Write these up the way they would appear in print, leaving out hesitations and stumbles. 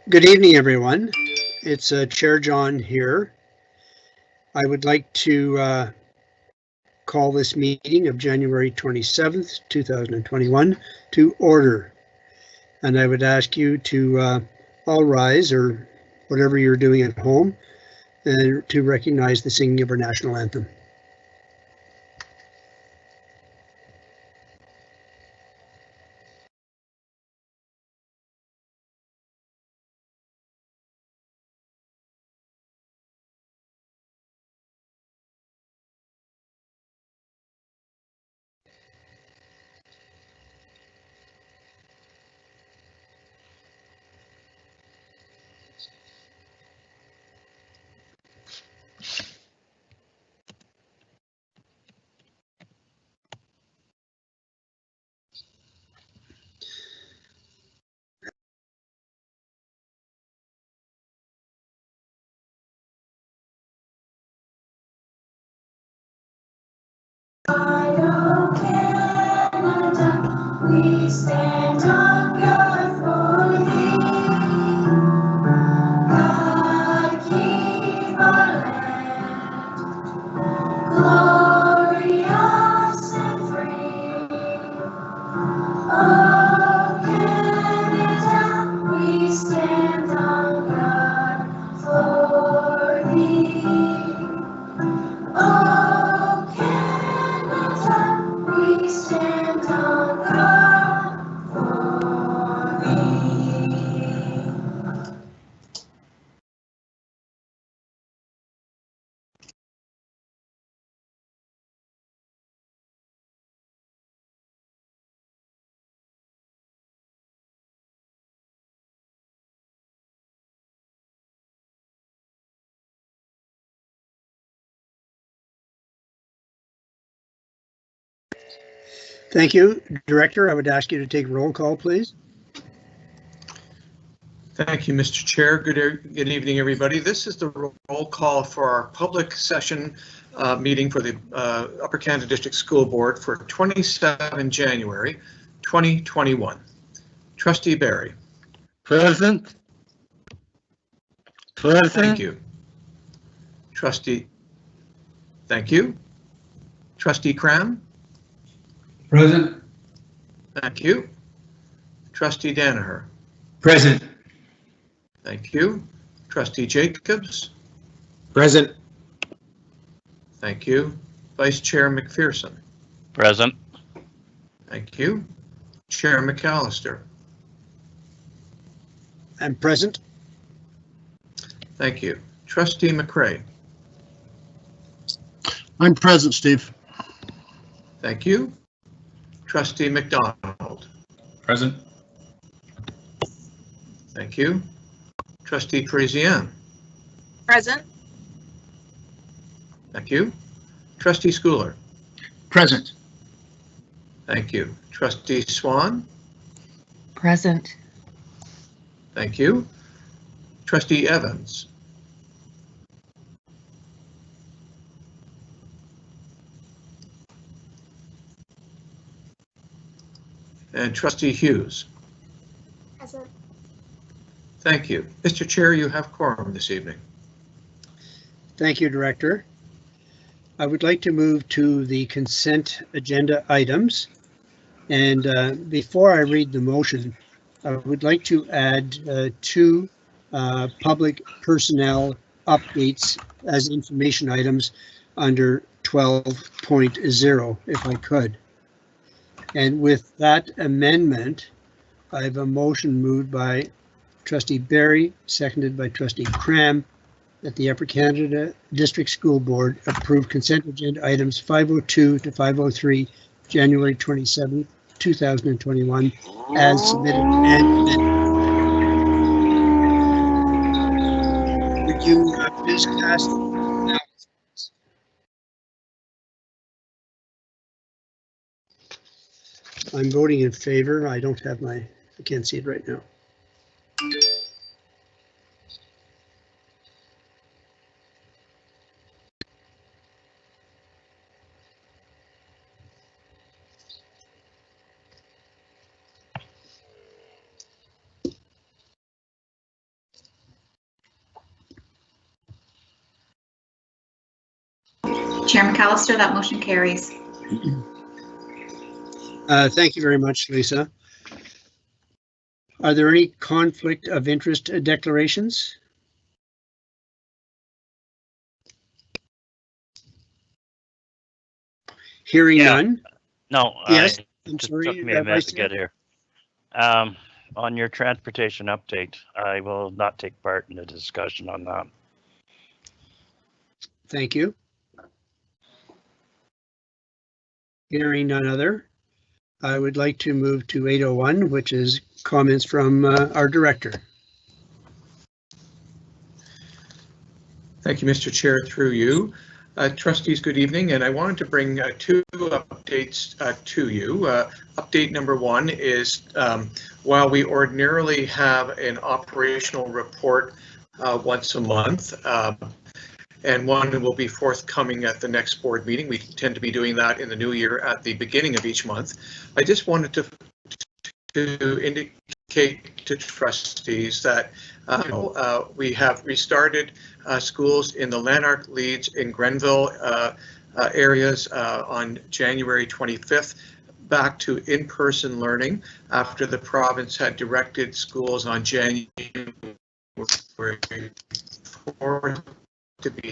Good evening, everyone. It's Chair John here. I would like to call this meeting of January 27th, 2021 to order. And I would ask you to all rise, or whatever you're doing at home, and to recognize the singing of our national anthem. We stand on guard for thee, God, keep our land glorious and free. Oh, Canada, we stand on guard for thee. Oh, Canada, we stand on guard for thee. Thank you. Director, I would ask you to take roll call, please. Thank you, Mr. Chair. Good evening, everybody. This is the roll call for our public session meeting for the Upper Canada District School Board for 27 January 2021. Trustee Barry. Present. Thank you. Thank you. Trustee Cram. Present. Thank you. Trustee Danaher. Present. Thank you. Trustee Jacobs. Present. Thank you. Vice Chair McPherson. Present. Thank you. Chair McAllister. I'm present. Thank you. Trustee McCray. I'm present, Steve. Thank you. Trustee McDonald. Present. Thank you. Trustee Parisian. Present. Thank you. Trustee Schooler. Present. Thank you. Trustee Swan. Present. Thank you. Trustee Evans. And Trustee Hughes. Present. Thank you. Mr. Chair, you have quorum this evening. Thank you, Director. I would like to move to the consent agenda items. And before I read the motion, I would like to add two public personnel updates as information items under 12.0, if I could. And with that amendment, I have a motion moved by Trustee Barry, seconded by Trustee Cram, that the Upper Canada District School Board approve consent agenda items 502 to 503, January 27, 2021, as submitted and amended. Would you please cast now? I'm voting in favor. I can't see it right now. Chair McAllister, that motion carries. Thank you very much, Lisa. Are there any conflict of interest declarations? Hearing none. No, Yes, it I'm just sorry, took me a minute Vice to Chair. get here. On your transportation update, I will not take part in the discussion on that. Thank you. Hearing none other, I would like to move to 801, which is comments from our director. Thank you, Mr. Chair, through you. Trustees, good evening, and I wanted to bring two updates to you. Update number one is while we ordinarily have an operational report once a month, and one will be forthcoming at the next board meeting. We tend to be doing that in the new year at the beginning of each month. I just wanted to indicate to trustees that we have restarted schools in the Lanark, Leeds, and Grenville areas on January 25th back to in-person learning after the province had directed schools on January 4th to be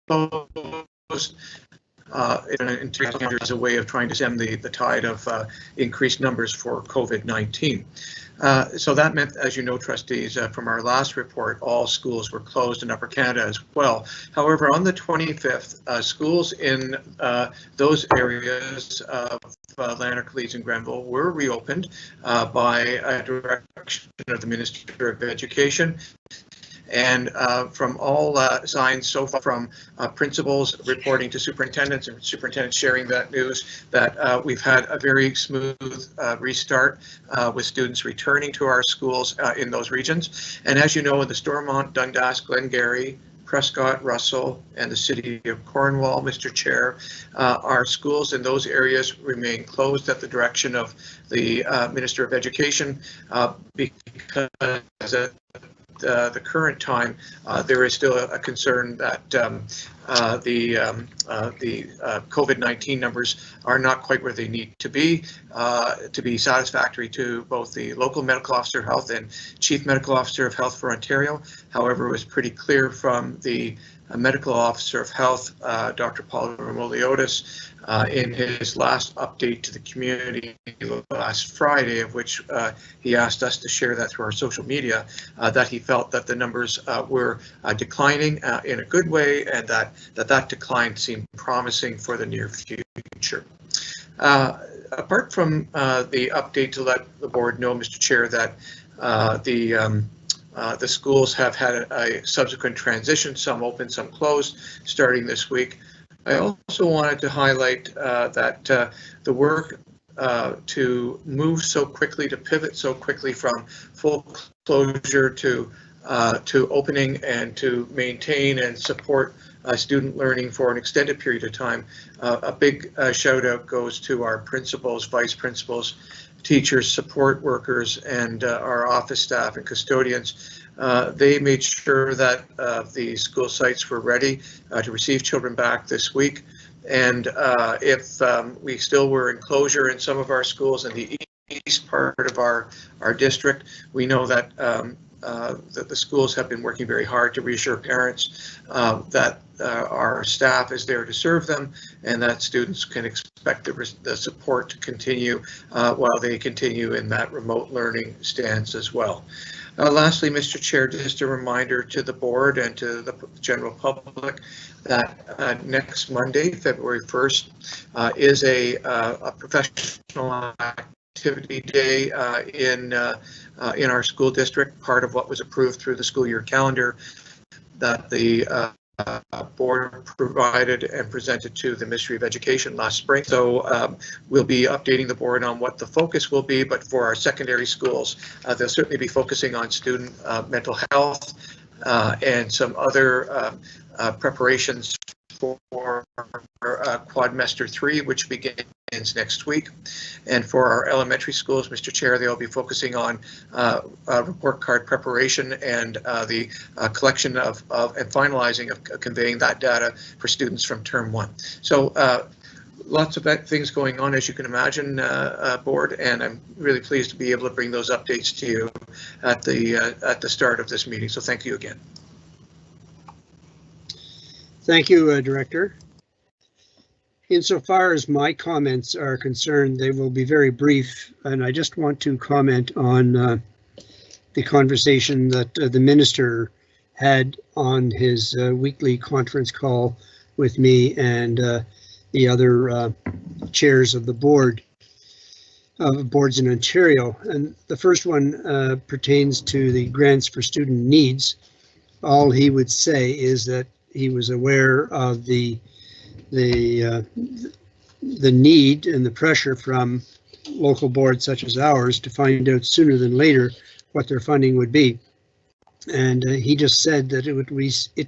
closed as a way of trying to stem the tide of increased numbers for COVID-19. So that meant, as you know, trustees, from our last report, all schools were closed in Upper Canada as well. However, on the 25th, schools in those areas of Lanark, Leeds, and Grenville were reopened by a direction of the Minister of Education. And from all signs so far, from principals reporting to superintendents and superintendents sharing that news, that we've had a very smooth restart with students returning to our schools in those regions. And as you know, in the Stormont, Dundas, Glengarry, Prescott, Russell, and the City of Cornwall, Mr. Chair, our schools in those areas remain closed at the direction of the Minister of Education because the current time, there is still a concern that the COVID-19 numbers are not quite where they need to be satisfactory to both the local medical officer of health and chief medical officer of health for Ontario. However, it was pretty clear from the medical officer of health, Dr. Paul Remoliotis, in his last update to the community last Friday, of which he asked us to share that through our social media, that he felt that the numbers were declining in a good way, and that decline seemed promising for the near future. Apart from the update to let the board know, Mr. Chair, that the schools have had a subsequent transition, some open, some closed, starting this week. I also wanted to highlight that the work to move so quickly, to pivot so quickly from full closure to opening and to maintain and support student learning for an extended period of time. A big shout out goes to our principals, vice principals, teachers, support workers, and our office staff and custodians. They made sure that the school sites were ready to receive children back this week. And if we still were in closure in some of our schools in the east part of our district, we know that that the schools have been working very hard to reassure parents that our staff is there to serve them, and that students can expect the support to continue while they continue in that remote learning stance as well. Lastly, Mr. Chair, just a reminder to the board and to the general public that next Monday, February 1st, is a professional activity day in our school district, part of what was approved through the school year calendar that the board provided and presented to the Ministry of Education last spring. So we'll be updating the board on what the focus will be, but for our secondary schools, they'll certainly be focusing on student mental health and some other preparations for Quadmester 3, which begins next week. And for our elementary schools, Mr. Chair, they'll be focusing on report card preparation and the collection of and finalizing of conveying that data for students from term 1. So lots of things going on, as you can imagine, board, and I'm really pleased to be able to bring those updates to you at the start of this meeting. So thank you again. Thank you, Director. Insofar as my comments are concerned, they will be very brief, and I just want to comment on the conversation that the Minister had on his weekly conference call with me and the other chairs of the boards in Ontario. And the first one pertains to the grants for student needs. All he would say is that he was aware of the need and the pressure from local boards such as ours to find out sooner than later what their funding would be. And he just said that it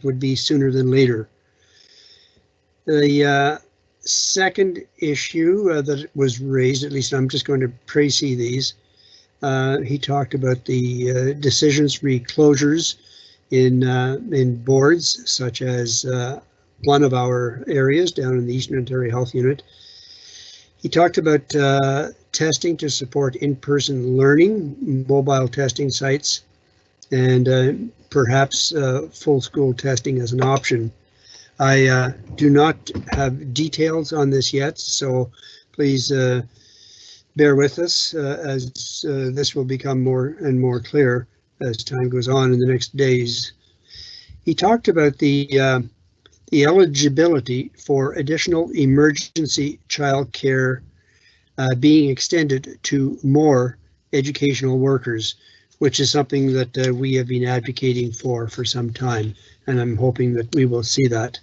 would be sooner than later. The second issue that was raised, at least I'm just going to précis these, he talked about the decisions re closures in boards such as one of our areas down in the Eastern Ontario Health Unit. He talked about testing to support in-person learning, mobile testing sites, and perhaps full school testing as an option. I do not have details on this yet, so please bear with us as this will become more and more clear as time goes on in the next days. He talked about the eligibility for additional emergency child care being extended to more educational workers, which is something that we have been advocating for some time, and I'm hoping that we will see that.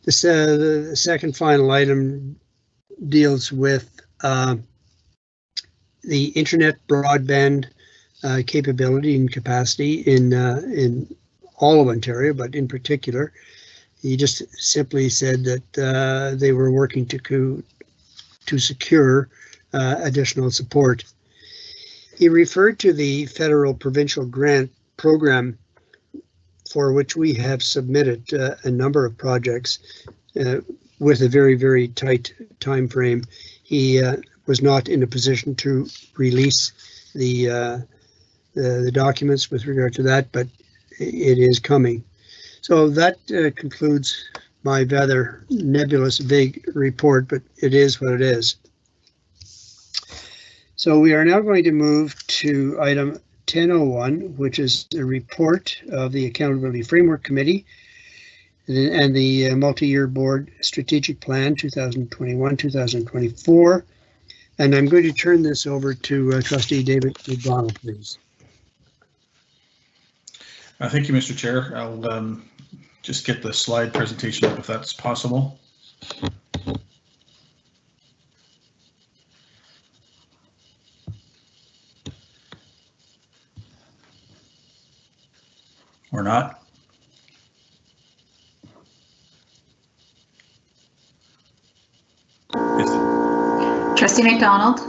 The second final item deals with the internet broadband capability and capacity in all of Ontario, but in particular, he just simply said that they were working to secure additional support. He referred to the federal provincial grant program for which we have submitted a number of projects with a very, very tight time frame. He was not in a position to release the documents with regard to that, but it is coming. So that concludes my rather nebulous, vague report, but it is what it is. So we are now going to move to item 1001, which is a report of the Accountability Framework Committee and the Multi-Year Board Strategic Plan 2021-2024. And I'm going to turn this over to Trustee David McDonald, please. Thank you, Mr. Chair. I'll just get the slide presentation up if that's possible. Or not. Trustee McDonald?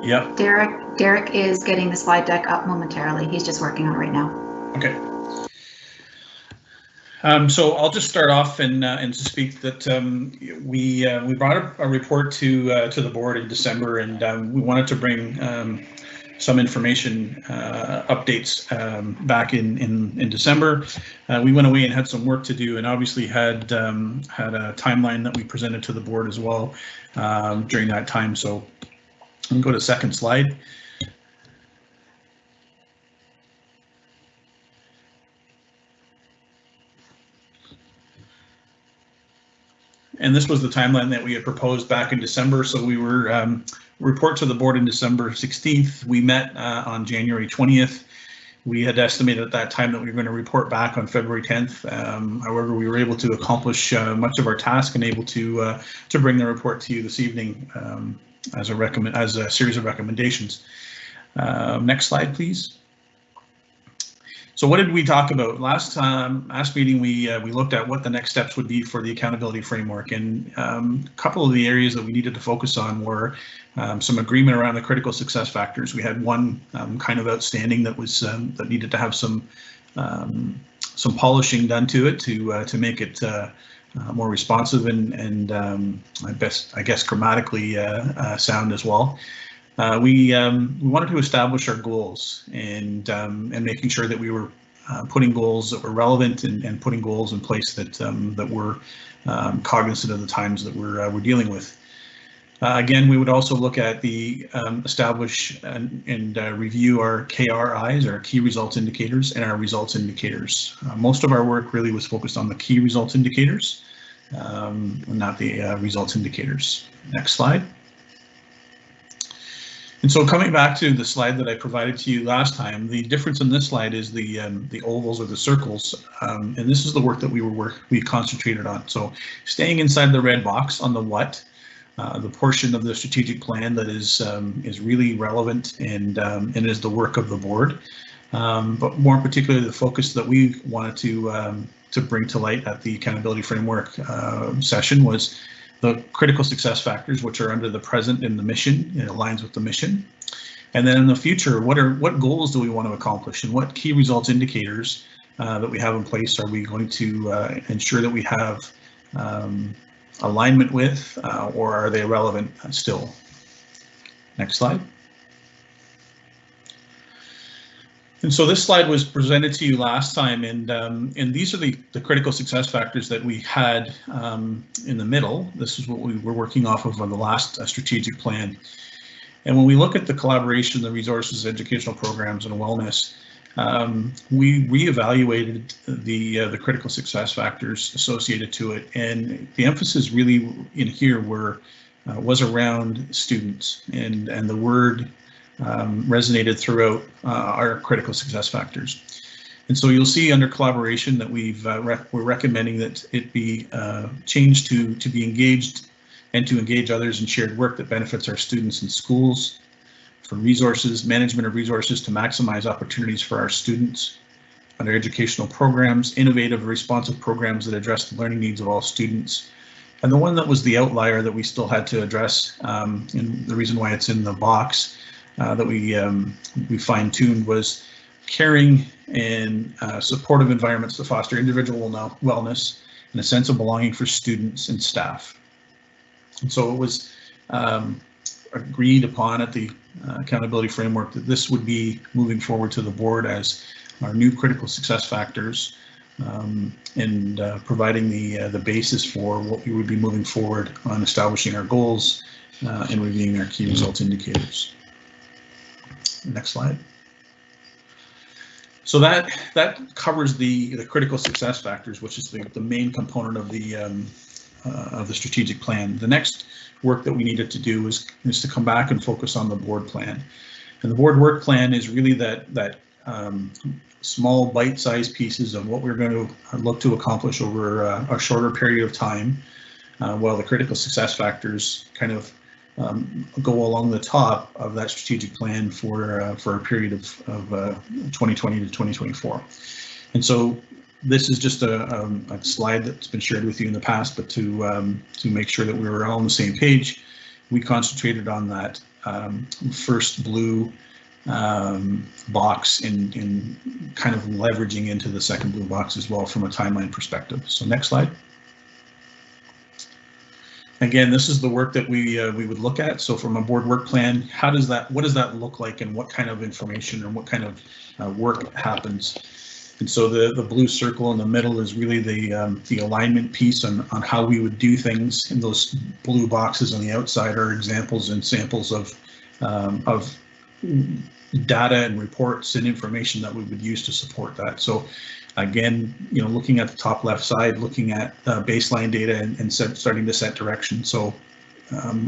Yep. Derek is getting the slide deck up momentarily. He's just working on it right now. Okay. So I'll just start off and to speak that we brought a report to the board in December, and we wanted to bring some information updates back in December. We went away and had some work to do, and obviously had a timeline that we presented to the board as well during that time. So I'm going to go to second slide. And this was the timeline that we had proposed back in December. So we were report to the board in December 16th. We met on January 20th. We had estimated at that time that we were going to report back on February 10th. However, we were able to accomplish much of our task and able to bring the report to you this evening as a series of recommendations. Next slide, please. So what did we talk about last meeting? We looked at what the next steps would be for the accountability framework, and a couple of the areas that we needed to focus on were some agreement around the critical success factors. We had one kind of outstanding that was that needed to have some polishing done to it to make it more responsive and I guess grammatically sound as well. We wanted to establish our goals and making sure that we were putting goals that were relevant and putting goals in place that were cognizant of the times that we're dealing with. Again, we would also look at the establish and review our KRIs, our key results indicators, and our results indicators. Most of our work really was focused on the key results indicators, not the results indicators. Next slide. And so coming back to the slide that I provided to you last time, the difference in this slide is the ovals or the circles, and this is the work that we concentrated on. So staying inside the red box on the what, the portion of the strategic plan that is really relevant and is the work of the board, but more particularly the focus that we wanted to bring to light at the accountability framework session was the critical success factors, which are under the present in the mission. It aligns with the mission. And then in the future, what goals do we want to accomplish, and what key results indicators that we have in place are we going to ensure that we have alignment with, or are they relevant still? Next slide. And so this slide was presented to you last time, and these are the critical success factors that we had in the middle. This is what we were working off of on the last strategic plan. And when we look at the collaboration, the resources, educational programs, and wellness, we reevaluated the critical success factors associated to it, and the emphasis really in here was around students, and the word resonated throughout our critical success factors. And so you'll see under collaboration that we're recommending that it be changed to be engaged and to engage others in shared work that benefits our students and schools. For resources, management of resources to maximize opportunities for our students. Under educational programs, innovative, responsive programs that address the learning needs of all students. And the one that was the outlier that we still had to address, and the reason why it's in the box that we fine-tuned was caring and supportive environments to foster individual wellness and a sense of belonging for students and staff. And so it was agreed upon at the accountability framework that this would be moving forward to the board as our new critical success factors, and providing the basis for what we would be moving forward on establishing our goals and reviewing our key results indicators. Next slide. So that covers the critical success factors, which is the main component of the strategic plan. The next work that we needed to do is to come back and focus on the board plan. And the board work plan is really that small bite-sized pieces of what we're going to look to accomplish over a shorter period of time, while the critical success factors kind of go along the top of that strategic plan for a period of 2020 to 2024. And so this is just a slide that's been shared with you in the past, but to make sure that we were all on the same page, we concentrated on that first blue box in kind of leveraging into the second blue box as well from a timeline perspective. So next slide. Again, this is the work that we would look at. So from a board work plan, what does that look like, and what kind of information or what kind of work happens? And so the blue circle in the middle is really the alignment piece on how we would do things, and those blue boxes on the outside are examples and samples of data and reports and information that we would use to support that. So again, looking at the top left side, looking at baseline data and starting to set direction. So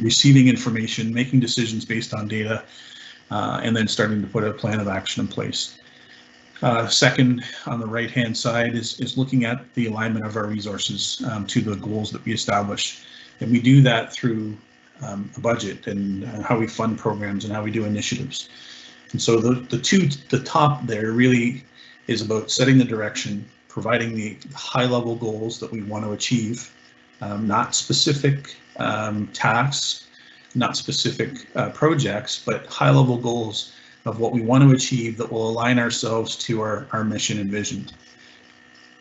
receiving information, making decisions based on data, and then starting to put a plan of action in place. Second, on the right-hand side is looking at the alignment of our resources to the goals that we establish. And we do that through a budget and how we fund programs and how we do initiatives. And so the top there really is about setting the direction, providing the high-level goals that we want to achieve, not specific tasks, not specific projects, but high-level goals of what we want to achieve that will align ourselves to our mission and vision.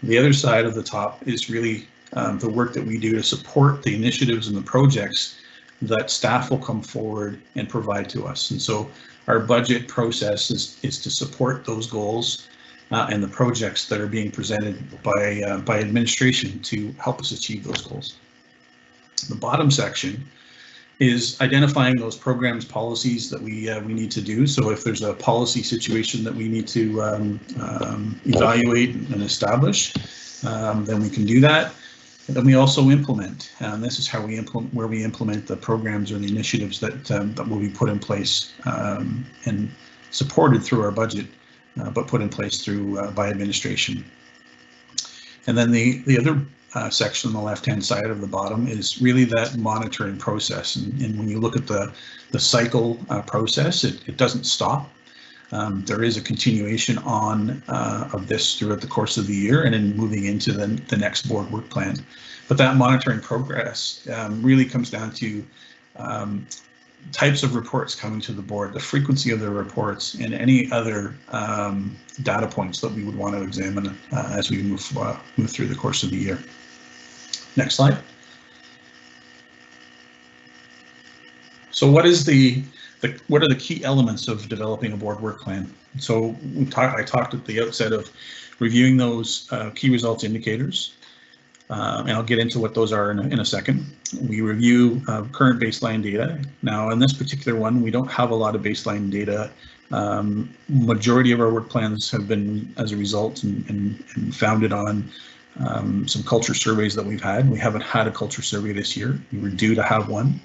The other side of the top is really the work that we do to support the initiatives and the projects that staff will come forward and provide to us. And so our budget process is to support those goals and the projects that are being presented by administration to help us achieve those goals. The bottom section is identifying those programs, policies that we need to do. So if there's a policy situation that we need to evaluate and establish, then we can do that. And then we also implement, and this is how we implement, where we implement the programs or the initiatives that will be put in place and supported through our budget, but put in place through by administration. And then the other section on the left-hand side of the bottom is really that monitoring process. And when you look at the cycle process, it doesn't stop. There is a continuation on of this throughout the course of the year and then moving into the next board work plan. But that monitoring progress really comes down to types of reports coming to the board, the frequency of the reports, and any other data points that we would want to examine as we move through the course of the year. Next slide. So what are the key elements of developing a board work plan? So I talked at the outset of reviewing those key results indicators, and I'll get into what those are in a second. We review current baseline data. Now, in this particular one, we don't have a lot of baseline data. Majority of our work plans have been as a result and founded on some culture surveys that we've had. We haven't had a culture survey this year. We were due to have one.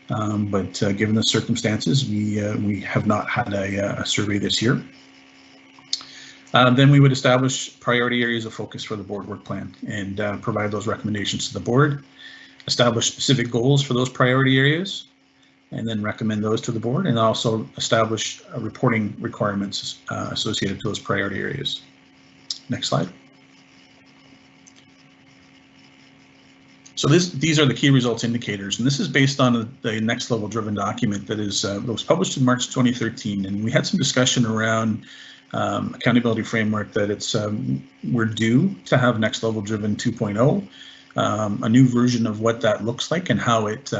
But given the circumstances, we have not had a survey this year. Then we would establish priority areas of focus for the board work plan and provide those recommendations to the board, establish specific goals for those priority areas, and then recommend those to the board, and also establish reporting requirements associated to those priority areas. Next slide. So these are the key results indicators, and this is based on the next level driven document that was published in March 2013, and we had some discussion around accountability framework that we're due to have next level driven 2.0, a new version of what that looks like and how it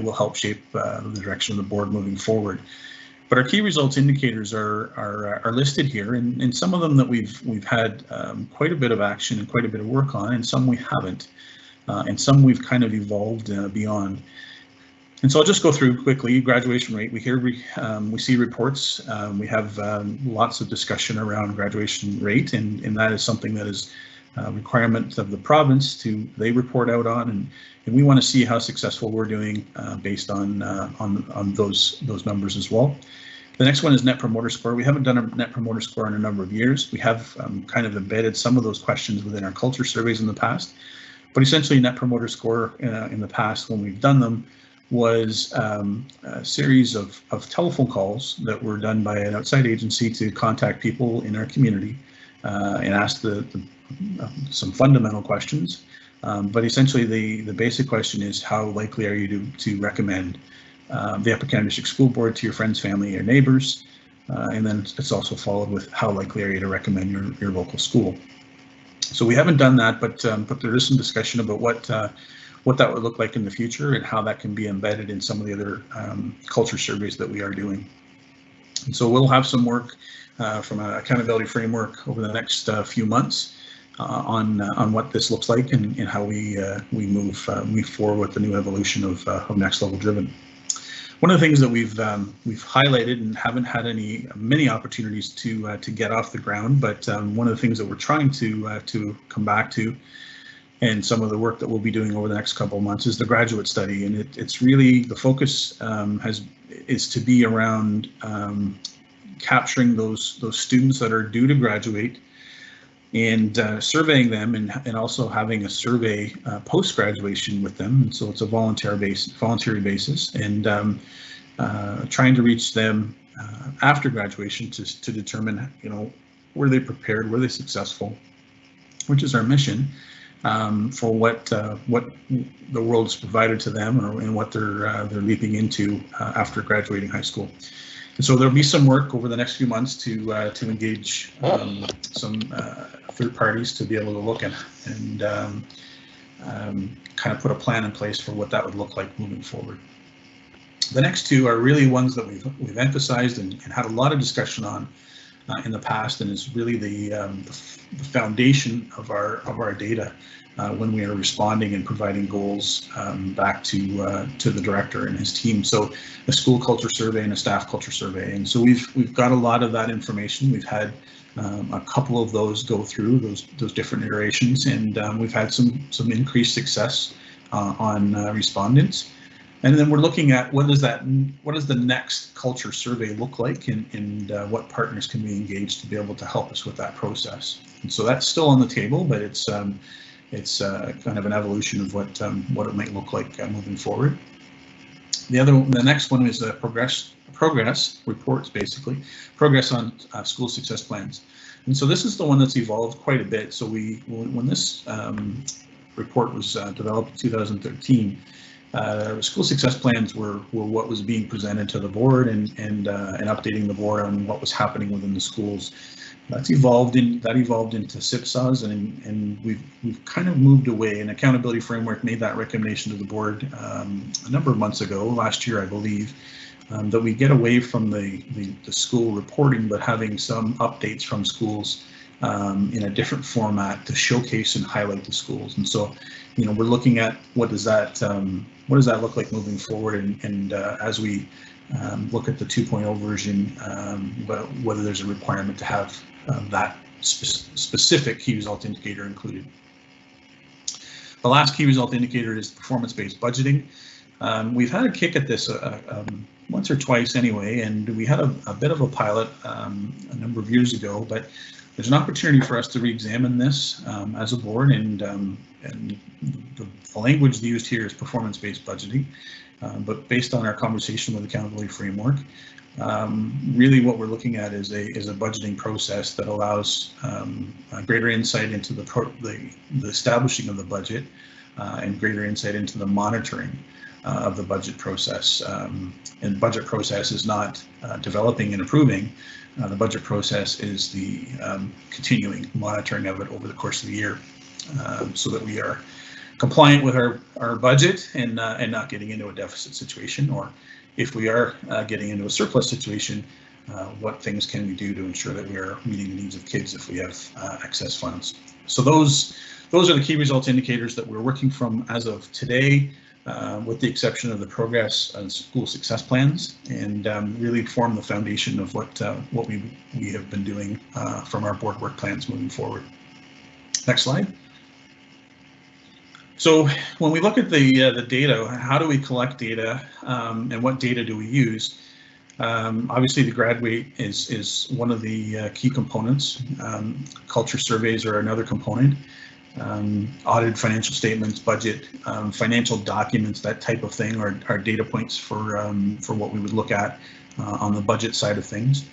will help shape the direction of the board moving forward. But our key results indicators are listed here, and some of them that we've had quite a bit of action and quite a bit of work on, and some we haven't. And some we've kind of evolved beyond. And so I'll just go through quickly. Graduation rate, we see reports. We have lots of discussion around graduation rate, and that is something that is a requirement of the province they report out on, and we want to see how successful we're doing based on those numbers as well. The next one is Net Promoter Score. We haven't done a Net Promoter Score in a number of years. We have kind of embedded some of those questions within our culture surveys in the past. But essentially, Net Promoter Score in the past, when we've done them, was a series of telephone calls that were done by an outside agency to contact people in our community and ask some fundamental questions. But essentially, the basic question is, how likely are you to recommend the Upper Canada District School Board to your friends, family, or neighbors? And then it's also followed with, how likely are you to recommend your local school? So we haven't done that, but there is some discussion about what that would look like in the future and how that can be embedded in some of the other culture surveys that we are doing. And so we'll have some work from an accountability framework over the next few months on what this looks like and how we move forward with the new evolution of Next Level Driven. One of the things that we've highlighted and haven't had many opportunities to get off the ground, but one of the things that we're trying to come back to, and some of the work that we'll be doing over the next couple of months, is the graduate study, and it's really the focus is to be around capturing those students that are due to graduate and surveying them, and also having a survey post-graduation with them. And so it's a voluntary basis, and trying to reach them after graduation to determine, were they prepared? Were they successful? Which is our mission for what the world has provided to them, and what they're leaping into after graduating high school. And so there'll be some work over the next few months to engage some third parties to be able to look at and kind of put a plan in place for what that would look like moving forward. The next two are really ones that we've emphasized and had a lot of discussion on in the past, and is really the foundation of our data when we are responding and providing goals back to the director and his team. So a school culture survey and a staff culture survey, and so we've got a lot of that information. We've had a couple of those go through those different iterations, and we've had some increased success on respondents. And then we're looking at what does the next culture survey look like, and what partners can we engage to be able to help us with that process. And so that's still on the table, but it's kind of an evolution of what it might look like moving forward. The next one is the progress reports, basically progress on school success plans. And so this is the one that's evolved quite a bit. So when this report was developed in 2013. School success plans were what was being presented to the board and updating the board on what was happening within the schools. That evolved into SIPSAs, and we've kind of moved away. An accountability framework made that recommendation to the board a number of months ago, last year I believe, that we get away from the school reporting, but having some updates from schools in a different format to showcase and highlight the schools. And so, we're looking at what does that look like moving forward, and as we look at the 2.0 version, whether there's a requirement to have that specific key result indicator included. The last key result indicator is performance-based budgeting. We've had a kick at this once or twice anyway, and we had a bit of a pilot a number of years ago, but there's an opportunity for us to re-examine this as a board, and the language used here is performance-based budgeting, but based on our conversation with accountability framework, really what we're looking at is a budgeting process that allows greater insight into the establishing of the budget and greater insight into the monitoring of the budget process. And budget process is not developing and approving. The budget process is the continuing monitoring of it over the course of the year, so that we are compliant with our budget and not getting into a deficit situation, or if we are getting into a surplus situation, what things can we do to ensure that we are meeting the needs of kids if we have excess funds. So those are the key results indicators that we're working from as of today, with the exception of the progress and school success plans, and really form the foundation of what we have been doing from our board work plans moving forward. Next slide. So when we look at the data, how do we collect data, and what data do we use? Obviously, the grad weight is one of the key components. Culture surveys are another component. Audited financial statements, budget, financial documents, that type of thing are data points for what we would look at on the budget side of things.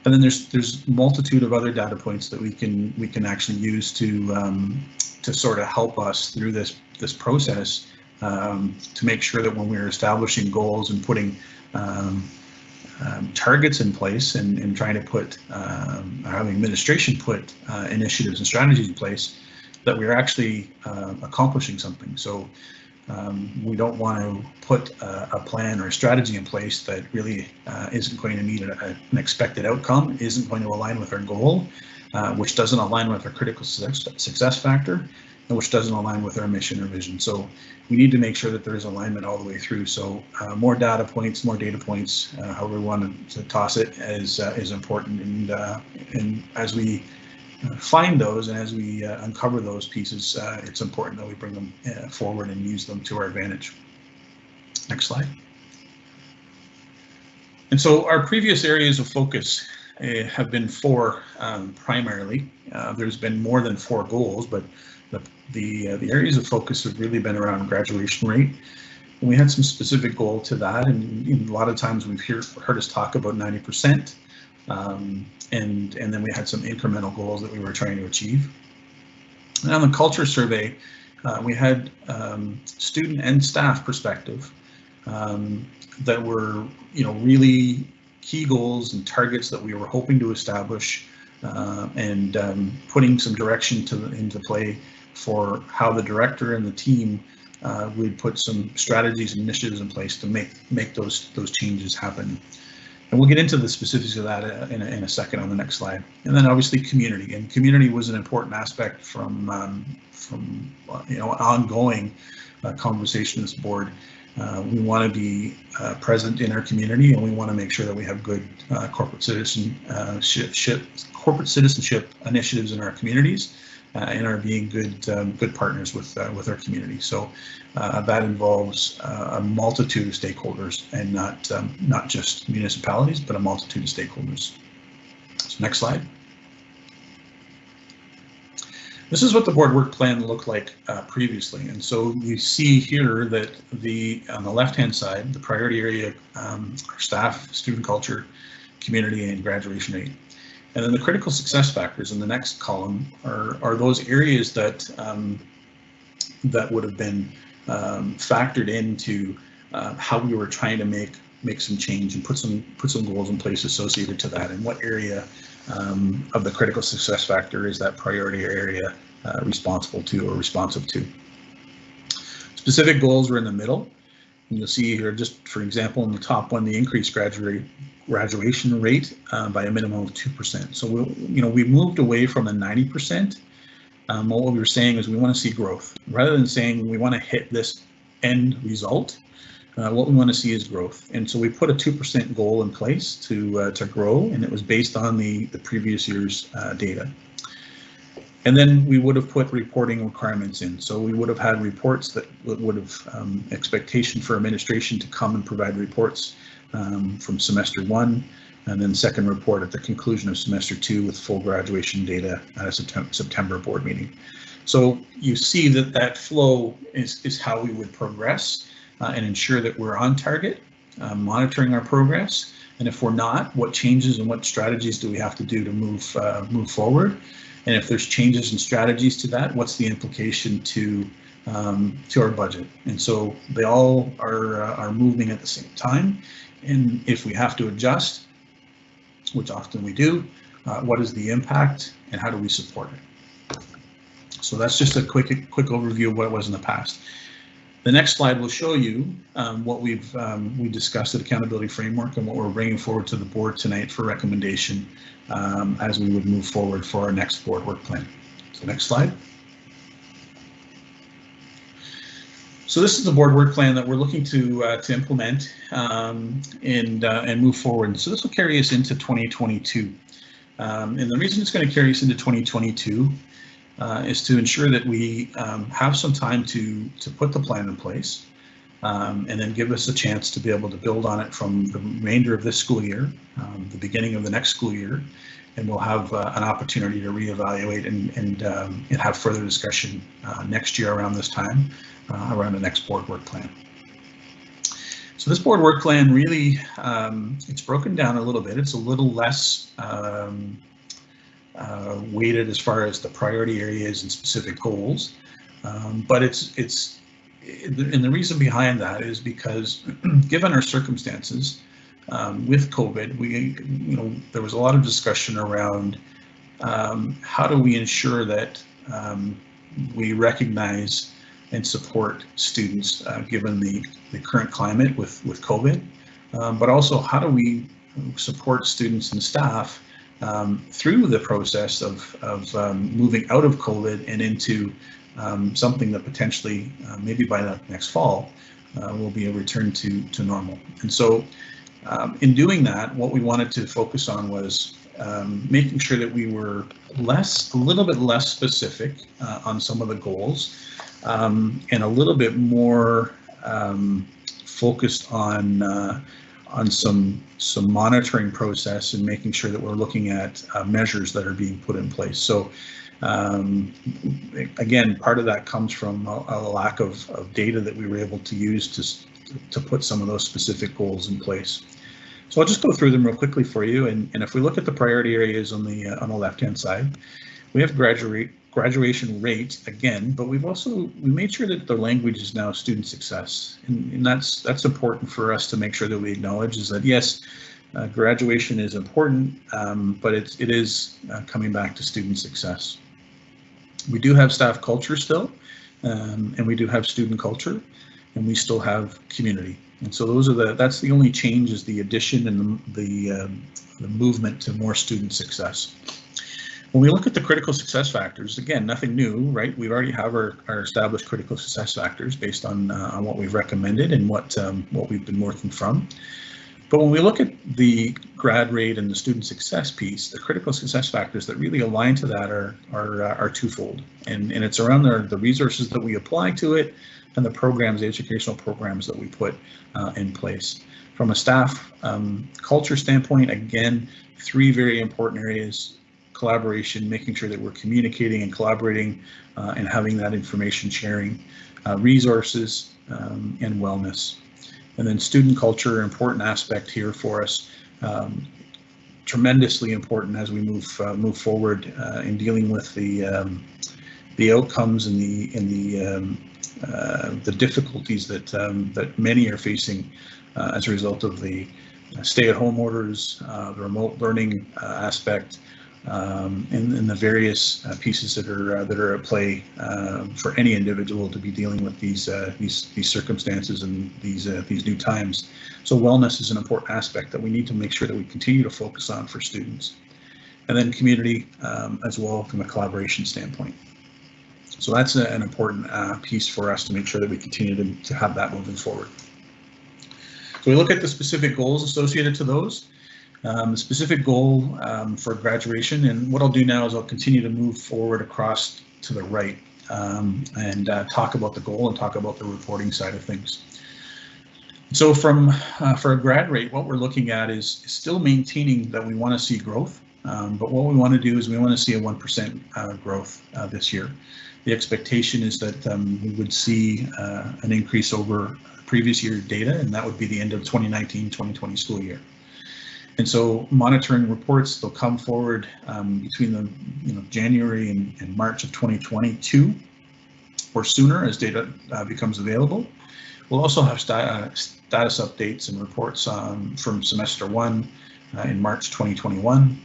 And then there's multitude of other data points that we can actually use to sort of help us through this process, to make sure that when we're establishing goals and putting targets in place and trying to put having administration put initiatives and strategies in place, that we're actually accomplishing something. So we don't want to put a plan or a strategy in place that really isn't going to meet an expected outcome, isn't going to align with our goal, which doesn't align with our critical success factor, and which doesn't align with our mission or vision. So we need to make sure that there is alignment all the way through. So more data points, more data points, however we want to toss it, is important. And as we find those and as we uncover those pieces, it's important that we bring them forward and use them to our advantage. Next slide. And so our previous areas of focus have been four primarily. There's been more than 4 goals, but the areas of focus have really been around graduation rate. And we had some specific goal to that, and a lot of times we've heard us talk about 90%. and then we had some incremental goals that we were trying to achieve. And on the culture survey, we had student and staff perspective that were, really key goals and targets that we were hoping to establish, and putting some direction into play for how the director and the team would put some strategies and initiatives in place to make those changes happen. And we'll get into the specifics of that in a second on the next slide. And then obviously community, and community was an important aspect from ongoing conversation in this board. We want to be present in our community, and we want to make sure that we have good corporate citizenship initiatives in our communities, and are being good partners with our community. So that involves a multitude of stakeholders, and not just municipalities, but a multitude of stakeholders. So next slide. This is what the board work plan looked like previously, and so you see here that on the left-hand side, the priority area, staff, student culture, community, and graduation rate. And then the critical success factors in the next column are those areas that would have been factored into how we were trying to make some change and put some goals in place associated to that. And what area of the critical success factor is that priority area responsible to or responsive to? Specific goals were in the middle. And you'll see here, just for example, in the top one, the increased graduation rate by a minimum of 2%. So we moved away from the 90%. What we were saying is we want to see growth rather than saying we want to hit this end result. What we want to see is growth, and so we put a 2% goal in place to grow, and it was based on the previous year's data. And then we would have put reporting requirements in. So we would have had reports that would have expectation for administration to come and provide reports from semester 1, and then second report at the conclusion of semester 2 with full graduation data at a September board meeting. So you see that flow is how we would progress and ensure that we're on target, monitoring our progress. And if we're not, what changes and what strategies do we have to do to move forward? And if there's changes and strategies to that, what's the implication to our budget? And so they all are moving at the same time. And if we have to adjust, which often we do, what is the impact and how do we support it? So that's just a quick overview of what it was in the past. The next slide will show you what we discussed at Accountability Framework and what we're bringing forward to the board tonight for recommendation as we would move forward for our next board work plan. So next slide. So this is the board work plan that we're looking to implement and move forward. So this will carry us into 2022. And the reason it's going to carry us into 2022 is to ensure that we have some time to put the plan in place, and then give us a chance to be able to build on it from the remainder of this school year, the beginning of the next school year, and we'll have an opportunity to reevaluate and have further discussion next year around this time, around the next board work plan. So this board work plan really, it's broken down a little bit. It's a little less weighted as far as the priority areas and specific goals, but and the reason behind that is because given our circumstances with COVID, there was a lot of discussion around how do we ensure that we recognize and support students given the current climate with COVID, but also how do we support students and staff through the process of moving out of COVID and into something that potentially maybe by the next fall will be a return to normal. And so in doing that, what we wanted to focus on was making sure that we were a little bit less specific on some of the goals, and a little bit more focused on some monitoring process and making sure that we're looking at measures that are being put in place. So again, part of that comes from a lack of data that we were able to use to put some of those specific goals in place. So I'll just go through them real quickly for you. And if we look at the priority areas on the left-hand side, we have graduation rate again, but we made sure that the language is now student success, and that's important for us to make sure that we acknowledge is that yes, graduation is important, but it is coming back to student success. We do have staff culture still, and we do have student culture, and we still have community. And so that's the only change, is the addition and the movement to more student success. When we look at the critical success factors, again, nothing new, right? We already have our established critical success factors based on what we've recommended and what we've been working from. But when we look at the grad rate and the student success piece, the critical success factors that really align to that are twofold, and it's around the resources that we apply to it and the educational programs that we put in place. From a staff culture standpoint, again, 3 very important areas: collaboration, making sure that we're communicating and collaborating and having that information sharing, resources, and wellness. And then student culture, important aspect here for us, tremendously important as we move forward in dealing with the outcomes and the difficulties that many are facing as a result of the stay-at-home orders, the remote learning aspect, and the various pieces that are at play for any individual to be dealing with these circumstances and these new times. So wellness is an important aspect that we need to make sure that we continue to focus on for students, and then community as well from a collaboration standpoint. So that's an important piece for us to make sure that we continue to have that moving forward. So we look at the specific goals associated to those. The specific goal for graduation, and what I'll do now is I'll continue to move forward across to the right and talk about the goal and talk about the reporting side of things. So for a grad rate, what we're looking at is still maintaining that we want to see growth, but what we want to do is we want to see a 1% growth this year. The expectation is that we would see an increase over previous year data, and that would be the end of 2019-2020 school year. And so monitoring reports, they'll come forward between the January and March of 2022 or sooner as data becomes available. We'll also have status updates and reports from semester 1 in March 2021,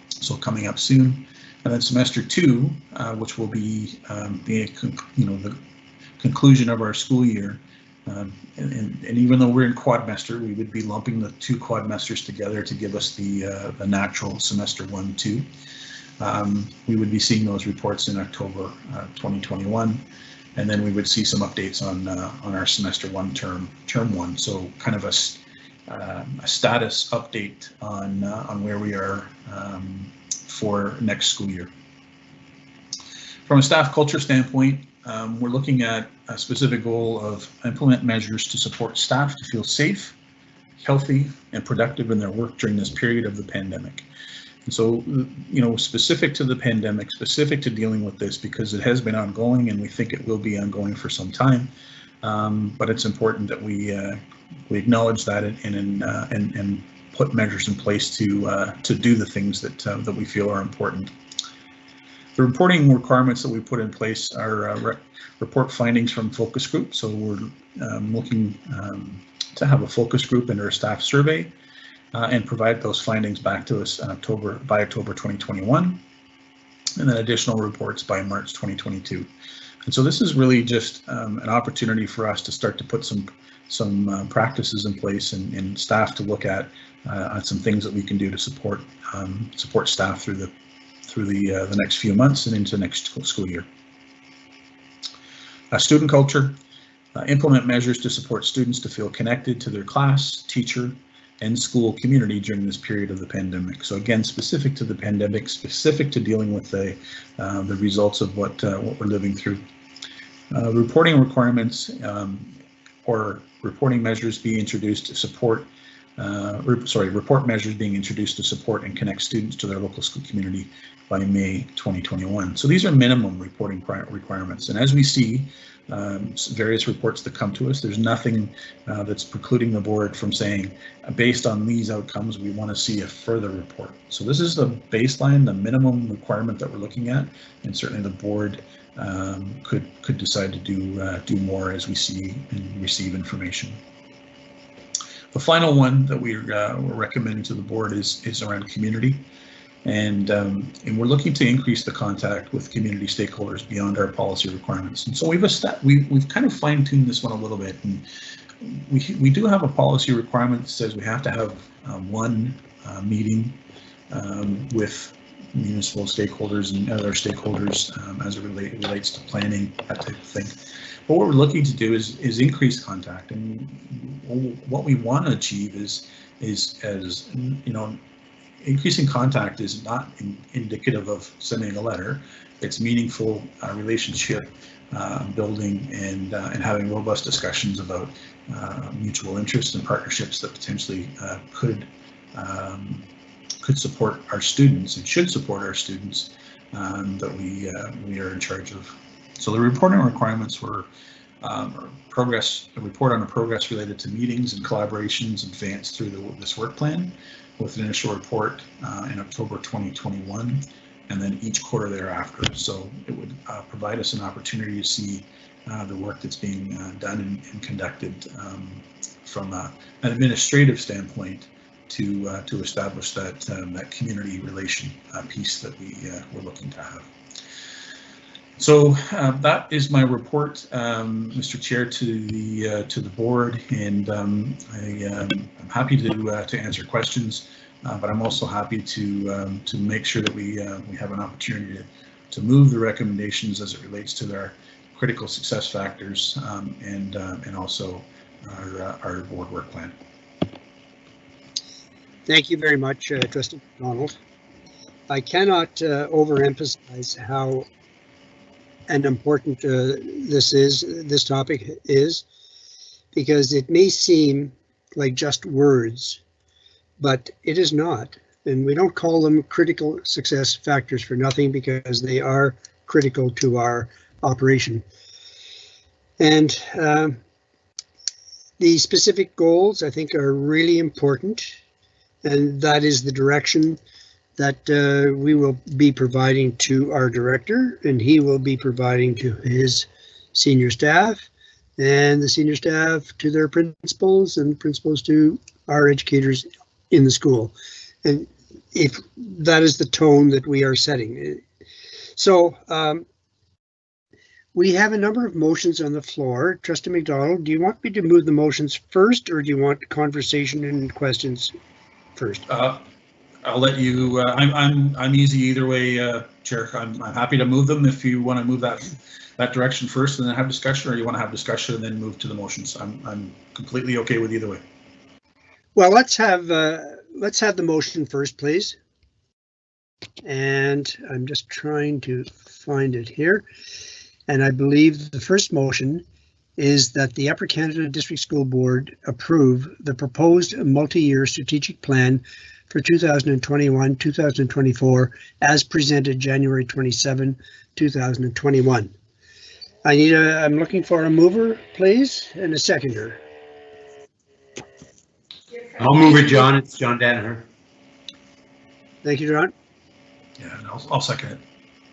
so coming up soon. And then semester 2, which will be the conclusion of our school year. And even though we're in quadmester, we would be lumping the 2 quadmesters together to give us the natural semester 1-2. We would be seeing those reports in October 2021, and then we would see some updates on our semester 1 term 1. So kind of a status update on where we are for next school year. From a staff culture standpoint, we're looking at a specific goal of implement measures to support staff to feel safe, healthy, and productive in their work during this period of the pandemic. And so, specific to the pandemic, specific to dealing with this, because it has been ongoing and we think it will be ongoing for some time. But it's important that we acknowledge that and put measures in place to do the things that we feel are important. The reporting requirements that we put in place are report findings from focus groups. So we're looking to have a focus group in our staff survey and provide those findings back to us in by October 2021, and then additional reports by March 2022. And so this is really just an opportunity for us to start to put some practices in place and staff to look at some things that we can do to support staff through the next few months and into next school year. Student culture, implement measures to support students to feel connected to their class, teacher, and school community during this period of the pandemic. So again, specific to the pandemic, specific to dealing with the results of what we're living through. Reporting requirements or reporting measures being introduced to support report measures being introduced to support and connect students to their local school community. by May 2021. So these are minimum reporting requirements. And as we see various reports that come to us, there's nothing that's precluding the board from saying, based on these outcomes, we want to see a further report. So this is the baseline, the minimum requirement that we're looking at, and certainly the board could decide to do more as we see and receive information. The final one that we're recommending to the board is around community. And we're looking to increase the contact with community stakeholders beyond our policy requirements. And so we've kind of fine-tuned this one a little bit. And we do have a policy requirement that says we have to have one meeting with municipal stakeholders and other stakeholders as it relates to planning, that type of thing. But what we're looking to do is increase contact, and what we want to achieve is as you know, increasing contact is not indicative of sending a letter. It's meaningful relationship building and having robust discussions about mutual interests and partnerships that potentially could support our students and should support our students that we are in charge of. So the reporting requirements were a report on the progress related to meetings and collaborations advanced through this work plan, with an initial report in October 2021, and then each quarter thereafter. So it would provide us an opportunity to see the work that's being done and conducted from an administrative standpoint to establish that community relation piece that we're looking to have. So that is my report, Mr. Chair, to the board, and I'm happy to answer questions, but I'm also happy to make sure that we have an opportunity to move the recommendations as it relates to their critical success factors and also our board work plan. Thank you very much, Trustee McDonald. I cannot overemphasize how important this topic is, because it may seem like just words, but it is not. And we don't call them critical success factors for nothing, because they are critical to our operation. And the specific goals, I think, are really important. And that is the direction that we will be providing to our director, and he will be providing to his senior staff, and the senior staff to their principals, and principals to our educators in the school. And if that is the tone that we are setting. So we have a number of motions on the floor. Trustee McDonald, do you want me to move the motions first, or do you want conversation and questions first? I'll let you. I'm easy either way, Chair. I'm happy to move them if you want to move that direction first and then have discussion, or you want to have discussion and then move to the motions. I'm completely okay with either way. Well, let's have the motion first, please. And I'm just trying to find it here. And I believe the first motion is that the Upper Canada District School Board approve the proposed multi-year strategic plan for 2021-2024 as presented January 27, 2021. I'm looking for a mover, please, and a seconder. I'll move it, John. It's John Danaher. Thank you, John. Yeah, and I'll second it.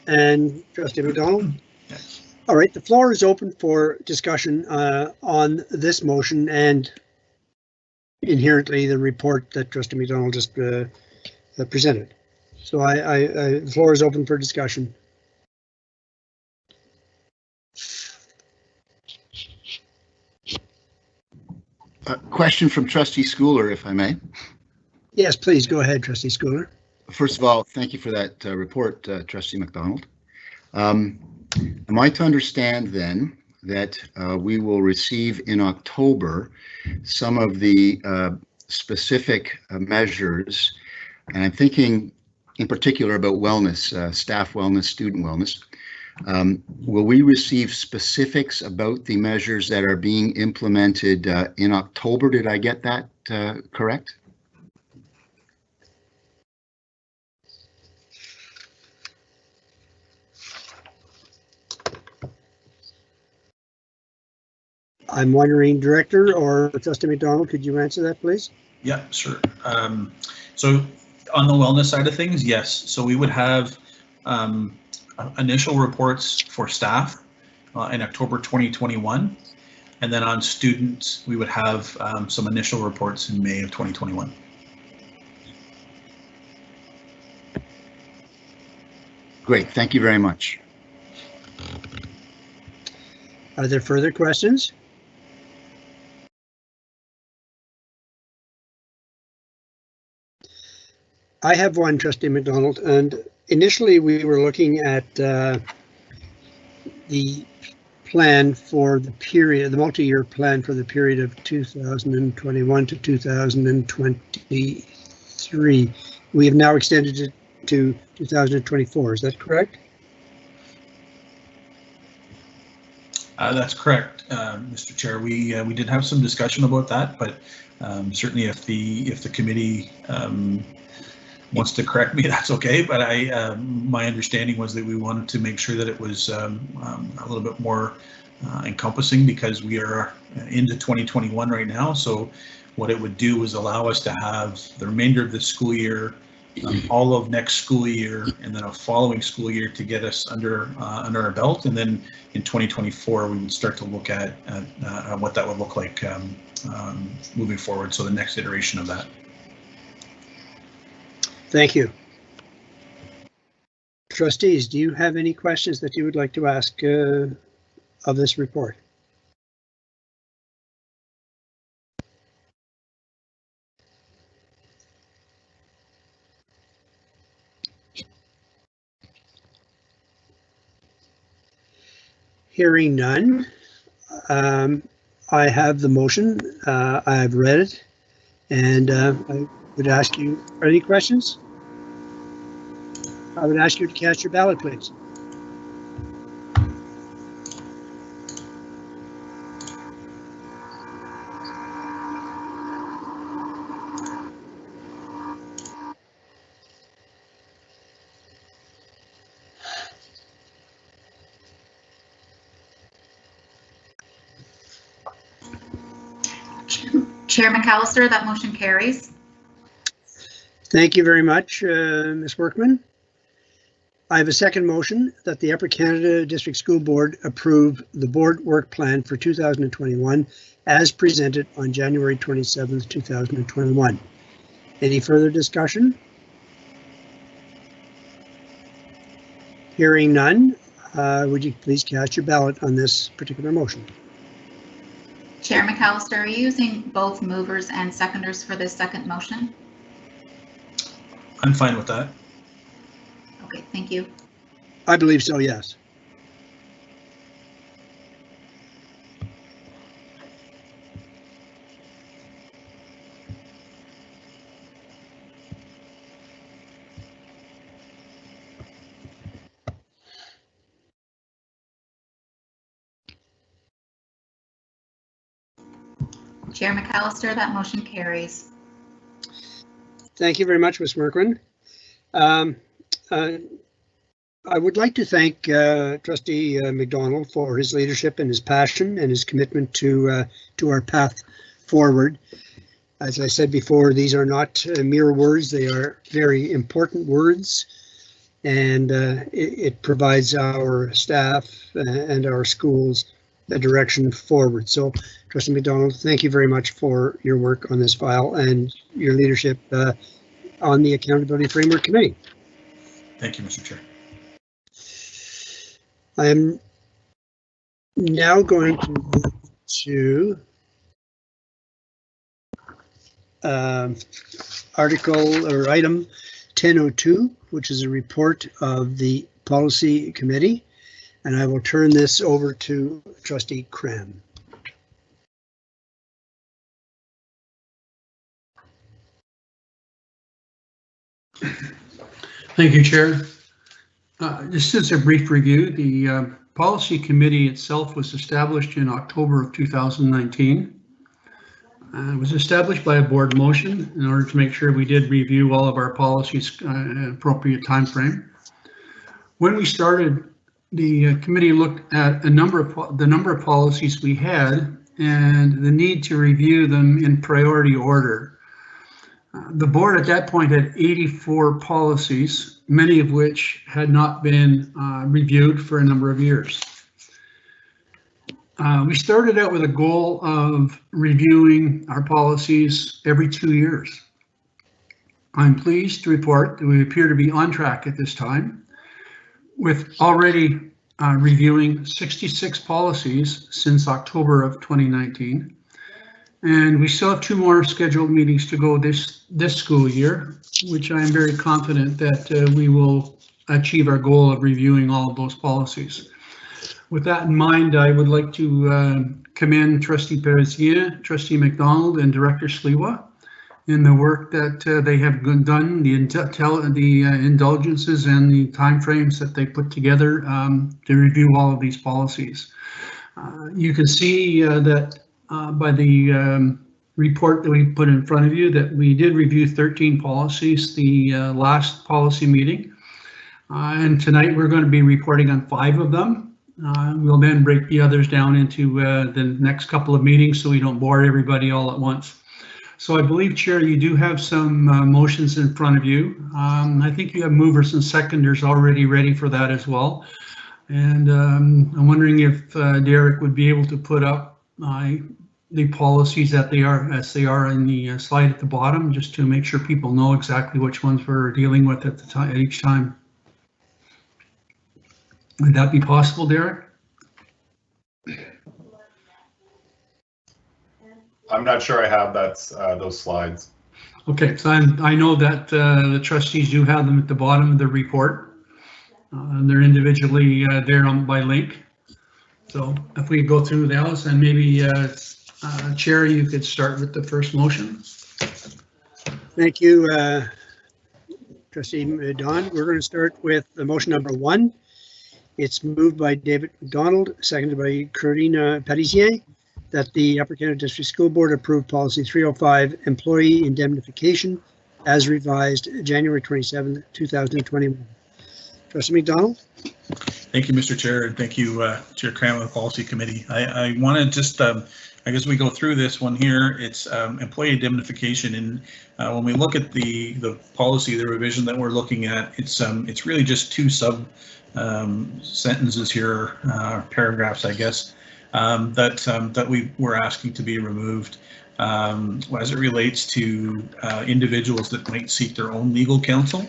And Trustee McDonald? Yes. All right, the floor is open for discussion on this motion and inherently the report that Trustee McDonald just presented. So the floor is open for discussion. A question from Trustee Schooler, if I may. Yes, please go ahead, Trustee Schooler. First of all, thank you for that report, Trustee McDonald. Am I to understand then that we will receive in October some of the specific measures, and I'm thinking in particular about wellness, staff wellness, student wellness. Will we receive specifics about the measures that are being implemented in October? Did I get that correct? I'm wondering, Director or Trustee McDonald, could you answer that, please? Yeah, sure. So on the wellness side of things, yes. So we would have initial reports for staff in October 2021. And then on students, we would have some initial reports in May of 2021. Great, thank you very much. Are there further questions? I have one, Trustee McDonald, and initially we were looking at the plan for the period, the multi-year plan for the period of 2021 to 2023. We have now extended it to 2024. Is that correct? That's correct, Mr. Chair. We did have some discussion about that, but certainly if the committee wants to correct me, that's okay. But my understanding was that we wanted to make sure that it was a little bit more encompassing, because we are into 2021 right now. So what it would do was allow us to have the remainder of the school year, all of next school year, and then a following school year to get us under our belt. And then in 2024, we would start to look at what that would look like moving forward. So the next iteration of that. Thank you. Trustees, do you have any questions that you would like to ask of this report? Hearing none, I have the motion. I've read it, and I would ask you, are there any questions? I would ask you to cast your ballot, please. Chair McAllister, that motion carries. Thank you very much, Ms. Workman. I have a second motion that the Upper Canada District School Board approve the board work plan for 2021 as presented on January 27th, 2021. Any further discussion? Hearing none, would you please cast your ballot on this particular motion? Chair McAllister, are you using both movers and seconders for this second motion? I'm fine with that. Okay, thank you. I believe so, yes. Chair McAllister, that motion carries. Thank you very much, Ms. Merkin. I would like to thank Trustee McDonald for his leadership and his passion and his commitment to our path forward. As I said before, these are not mere words, they are very important words, and it provides our staff and our schools a direction forward. So, Trustee McDonald, thank you very much for your work on this file and your leadership on the Accountability Framework Committee. Thank you, Mr. Chair. I am now going to move to article or item 1002, which is a report of the Policy Committee, and I will turn this over to Trustee Cram. Thank you, Chair. Just as a brief review, the Policy Committee itself was established in October of 2019. It was established by a board motion in order to make sure we did review all of our policies in an appropriate time frame. When we started, the committee looked at the number of policies we had and the need to review them in priority order. The board at that point had 84 policies, many of which had not been reviewed for a number of years. We started out with a goal of reviewing our policies every 2 years. I'm pleased to report that we appear to be on track at this time, with already reviewing 66 policies since October of 2019. And we still have 2 more scheduled meetings to go this school year, which I am very confident that we will achieve our goal of reviewing all of those policies. With that in mind, I would like to commend Trustee Peresien, Trustee McDonald, and Director Sliwa in the work that they have done, the indulgences and the timeframes that they put together to review all of these policies. You can see that by the report that we put in front of you that we did review 13 policies the last policy meeting. And tonight we're going to be reporting on 5 of them. We'll then break the others down into the next couple of meetings so we don't bore everybody all at once. So I believe, Chair, you do have some motions in front of you. I think you have movers and seconders already ready for that as well. And I'm wondering if Derek would be able to put up the policies that they are as they are in the slide at the bottom, just to make sure people know exactly which ones we're dealing with at the time, at each time. Would that be possible, Derek? I'm not sure I have those slides. Okay, so I know that the trustees do have them at the bottom of the report. And they're individually there by link. So if we go through those, and maybe Chair, you could start with the first motion. Thank you, Trustee Don. We're going to start with the motion number 1. It's moved by David McDonald, seconded by Karina Peresien, that the Upper Canada District School Board approve policy 305, employee indemnification, as revised January 27, 2021. Trustee McDonald. Thank you, Mr. Chair, and thank you, Chair Cram of the Policy Committee. I want to just, I guess we go through this one here. It's employee indemnification, and when we look at the policy, the revision that we're looking at, it's really just 2 sub sentences here, paragraphs, I guess, that we were asking to be removed as it relates to individuals that might seek their own legal counsel.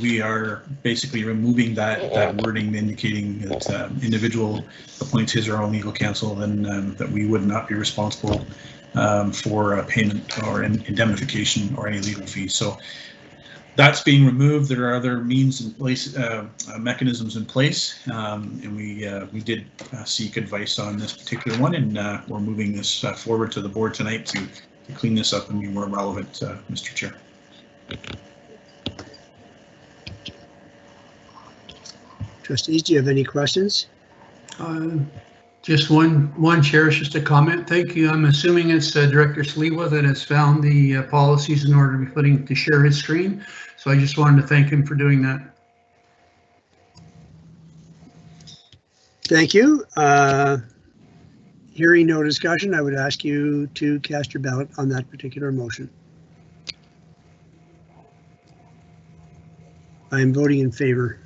We are basically removing that wording indicating that individual appoints his or her own legal counsel, then that we would not be responsible for payment or indemnification or any legal fees. So that's being removed. There are other means in place, mechanisms in place, and we did seek advice on this particular one, and we're moving this forward to the board tonight to clean this up and be more relevant, Mr. Chair. Trustees, do you have any questions? Just one, Chair, just a comment. Thank you. I'm assuming it's Director Sliwa that has found the policies in order to be putting to share his screen. So I just wanted to thank him for doing that. Thank you. Hearing no discussion, I would ask you to cast your ballot on that particular motion. I am voting in favor.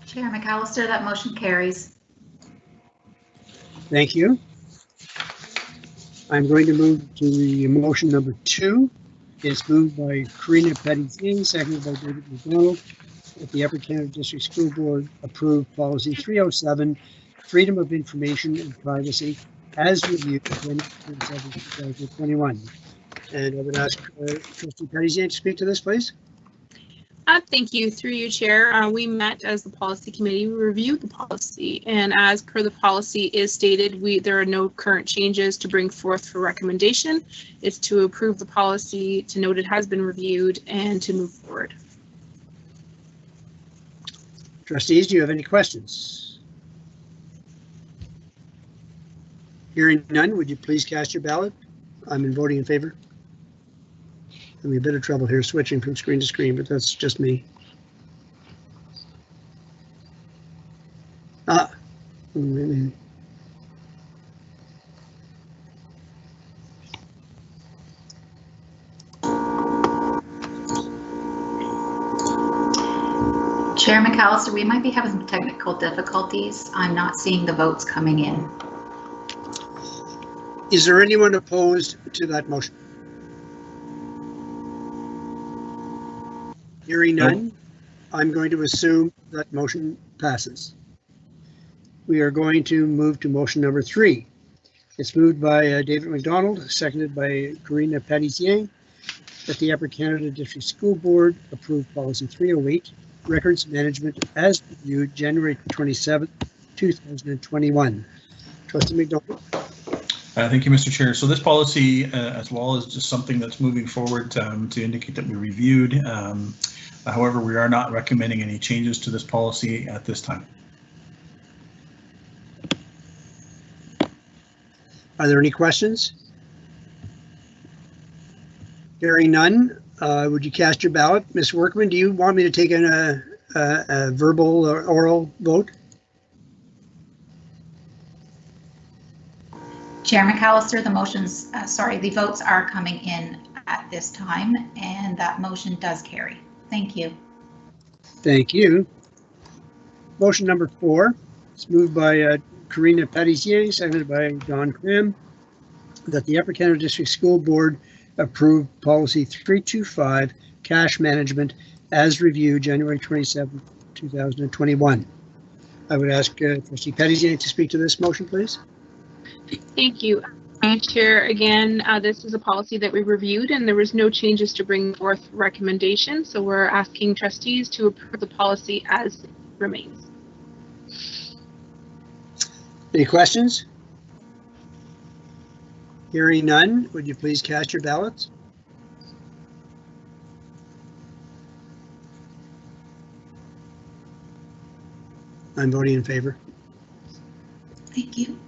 Chair McAllister, that motion carries. Thank you. I'm going to move to the motion number 2. It's moved by Karina Peresien, seconded by David McDonald, that the Upper Canada District School Board approve policy 307, freedom of information and privacy, as reviewed in 2021. And I would ask Trustee Peresien to speak to this, please. Thank you. Through you, Chair. We met as the policy committee. We reviewed the policy, and as per the policy is stated, there are no current changes to bring forth for recommendation. It's to approve the policy, to note it has been reviewed, and to move forward. Trustees, do you have any questions? Hearing none, would you please cast your ballot? I'm voting in favor. I'm in a bit of trouble here switching from screen to screen, but that's just me. Chair McAllister, we might be having some technical difficulties. I'm not seeing the votes coming in. Is there anyone opposed to that motion? Hearing none, I'm going to assume that motion passes. We are going to move to motion number 3. It's moved by David McDonald, seconded by Karina Patissier, that the Upper Canada District School Board approve policy 308, records management as reviewed January 27th, 2021. Trustee McDonald. Thank you, Mr. Chair. So this policy as well is just something that's moving forward to indicate that we reviewed. However, we are not recommending any changes to this policy at this time. Are there any questions? Hearing none, would you cast your ballot? Ms. Workman, do you want me to take a verbal or oral vote? Chair McAllister, the votes are coming in at this time, and that motion does carry. Thank you. Thank you. Motion number 4, it's moved by Karina Patissier, seconded by Don Cram, that the Upper Canada District School Board approve policy 325, cash management, as reviewed January 27, 2021. I would ask Trustee Patissier to speak to this motion, please. Thank you. Chair, again, this is a policy that we reviewed and there was no changes to bring forth recommendations. So we're asking trustees to approve the policy as it remains. Any questions? Hearing none, would you please cast your ballots? I'm voting in favor. Thank you.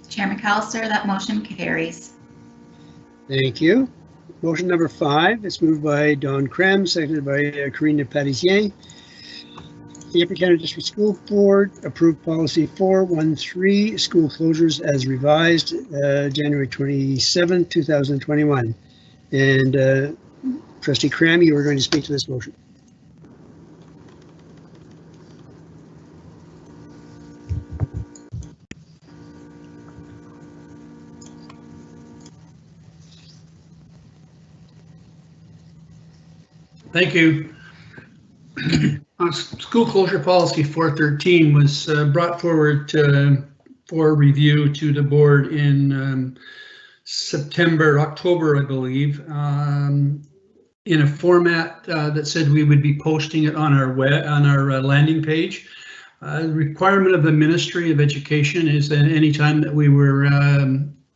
Chair McAllister, that motion carries. Thank you. Motion number 5, it's moved by Don Cram, seconded by Karina Patissier. The Upper Canada District School Board approved policy 413, school closures as revised January 27, 2021. And Trustee Cram, you were going to speak to this motion. Thank you. School closure policy 413 was brought forward for review to the board in October, I believe, in a format that said we would be posting it on our landing page. The requirement of the Ministry of Education is that any time that we were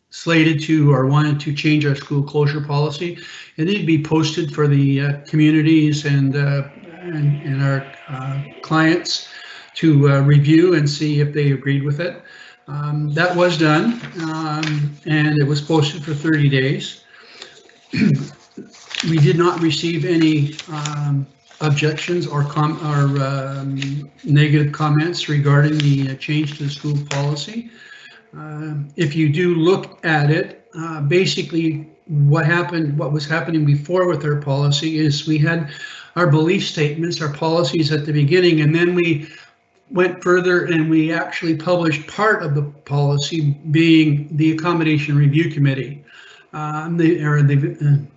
slated to or wanted to change our school closure policy, it needed to be posted for the communities and our clients to review and see if they agreed with it. That was done, and it was posted for 30 days. We did not receive any objections or negative comments regarding the change to the school policy. If you do look at it, basically what was happening before with our policy is we had our belief statements, our policies at the beginning, and then we went further and we actually published part of the policy being the Accommodation Review Committee, the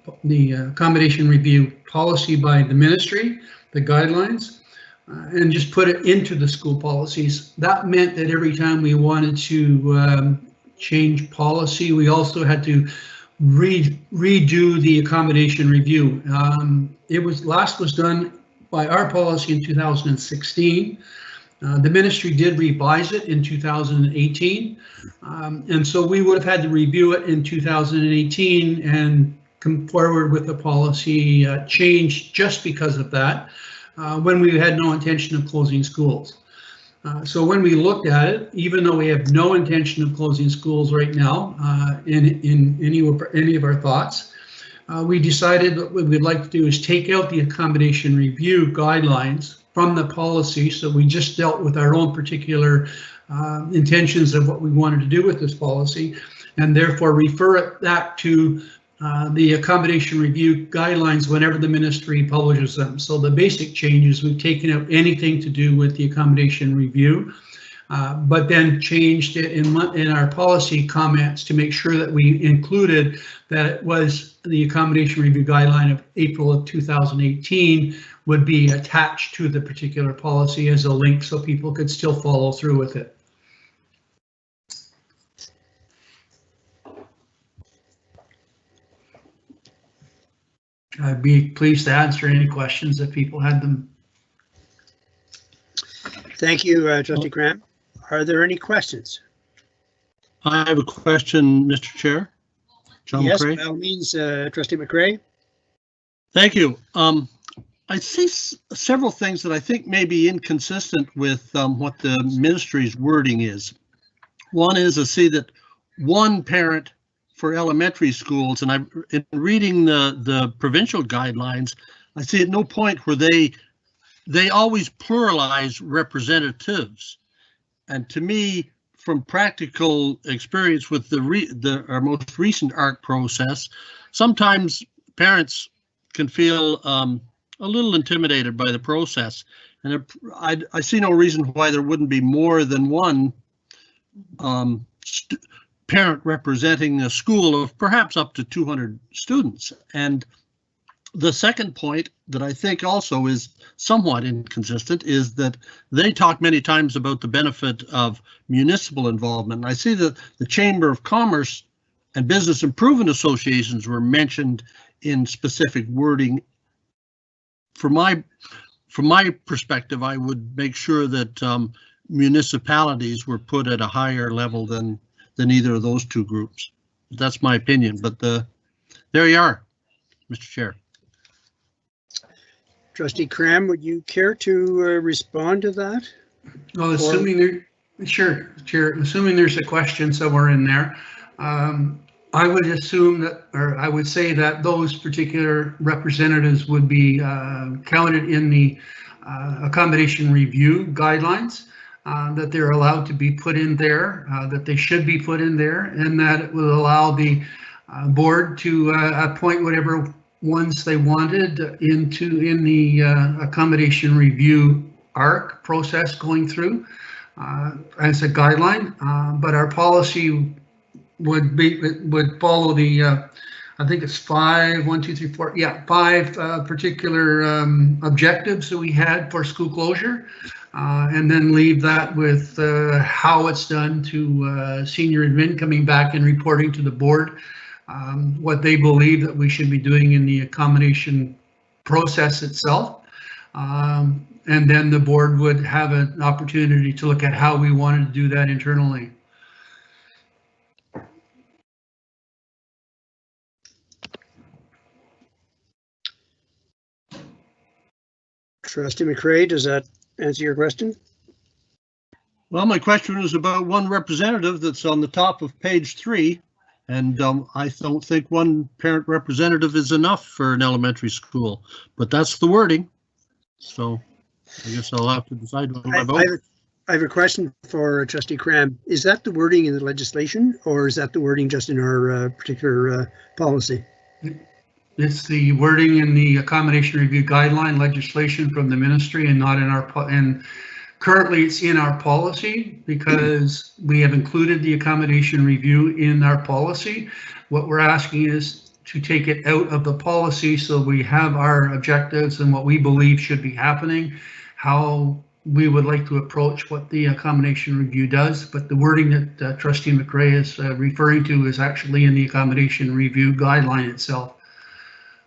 Accommodation Review policy by the ministry, the guidelines, and just put it into the school policies. That meant that every time we wanted to change policy, we also had to redo the accommodation review. It was done by our policy in 2016. The ministry did revise it in 2018, and so we would have had to review it in 2018 and come forward with a policy change just because of that, when we had no intention of closing schools. So when we looked at it, even though we have no intention of closing schools right now in any of our thoughts, we decided what we would like to do is take out the accommodation review guidelines from the policy. So we just dealt with our own particular intentions of what we wanted to do with this policy, and therefore refer it back to the accommodation review guidelines whenever the ministry publishes them. So the basic changes, we've taken out anything to do with the accommodation review, but then changed it in our policy comments to make sure that we included that it was the accommodation review guideline of April of 2018 would be attached to the particular policy as a link so people could still follow through with it. I'd be pleased to answer any questions if people had them. Thank you, Trustee Cram. Are there any questions? I have a question, Mr. Chair. John Yes, McCrae. by all means, Trustee McCrae. Thank you. I see several things that I think may be inconsistent with what the ministry's wording is. One is I see that one parent for elementary schools, and in reading the provincial guidelines, I see at no point where they always pluralize representatives. And to me, from practical experience with our most recent ARC process, sometimes parents can feel a little intimidated by the process. And I see no reason why there wouldn't be more than one parent representing a school of perhaps up to 200 students. And the second point that I think also is somewhat inconsistent is that they talk many times about the benefit of municipal involvement. And I see that the Chamber of Commerce and Business Improvement Associations were mentioned in specific wording. From my perspective, I would make sure that municipalities were put at a higher level than either of those two groups. That's my opinion, but there you are, Mr. Chair. Trustee Cram, would you care to respond to that? Well, assuming sure, Chair, assuming there's a question somewhere in there, I would assume that, or I would say that those particular representatives would be counted in the accommodation review guidelines, that they're allowed to be put in there, that they should be put in there, and that it will allow the board to appoint whatever ones they wanted in the accommodation review ARC process going through as a guideline, but our policy would follow the I think it's 5 particular objectives that we had for school closure, and then leave that with how it's done to senior admin coming back and reporting to the board what they believe that we should be doing in the accommodation process itself. And then the board would have an opportunity to look at how we wanted to do that internally. Trustee McCrae, does that answer your question? Well, my question was about one representative that's on the top of page 3. And I don't think one parent representative is enough for an elementary school, but that's the wording. So I guess I'll have to decide what I vote. I have a question for Trustee Cram. Is that the wording in the legislation, or is that the wording just in our particular policy? It's the wording in the accommodation review guideline legislation from the ministry, and not in our currently it's in our policy because we have included the accommodation review in our policy. What we're asking is to take it out of the policy so we have our objectives and what we believe should be happening, how we would like to approach what the accommodation review does. But the wording that Trustee McCrae is referring to is actually in the accommodation review guideline itself,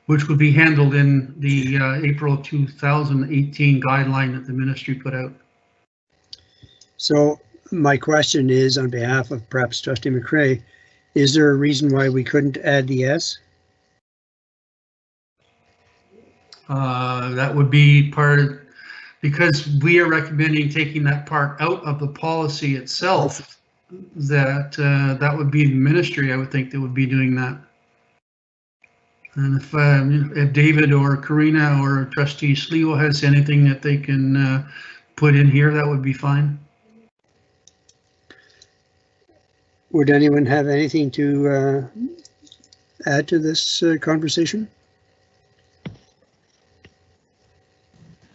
which would be handled in the April 2018 guideline that the ministry put out. So my question is, on behalf of perhaps Trustee McCrae, is there a reason why we couldn't add the S? That would be part of, because we are recommending taking that part out of the policy itself, that that would be the ministry, I would think, that would be doing that. And if David or Karina or Trustee Sliwa has anything that they can put in here, that would be fine. Would anyone have anything to add to this conversation?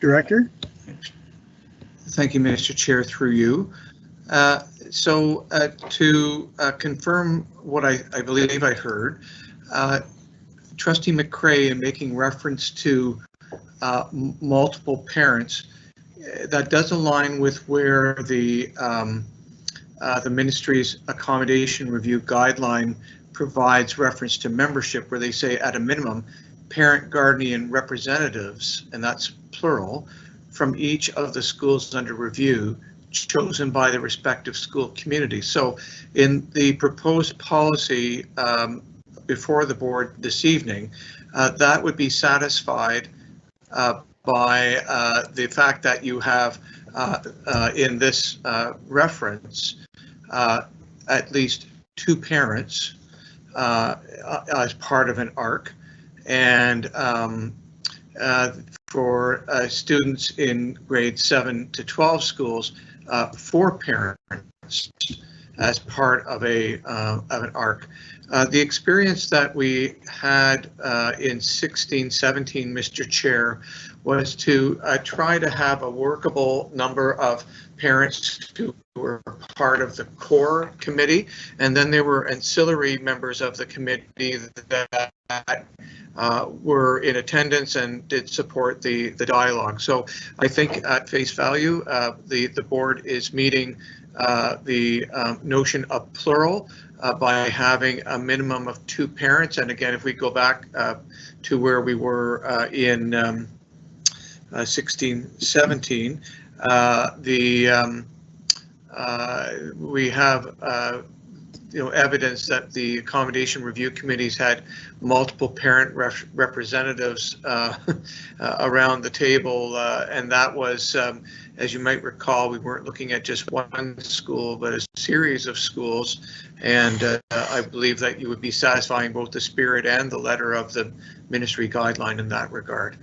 Director? Thank you, Mr. Chair, through you. So to confirm what I believe I heard, Trustee McCray, in making reference to multiple parents, that does align with where the ministry's accommodation review guideline provides reference to membership, where they say at a minimum, parent guardian representatives, and that's plural, from each of the schools under review, chosen by the respective school community. So in the proposed policy before the board this evening, that would be satisfied by the fact that you have in this reference at least 2 parents as part of an ARC, and for students in grades 7 to 12 schools, 4 parents as part of an ARC. The experience that we had in 16-17, Mr. Chair, was to try to have a workable number of parents who were part of the core committee, and then there were ancillary members of the committee that were in attendance and did support the dialogue. So I think at face value, the board is meeting the notion of plural by having a minimum of 2 parents. And again, if we go back to where we were in 16-17, we have evidence that the accommodation review committees had multiple parent representatives around the table, and that was, as you might recall, we weren't looking at just one school, but a series of schools, and I believe that you would be satisfying both the spirit and the letter of the ministry guideline in that regard.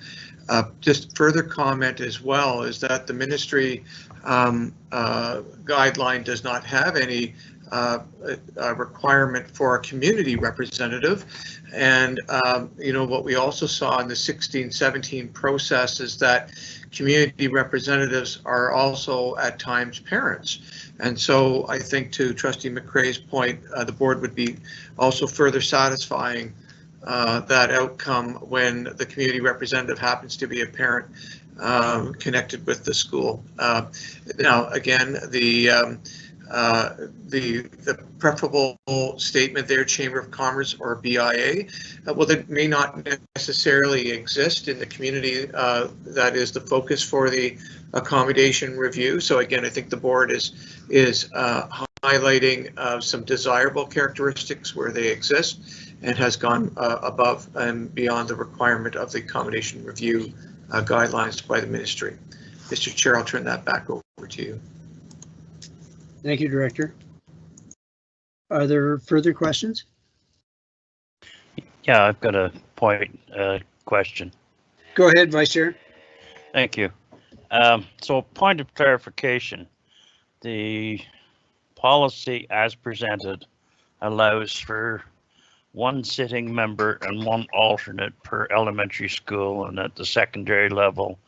Just further comment as well is that the ministry guideline does not have any requirement for a community representative, and what we also saw in the 16-17 process is that community representatives are also at times parents, and so I think, to Trustee McCray's point, the board would be also further satisfying that outcome when the community representative happens to be a parent connected with the school. Now, again, the preferable statement there, Chamber of Commerce or BIA, well, that may not necessarily exist in the community that is the focus for the accommodation review. So again, I think the board is highlighting some desirable characteristics where they exist, and has gone above and beyond the requirement of the accommodation review guidelines by the ministry. Mr. Chair, I'll turn that back over to you. Thank you, Director. Are there further questions? Yeah, I've got a question. Go ahead, Vice Chair. Thank you. So, point of clarification, the policy as presented allows for 1 sitting member and 1 alternate per elementary school, and at the secondary level,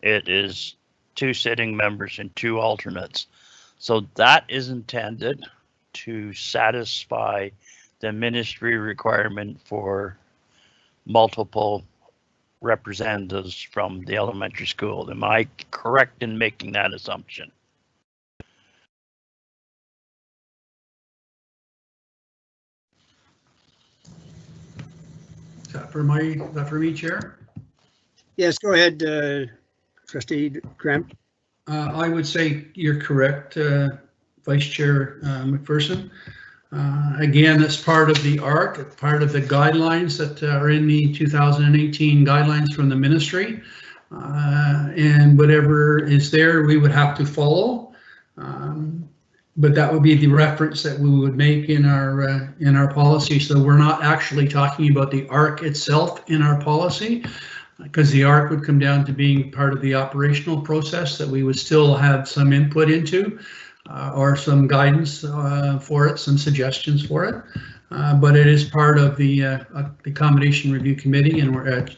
it is 2 sitting members and 2 alternates. So that is intended to satisfy the ministry requirement for multiple representatives from the elementary school. Am I correct in making that assumption? Is that for me, Chair? Yes, go ahead, Trustee Graham. I would say you're correct, Vice Chair McPherson. Again, that's part of the ARC, part of the guidelines that are in the 2018 guidelines from the ministry. And whatever is there, we would have to follow. but that would be the reference that we would make in our policy. So we're not actually talking about the ARC itself in our policy, because the ARC would come down to being part of the operational process that we would still have some input into, or some guidance for it, some suggestions for it. But it is part of the Accommodation Review Committee and we're at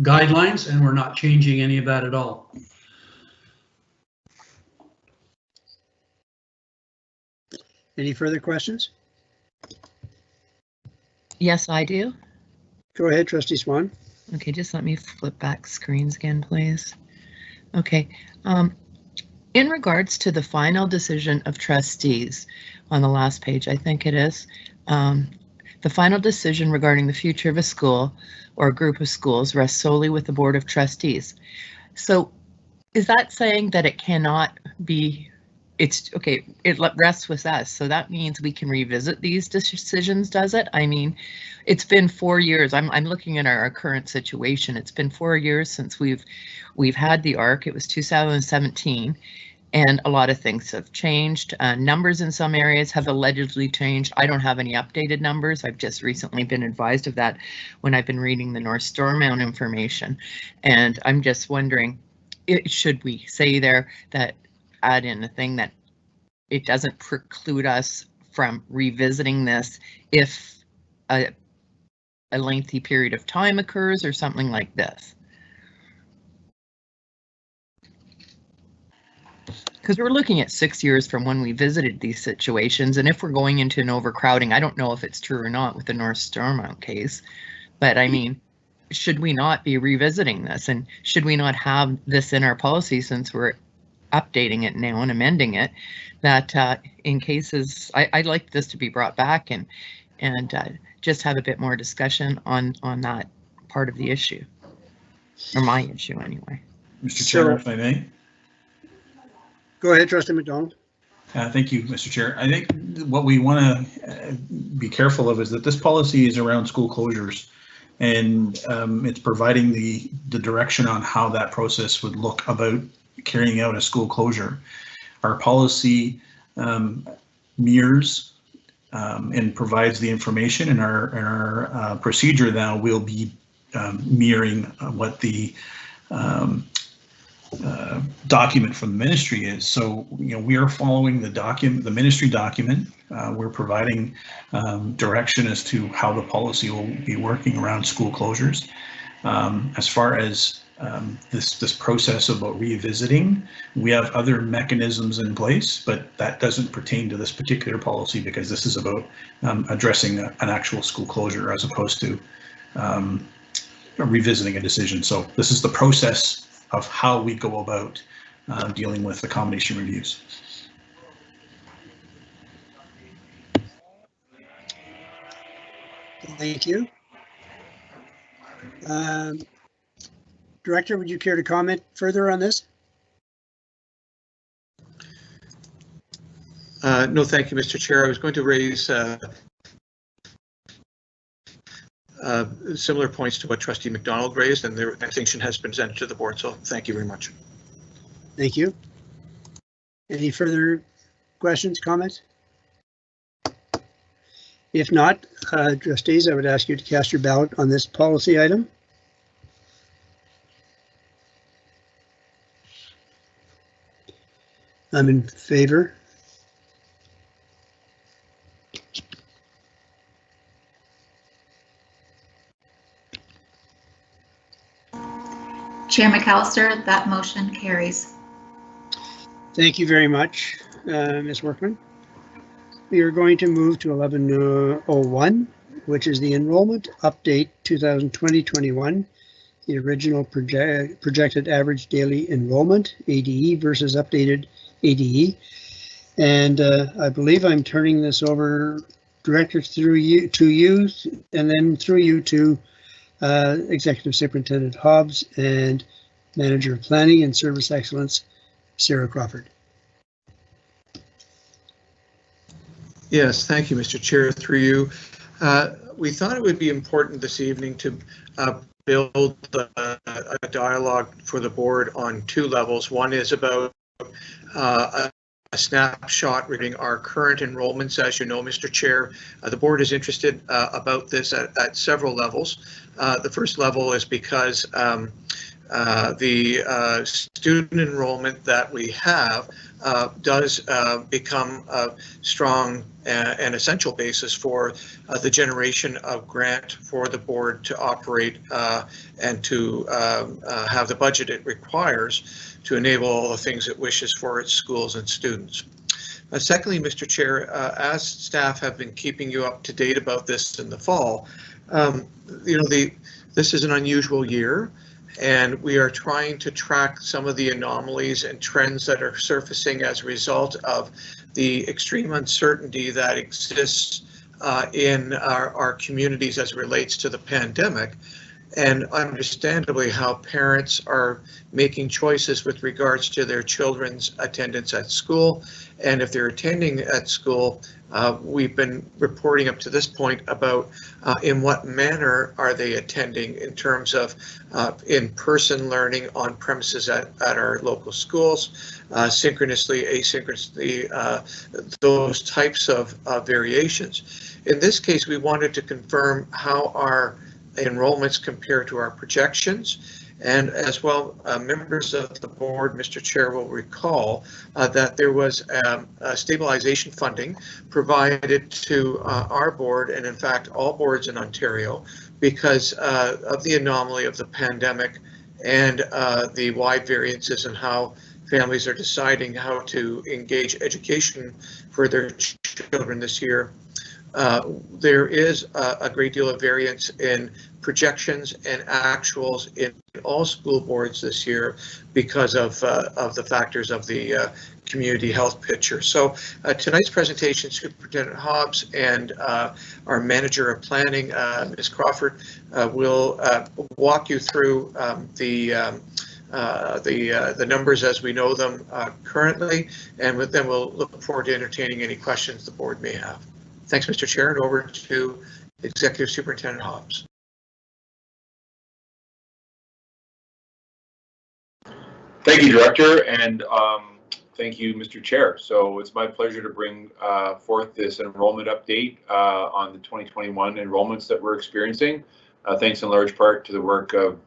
guidelines, and we're not changing any of that at all. Any further questions? Yes, I do. Go ahead, Trustee Swan. Okay, just let me flip back screens again, please. Okay. In regards to the final decision of trustees on the last page, I think it is, the final decision regarding the future of a school or a group of schools rests solely with the Board of Trustees. So is that saying that it cannot be, it's okay, it rests with us. So that means we can revisit these decisions, does it? I mean, it's been 4 years. I'm looking at our current situation. It's been 4 years since we've had the ARC. It was 2017. And a lot of things have changed. Numbers in some areas have allegedly changed. I don't have any updated numbers. I've just recently been advised of that when I've been reading the North Stormont information. And I'm just wondering, should we say there that add in a thing that it doesn't preclude us from revisiting this if a lengthy period of time occurs or something like this? Because we're looking at 6 years from when we visited these situations, and if we're going into an overcrowding, I don't know if it's true or not with the North Stormont case, but I mean, should we not be revisiting this, and should we not have this in our policy since we're updating it now and amending it, that in cases, I'd like this to be brought back and just have a bit more discussion on that part of the issue, or my issue anyway. Mr. Chair, if I may. Go ahead, Trustee McDonald. Thank you, Mr. Chair. I think what we want to be careful of is that this policy is around school closures, and it's providing the direction on how that process would look about carrying out a school closure. Our policy mirrors and provides the information, and our procedure now will be mirroring what the document from the ministry is. So, you know, we are following the document, the ministry document. We're providing direction as to how the policy will be working around school closures. As far as this process about revisiting, we have other mechanisms in place, but that doesn't pertain to this particular policy because this is about addressing an actual school closure as opposed to revisiting a decision. So this is the process of how we go about dealing with accommodation reviews. Thank you. Director, would you care to comment further on this? No, thank you, Mr. Chair. I was going to raise similar points to what Trustee McDonald raised, and their distinction has been presented to the board, so thank you very much. Thank you. Any further questions, comments? If not, trustees, I would ask you to cast your ballot on this policy item. I'm in favor. Chair McAllister, that motion carries. Thank you very much, Ms. Workman. We are going to move to 1101, which is the enrollment update 2020-21, the original projected average daily enrollment, ADE, versus updated ADE. And I believe I'm turning this over, Director, through you to you, and then through you to Executive Superintendent Hobbs and Manager of Planning and Service Excellence, Sarah Crawford. Yes, thank you, Mr. Chair, through you. We thought it would be important this evening to build a dialogue for the board on two levels. One is about snapshot regarding our current enrollments. As you know, Mr. Chair, the board is interested about this at several levels. The first level is because the student enrollment that we have does become a strong and essential basis for the generation of grant for the board to operate and to have the budget it requires to enable all the things it wishes for its schools and students. Secondly, Mr. Chair, as staff have been keeping you up to date about this in the fall, this is an unusual year, and we are trying to track some of the anomalies and trends that are surfacing as a result of the extreme uncertainty that exists in our communities as it relates to the pandemic, and understandably how parents are making choices with regards to their children's attendance at school. And if they're attending at school, we've been reporting up to this point about in what manner are they attending in terms of in-person learning on premises at our local schools, synchronously, asynchronously, those types of variations. In this case, we wanted to confirm how our enrollments compare to our projections, and as well, members of the board, Mr. Chair, will recall that there was stabilization funding provided to our board, and in fact all boards in Ontario, because of the anomaly of the pandemic and the wide variances in how families are deciding how to engage education for their children this year. There is a great deal of variance in projections and actuals in all school boards this year because of the factors of the community health picture. So tonight's presentation, Superintendent Hobbs and our Manager of Planning, Ms. Crawford, will walk you through the numbers as we know them currently, and then we'll look forward to entertaining any questions the board may have. Thanks, Mr. Chair, and over to Executive Superintendent Hobbs. Thank you, Director, and thank you, Mr. Chair. So it's my pleasure to bring forth this enrollment update on the 2021 enrollments that we're experiencing. Thanks in large part to the work of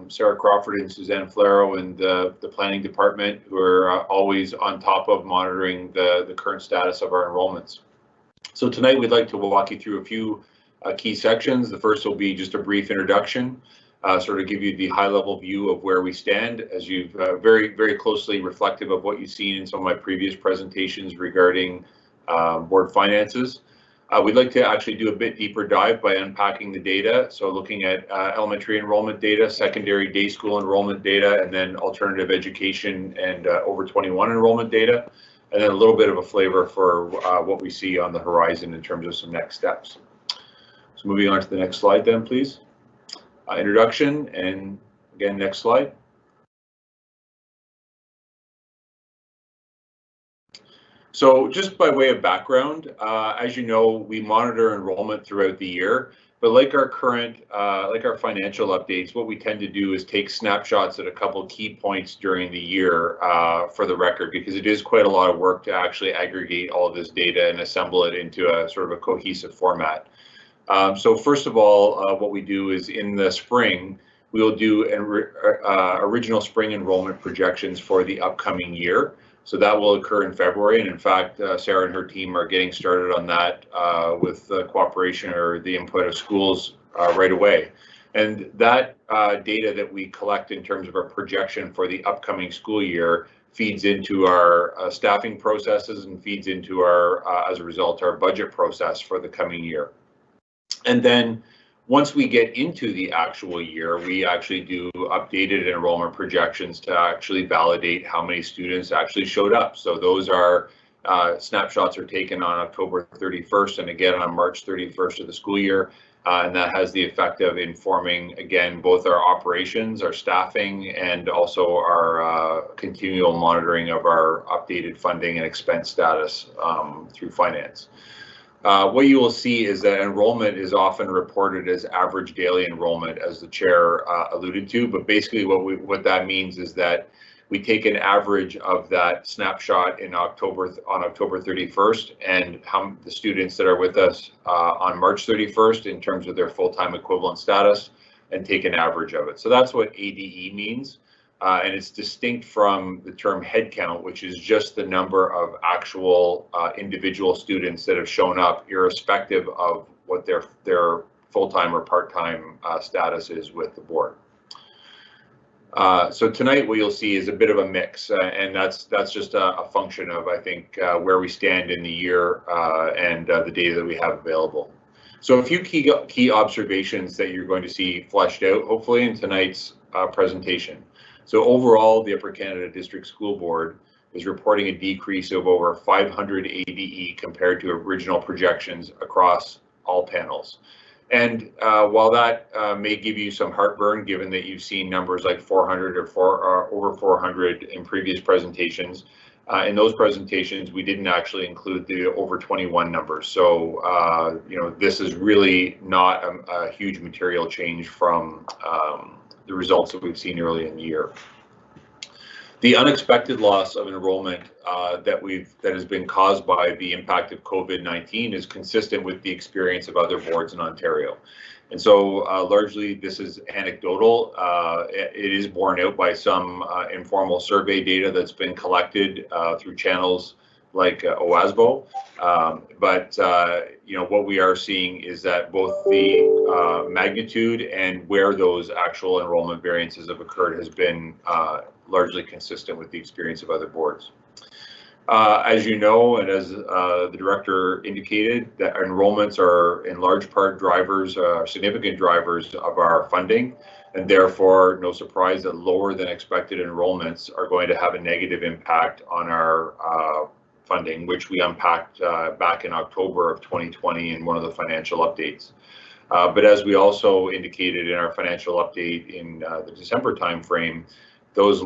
Sarah Crawford and Suzanne Flero and the Planning Department, who are always on top of monitoring the current status of our enrollments. So tonight we'd like to walk you through a few key sections. The first will be just a brief introduction, sort of give you the high-level view of where we stand, as you've very, very closely reflective of what you've seen in some of my previous presentations regarding board finances. We'd like to actually do a bit deeper dive by unpacking the data, so looking at elementary enrollment data, secondary day school enrollment data, and then alternative education and over 21 enrollment data, and then a little bit of a flavor for what we see on the horizon in terms of some next steps. So moving on to the next slide then, please. Introduction, and again, next slide. So just by way of background, as you know, we monitor enrollment throughout the year, but like our current, like our financial updates, what we tend to do is take snapshots at a couple key points during the year for the record, because it is quite a lot of work to actually aggregate all of this data and assemble it into a sort of a cohesive format. So first of all, what we do is in the spring, we'll do original spring enrollment projections for the upcoming year. So that will occur in February, and in fact, Sarah and her team are getting started on that with the cooperation or the input of schools right away. And that data that we collect in terms of our projection for the upcoming school year feeds into our staffing processes and feeds into our, as a result, our budget process for the coming year. And then once we get into the actual year, we actually do updated enrollment projections to actually validate how many students actually showed up. So those are snapshots are taken on October 31st and again on March 31st of the school year. And that has the effect of informing, again, both our operations, our staffing, and also our continual monitoring of our updated funding and expense status through finance. What you will see is that enrollment is often reported as average daily enrollment, as the chair alluded to, but basically what that means is that we take an average of that snapshot on October 31st and how the students that are with us on March 31st in terms of their full-time equivalent status, and take an average of it. So that's what ADE means. And it's distinct from the term headcount, which is just the number of actual individual students that have shown up, irrespective of what their full-time or part-time status is with the board. So tonight what you'll see is a bit of a mix, and that's just a function of, I think, where we stand in the year and the data that we have available. So a few key observations that you're going to see fleshed out, hopefully, in tonight's presentation. So overall, the Upper Canada District School Board is reporting a decrease of over 500 ADE compared to original projections across all panels. And while that may give you some heartburn, given that you've seen numbers like 400 or over 400 in previous presentations, in those presentations, we didn't actually include the over 21 numbers. So, you know, this is really not a huge material change from the results that we've seen early in the year. The unexpected loss of enrollment that has been caused by the impact of COVID-19 is consistent with the experience of other boards in Ontario. And so largely this is anecdotal. It is borne out by some informal survey data that's been collected through channels like OASBO. But you know, what we are seeing is that both the magnitude and where those actual enrollment variances have occurred has been largely consistent with the experience of other boards. As you know, and as the director indicated, that enrollments are in large part significant drivers of our funding, and therefore no surprise that lower than expected enrollments are going to have a negative impact on our funding, which we unpacked back in October of 2020 in one of the financial updates. But as we also indicated in our financial update in the December timeframe, those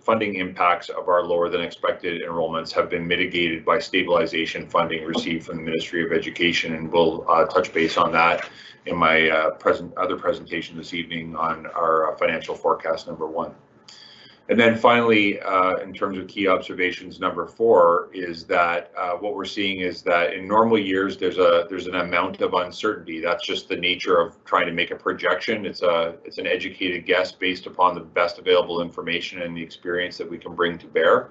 funding impacts of our lower than expected enrollments have been mitigated by stabilization funding received from the Ministry of Education, and we'll touch base on that in my other presentation this evening on our financial forecast number 1. And then finally, in terms of key observations, number 4 is that what we're seeing is that in normal years, there's an amount of uncertainty. That's just the nature of trying to make a projection. It's an educated guess based upon the best available information and the experience that we can bring to bear.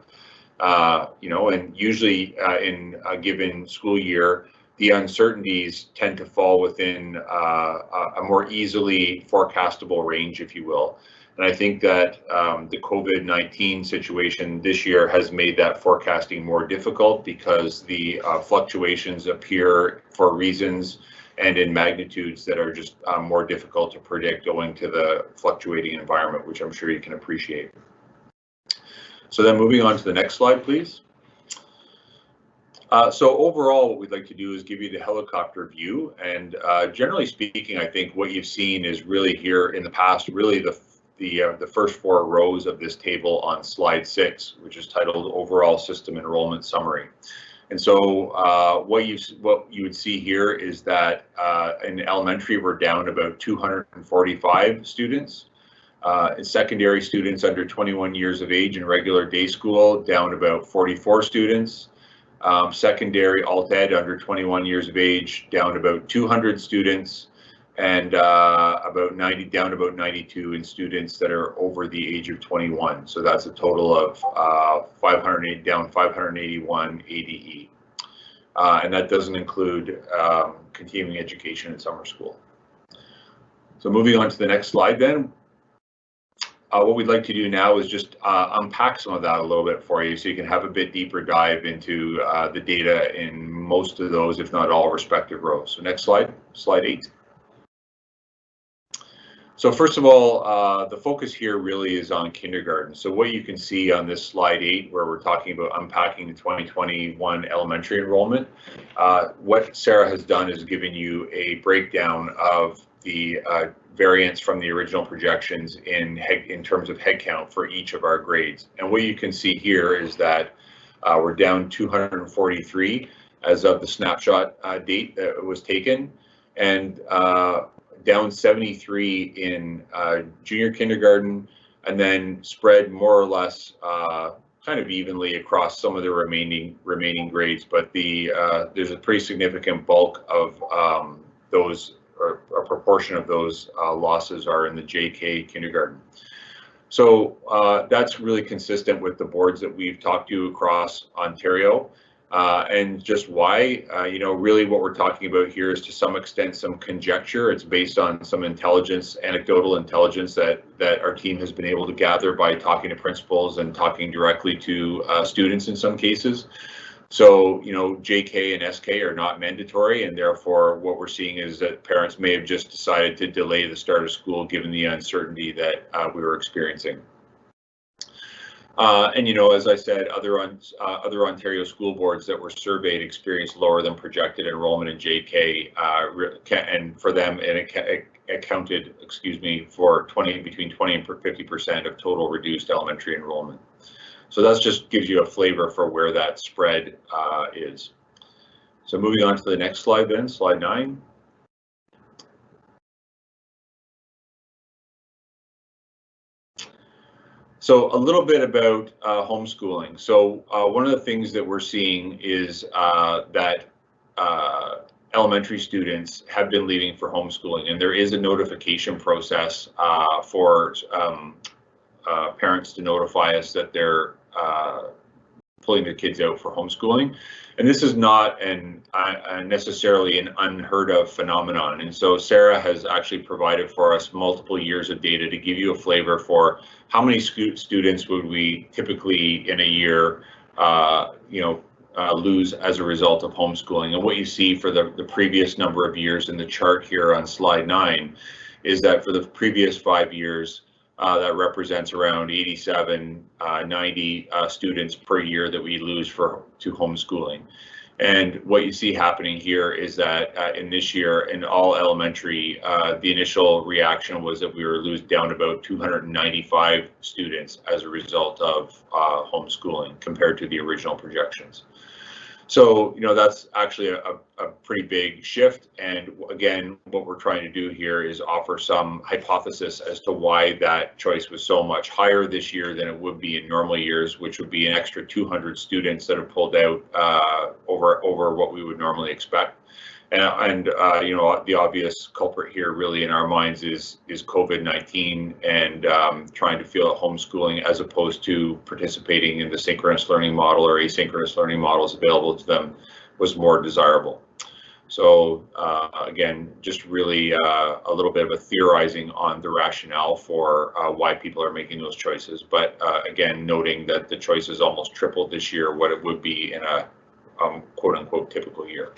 You know, and usually in a given school year, the uncertainties tend to fall within a more easily forecastable range, if you will. And I think that the COVID-19 situation this year has made that forecasting more difficult because the fluctuations appear for reasons and in magnitudes that are just more difficult to predict owing to the fluctuating environment, which I'm sure you can appreciate. So then moving on to the next slide, please. So overall, what we'd like to do is give you the helicopter view. And generally speaking, I think what you've seen is really here in the past, really the first 4 rows of this table on slide 6, which is titled Overall System Enrollment Summary. And so what you would see here is that in elementary, we're down about 245 students. In secondary, students under 21 years of age in regular day school, down about 44 students. Secondary alt-ed under 21 years of age, down about 200 students. And down about 92 in students that are over the age of 21. So that's a total of 581 ADE. And that doesn't include continuing education and summer school. So moving on to the next slide then. What we'd like to do now is just unpack some of that a little bit for you so you can have a bit deeper dive into the data in most of those, if not all, respective rows. So next slide, slide 8. So first of all, the focus here really is on kindergarten. So what you can see on this slide 8, where we're talking about unpacking the 2021 elementary enrollment, what Sarah has done is given you a breakdown of the variance from the original projections in terms of headcount for each of our grades. And what you can see here is that we're down 243 as of the snapshot date that was taken, and down 73 in junior kindergarten, and then spread more or less kind of evenly across some of the remaining grades. But there's a pretty significant bulk of those, or a proportion of those losses are in the JK kindergarten. So that's really consistent with the boards that we've talked to across Ontario. And just why, really what we're talking about here is to some extent some conjecture. It's based on some intelligence, anecdotal intelligence that our team has been able to gather by talking to principals and talking directly to students in some cases. So, JK and SK are not mandatory, and therefore what we're seeing is that parents may have just decided to delay the start of school given the uncertainty that we were experiencing. And as I said, other Ontario school boards that were surveyed experienced lower than projected enrollment in JK, and for them it accounted, for between 20 and 50% of total reduced elementary enrollment. So that just gives you a flavor for where that spread is. So moving on to the next slide then, slide 9. So a little bit about homeschooling. So one of the things that we're seeing is that elementary students have been leaving for homeschooling, and there is a notification process for parents to notify us that they're pulling their kids out for homeschooling. And this is not necessarily an unheard of phenomenon. And so Sarah has actually provided for us multiple years of data to give you a flavor for how many students would we typically in a year, lose as a result of homeschooling. And what you see for the previous number of years in the chart here on slide 9 is that for the previous 5 years, that represents around 87, 90 students per year that we lose to homeschooling. And what you see happening here is that in this year, in all elementary, the initial reaction was that we were losing down about 295 students as a result of homeschooling compared to the original projections. So, that's actually a pretty big shift. And again, what we're trying to do here is offer some hypothesis as to why that choice was so much higher this year than it would be in normal years, which would be an extra 200 students that have pulled out over what we would normally expect. And the obvious culprit here really in our minds is COVID-19 and trying to feel homeschooling as opposed to participating in the synchronous learning model or asynchronous learning models available to them was more desirable. So again, just really a little bit of a theorizing on the rationale for why people are making those choices. But again, noting that the choices almost tripled this year what it would be in a quote unquote typical year.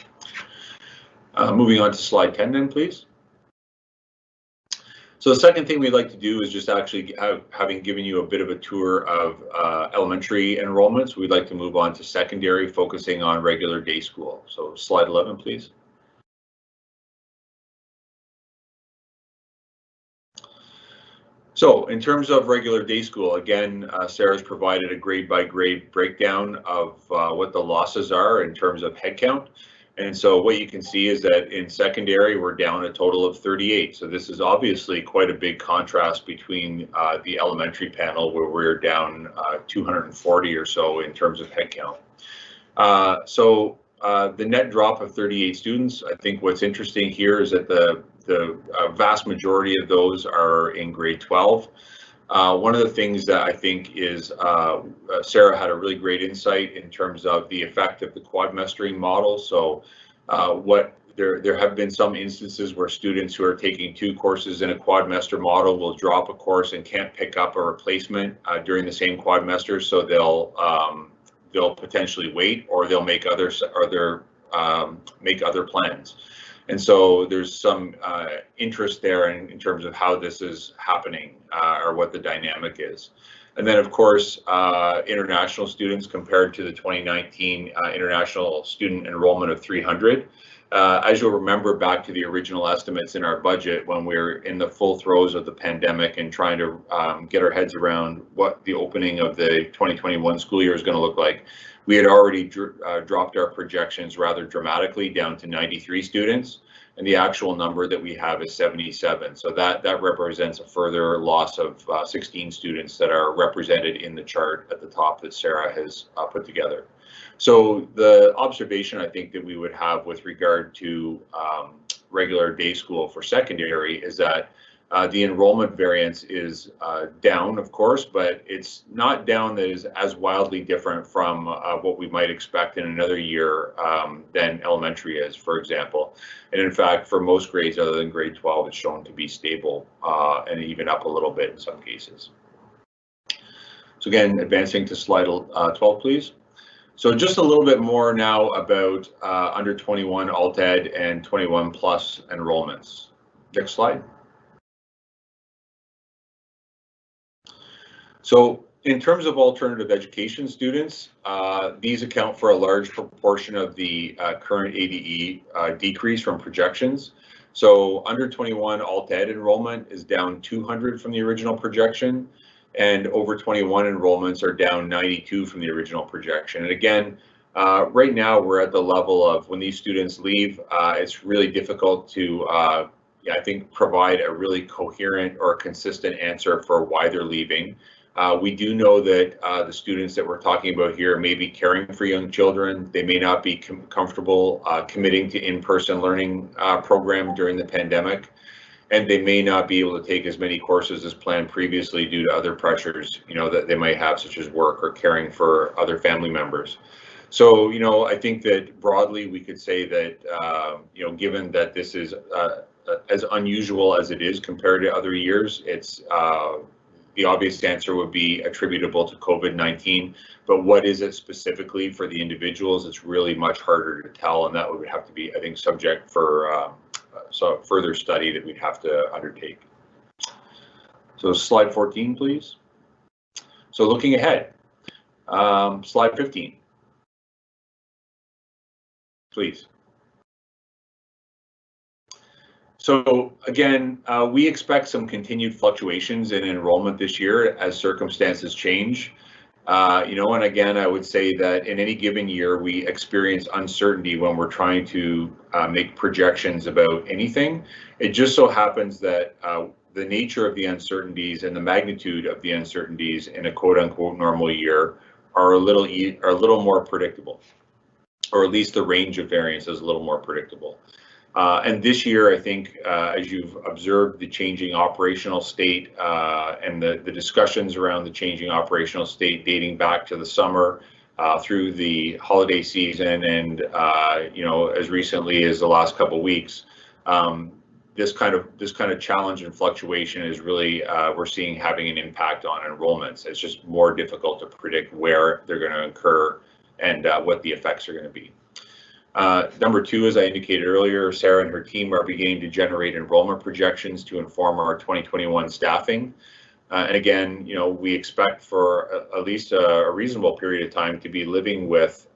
Moving on to slide 10 then, please. So the second thing we'd like to do is just actually having given you a bit of a tour of elementary enrollments, we'd like to move on to secondary, focusing on regular day school. So slide 11, please. So in terms of regular day school, again, Sarah's provided a grade by grade breakdown of what the losses are in terms of headcount. And so what you can see is that in secondary, we're down a total of 38. So this is obviously quite a big contrast between the elementary panel where we're down 240 or so in terms of headcount. So the net drop of 38 students, I think what's interesting here is that the vast majority of those are in grade 12. One of the things that I think is Sarah had a really great insight in terms of the effect of the quadmestering model. So there have been some instances where students who are taking 2 courses in a quadmester model will drop a course and can't pick up a replacement during the same quadmester. So they'll potentially wait, or they'll make other plans. And so there's some interest there in terms of how this is happening or what the dynamic is. And then, of course, international students compared to the 2019 international student enrollment of 300. As you'll remember back to the original estimates in our budget when we were in the full throes of the pandemic and trying to get our heads around what the opening of the 2021 school year is going to look like, we had already dropped our projections rather dramatically down to 93 students. and the actual number that we have is 77. So that represents a further loss of 16 students that are represented in the chart at the top that Sarah has put together. So the observation I think that we would have with regard to regular day school for secondary is that the enrollment variance is down, of course, but it's not down that is as wildly different from what we might expect in another year than elementary is, for example. And in fact, for most grades other than grade 12, it's shown to be stable and even up a little bit in some cases. So again, advancing to slide 12, please. So just a little bit more now about under 21 alt ed and 21 plus enrollments. Next slide. So in terms of alternative education students, these account for a large proportion of the current ADE decrease from projections. So under 21 alt ed enrollment is down 200 from the original projection, and over 21 enrollments are down 92 from the original projection. And again, right now we're at the level of when these students leave, it's really difficult to, I think, provide a really coherent or consistent answer for why they're leaving. We do know that the students that we're talking about here may be caring for young children. They may not be comfortable committing to in-person learning program during the pandemic, and they may not be able to take as many courses as planned previously due to other pressures, that they might have, such as work or caring for other family members. So, I think that broadly we could say that, given that this is as unusual as it is compared to other years, it's the obvious answer would be attributable to COVID-19, but what is it specifically for the individuals? It's really much harder to tell, and that would have to be, I think, subject for further study that we'd have to undertake. So slide 14, please. So looking ahead, slide 15, please. So again, we expect some continued fluctuations in enrollment this year as circumstances change. And again, I would say that in any given year, we experience uncertainty when we're trying to make projections about anything. It just so happens that the nature of the uncertainties and the magnitude of the uncertainties in a quote unquote normal year are a little more predictable, or at least the range of variance is a little more predictable. And this year, I think, as you've observed the changing operational state and the discussions around the changing operational state dating back to the summer through the holiday season and, as recently as the last couple of weeks, this kind of challenge and fluctuation is really, we're seeing having an impact on enrollments. It's just more difficult to predict where they're going to occur and what the effects are going to be. Number two, as I indicated earlier, Sarah and her team are beginning to generate enrollment projections to inform our 2021 staffing. And again, we expect for at least a reasonable period of time to be living with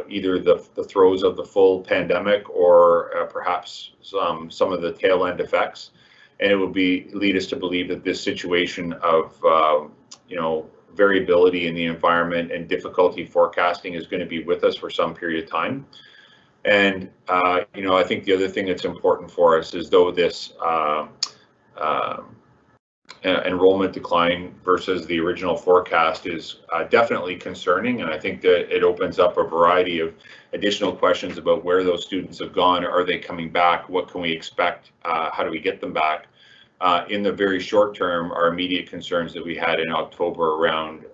either the throes of the full pandemic or perhaps some of the tail end effects. And it would lead us to believe that this situation of, variability in the environment and difficulty forecasting is going to be with us for some period of time. And, I think the other thing that's important for us is though this enrollment decline versus the original forecast is definitely concerning. And I think that it opens up a variety of additional questions about where those students have gone. Are they coming back? What can we expect? How do we get them back? In the very short term, our immediate concerns that we had in October around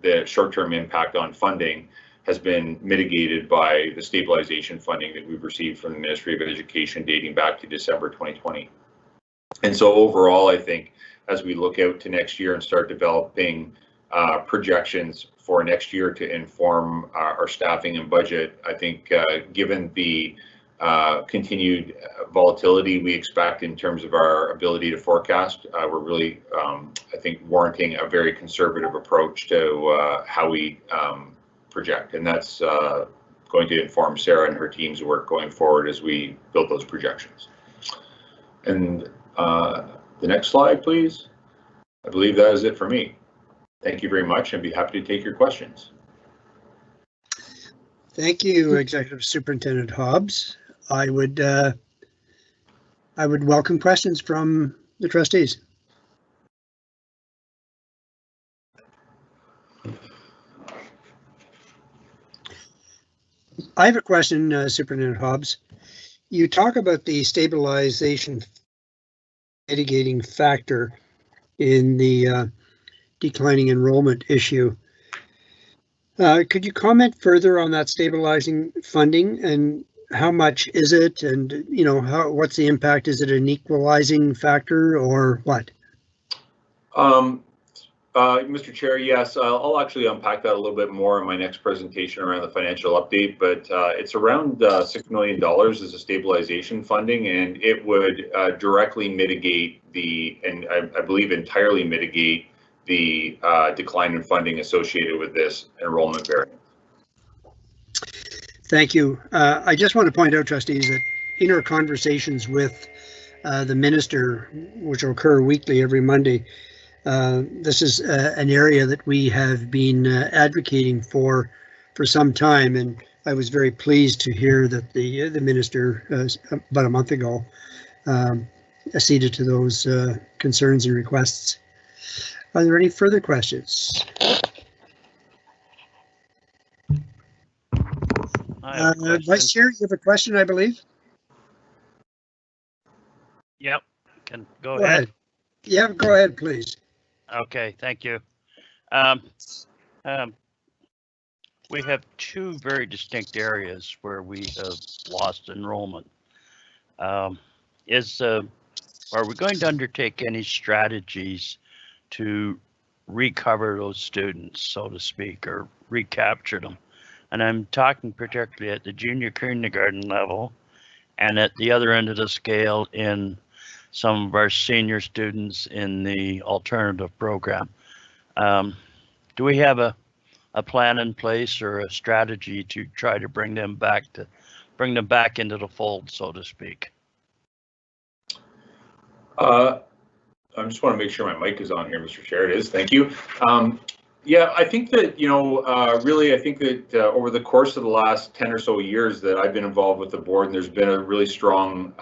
the short-term impact on funding has been mitigated by the stabilization funding that we've received from the Ministry of Education dating back to December 2020. And so overall, I think as we look out to next year and start developing projections for next year to inform our staffing and budget, I think given the continued volatility we expect in terms of our ability to forecast, we're really, I think, warranting a very conservative approach to how we project, and that's going to inform Sarah and her team's work going forward as we build those projections. And the next slide, please. I believe that is it for me. Thank you very much, and be happy to take your questions. Thank you, Executive Superintendent Hobbs. I would I would welcome questions from the trustees. I have a question, Superintendent Hobbs. You talk about the stabilization mitigating factor in the declining enrollment issue. Could you comment further on that stabilizing funding and how much is it, and what's the impact? Is it an equalizing factor or what? Mr. Chair, yes, I'll actually unpack that a little bit more in my next presentation around the financial update, but it's around $6 million as a stabilization funding, and it would directly mitigate and I believe entirely mitigate the decline in funding associated with this enrollment variance. Thank you. I just want to point out, trustees, that in our conversations with the minister, which will occur weekly every Monday, this is an area that we have been advocating for some time, and I was very pleased to hear that the minister about a month ago acceded to those concerns and requests. Are there any further questions? Vice Chair, you have a question, I believe? Yep, can go ahead. Yeah, go ahead, please. Okay, thank you. We have two very distinct areas where we have lost enrollment. Are we going to undertake any strategies to recover those students, so to speak, or recapture them? And I'm talking particularly at the junior kindergarten level and at the other end of the scale in some of our senior students in the alternative program. Do we have a plan in place or a strategy to try to bring them back into the fold, so to speak? I just want to make sure my mic is on here, Mr. Chair. It is. Thank you. Yeah, I think that, really, I think that over the course of the last 10 or so years that I've been involved with the board, and there's been a really strong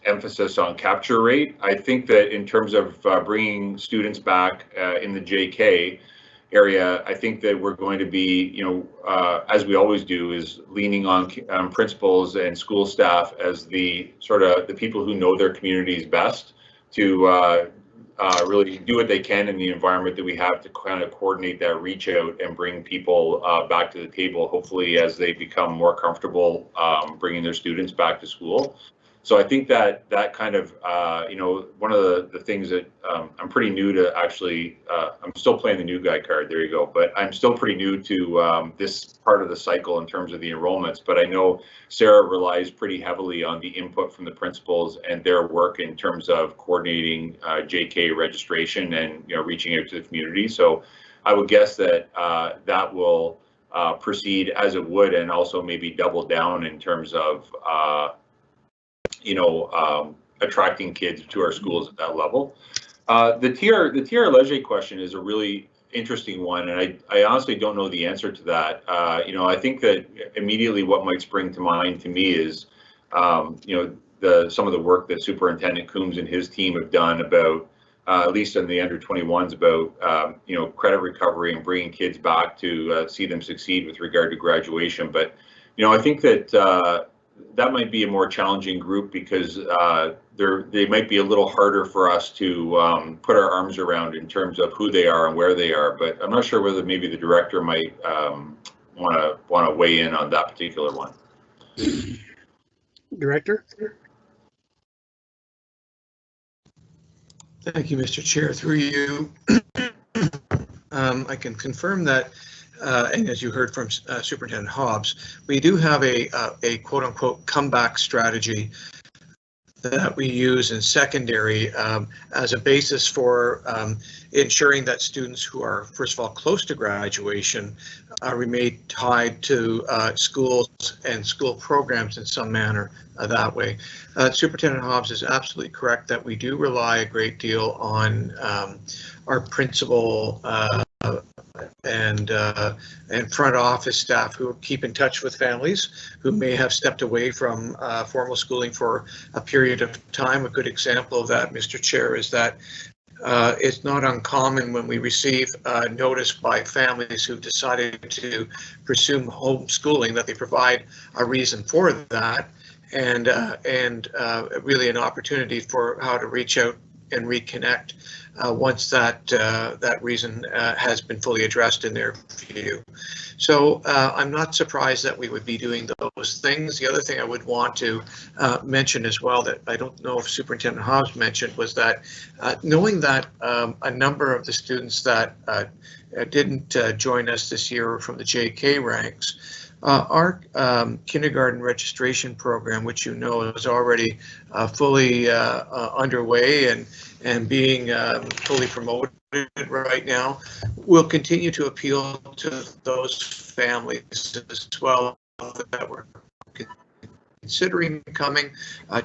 emphasis on capture rate. I think that in terms of bringing students back in the JK area, I think that we're going to be, as we always do, is leaning on principals and school staff as the people who know their communities best to really do what they can in the environment that we have to kind of coordinate that reach out and bring people back to the table, hopefully as they become more comfortable bringing their students back to school. So I think that kind of, one of the things that I'm pretty new to actually, I'm still playing the new guy card, there you go, but I'm still pretty new to this part of the cycle in terms of the enrollments, but I know Sarah relies pretty heavily on the input from the principals and their work in terms of coordinating JK registration and, reaching out to the community. So I would guess that that will proceed as it would, and also maybe double down in terms of attracting kids to our schools at that level. The TR Leger question is a really interesting one, and I honestly don't know the answer to that. I think that immediately what might spring to mind to me is, some of the work that Superintendent Coombs and his team have done about, at least in the under 21s, about credit recovery and bringing kids back to see them succeed with regard to graduation. But I think that that might be a more challenging group because they might be a little harder for us to put our arms around in terms of who they are and where they are. But I'm not sure whether maybe the director might want to weigh in on that particular one. Director? Thank you, Mr. Chair. Through you, I can confirm that, and as you heard from Superintendent Hobbs, we do have a quote-unquote comeback strategy that we use in secondary as a basis for ensuring that students who are, first of all, close to graduation remain tied to schools and school programs in some manner that way. Superintendent Hobbs is absolutely correct that we do rely a great deal on our principal front office staff who keep in touch with families who may have stepped away from formal schooling for a period of time. A good example of that, Mr. Chair, is that it's not uncommon when we receive notice by families who've decided to pursue homeschooling that they provide a reason for that, and really an opportunity for how to reach out and reconnect once that reason has been fully addressed in their view. So I'm not surprised that we would be doing those things. The other thing I would want to mention as well, that I don't know if Superintendent Hobbs mentioned, was that knowing that a number of the students that didn't join us this year from the JK ranks, our kindergarten registration program, which you know is already fully underway and being fully promoted right now, will continue to appeal to those families as well that were considering coming,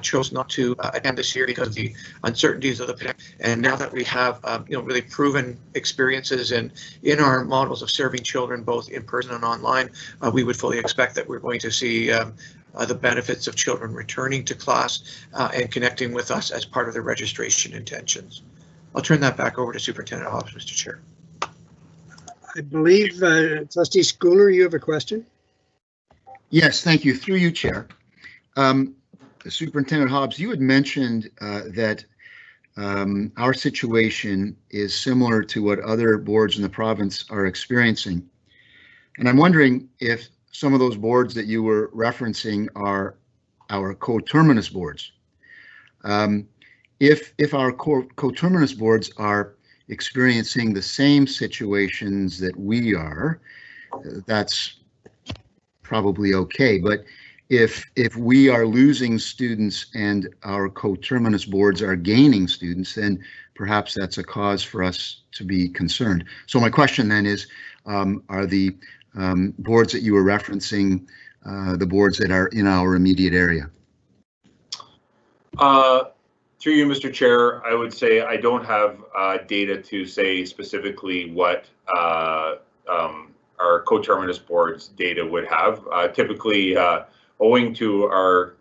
chose not to attend this year because of the uncertainties of the pandemic. And now that we have really proven experiences in our models of serving children both in person and online, we would fully expect that we're going to see the benefits of children returning to class and connecting with us as part of their registration intentions. I'll turn that back over to Superintendent Hobbs, Mr. Chair. I believe Trustee Schooler, you have a question? Yes, thank you. Through you, Chair. Superintendent Hobbs, you had mentioned that our situation is similar to what other boards in the province are experiencing. And I'm wondering if some of those boards that you were referencing are our coterminous boards. If our coterminous boards are experiencing the same situations that we are, that's probably okay. But if we are losing students and our coterminous boards are gaining students, then perhaps that's a cause for us to be concerned. So my question then is, are the boards that you were referencing the boards that are in our immediate area? Through you, Mr. Chair, I would say I don't have data to say specifically what our coterminous boards data would have. Typically, owing to our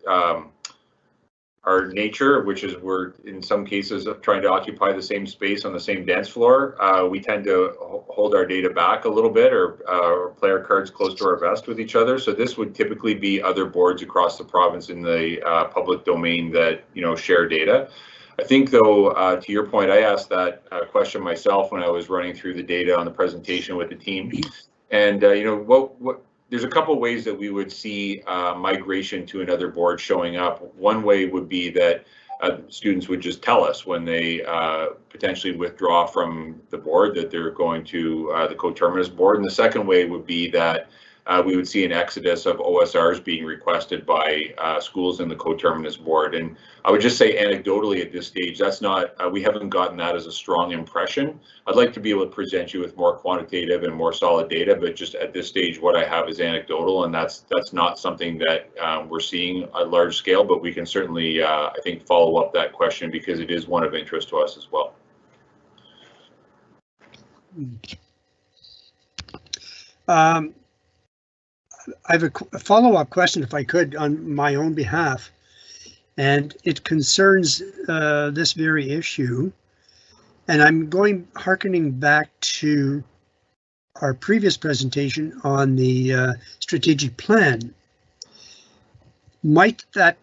nature, which is we're in some cases trying to occupy the same space on the same dance floor, we tend to hold our data back a little bit or play our cards close to our vest with each other. So this would typically be other boards across the province in the public domain that share data. I think though, to your point, I asked that question myself when I was running through the data on the presentation with the team, and there's a couple ways that we would see migration to another board showing up. One way would be that students would just tell us when they potentially withdraw from the board that they're going to the coterminous board. And the second way would be that we would see an exodus of OSRs being requested by schools in the coterminous board. And I would just say anecdotally at this stage, that's not, we haven't gotten that as a strong impression. I'd like to be able to present you with more quantitative and more solid data, but just at this stage, what I have is anecdotal, and that's not something that we're seeing at large scale, but we can certainly, I think, follow up that question because it is one of interest to us as well. I have a follow-up question, if I could, on my own behalf, and it concerns this very issue. And I'm hearkening back to our previous presentation on the strategic plan. Might that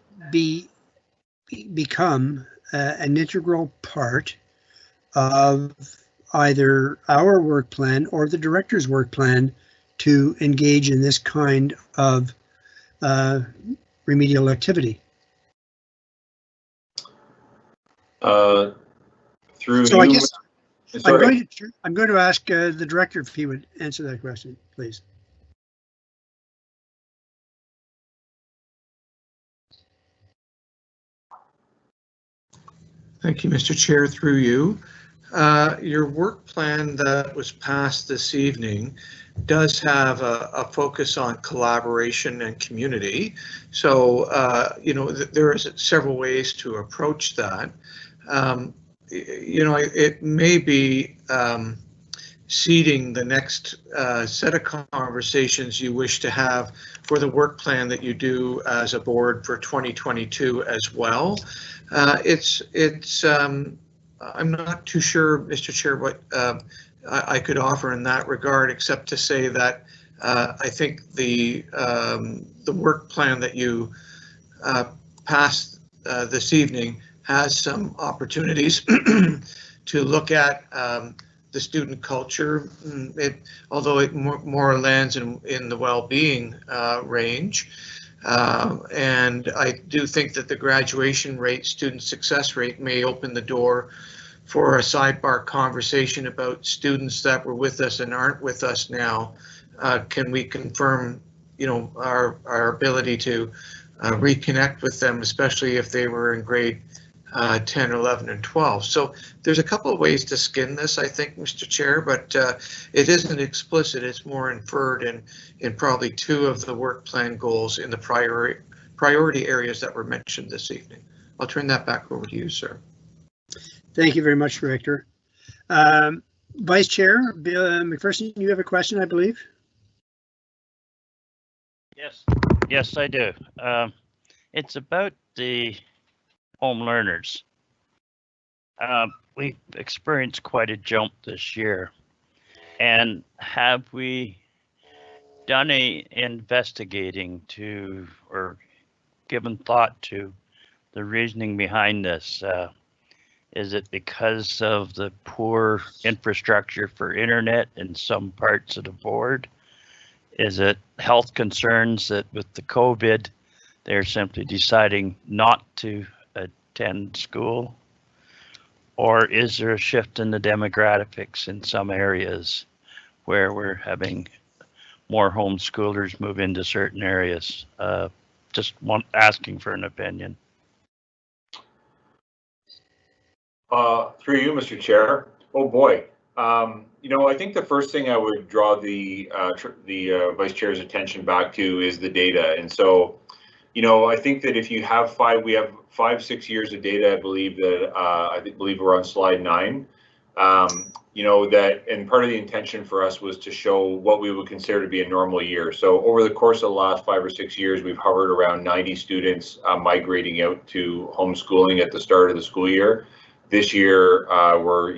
become an integral part of either our work plan or the director's work plan to engage in this kind of remedial activity? Through so you, I guess sorry. I'm going to ask the director if he would answer that question, please. Thank you, Mr. Chair, through you. Your work plan that was passed this evening does have a focus on collaboration and community. So, there is several ways to approach that. It may be seeding the next set of conversations you wish to have for the work plan that you do as a board for 2022 as well. I'm not too sure, Mr. Chair, what I could offer in that regard, except to say that I think the work plan that you passed this evening has some opportunities to look at the student culture, although it more lands in the well-being range. And I do think that the graduation rate, student success rate, may open the door for a sidebar conversation about students that were with us and aren't with us now. Can we confirm, our ability to reconnect with them, especially if they were in grade 10, 11, and 12. So there's a couple of ways to skin this, I think, Mr. Chair, but it isn't explicit. It's more inferred in probably two of the work plan goals in the priority areas that were mentioned this evening. I'll turn that back over to you, sir. Thank you very much, Director. Vice Chair Bill McPherson, you have a question, I believe? Yes, I do. It's about the home learners. We've experienced quite a jump this year. And have we done any investigating to, or given thought to the reasoning behind this? Is it because of the poor infrastructure for internet in some parts of the board? Is it health concerns that with the COVID, they're simply deciding not to attend school? Or is there a shift in the demographics in some areas where we're having more homeschoolers move into certain areas? Just asking for an opinion. Through you, Mr. Chair. Oh boy. I think the first thing I would draw the Vice Chair's attention back to is the data. And so, I think that if you have we have 5-6 years of data, I believe that I believe we're on slide 9. That, and part of the intention for us was to show what we would consider to be a normal year. So over the course of the last 5 or 6 years, we've hovered around 90 students migrating out to homeschooling at the start of the school year. This year, we're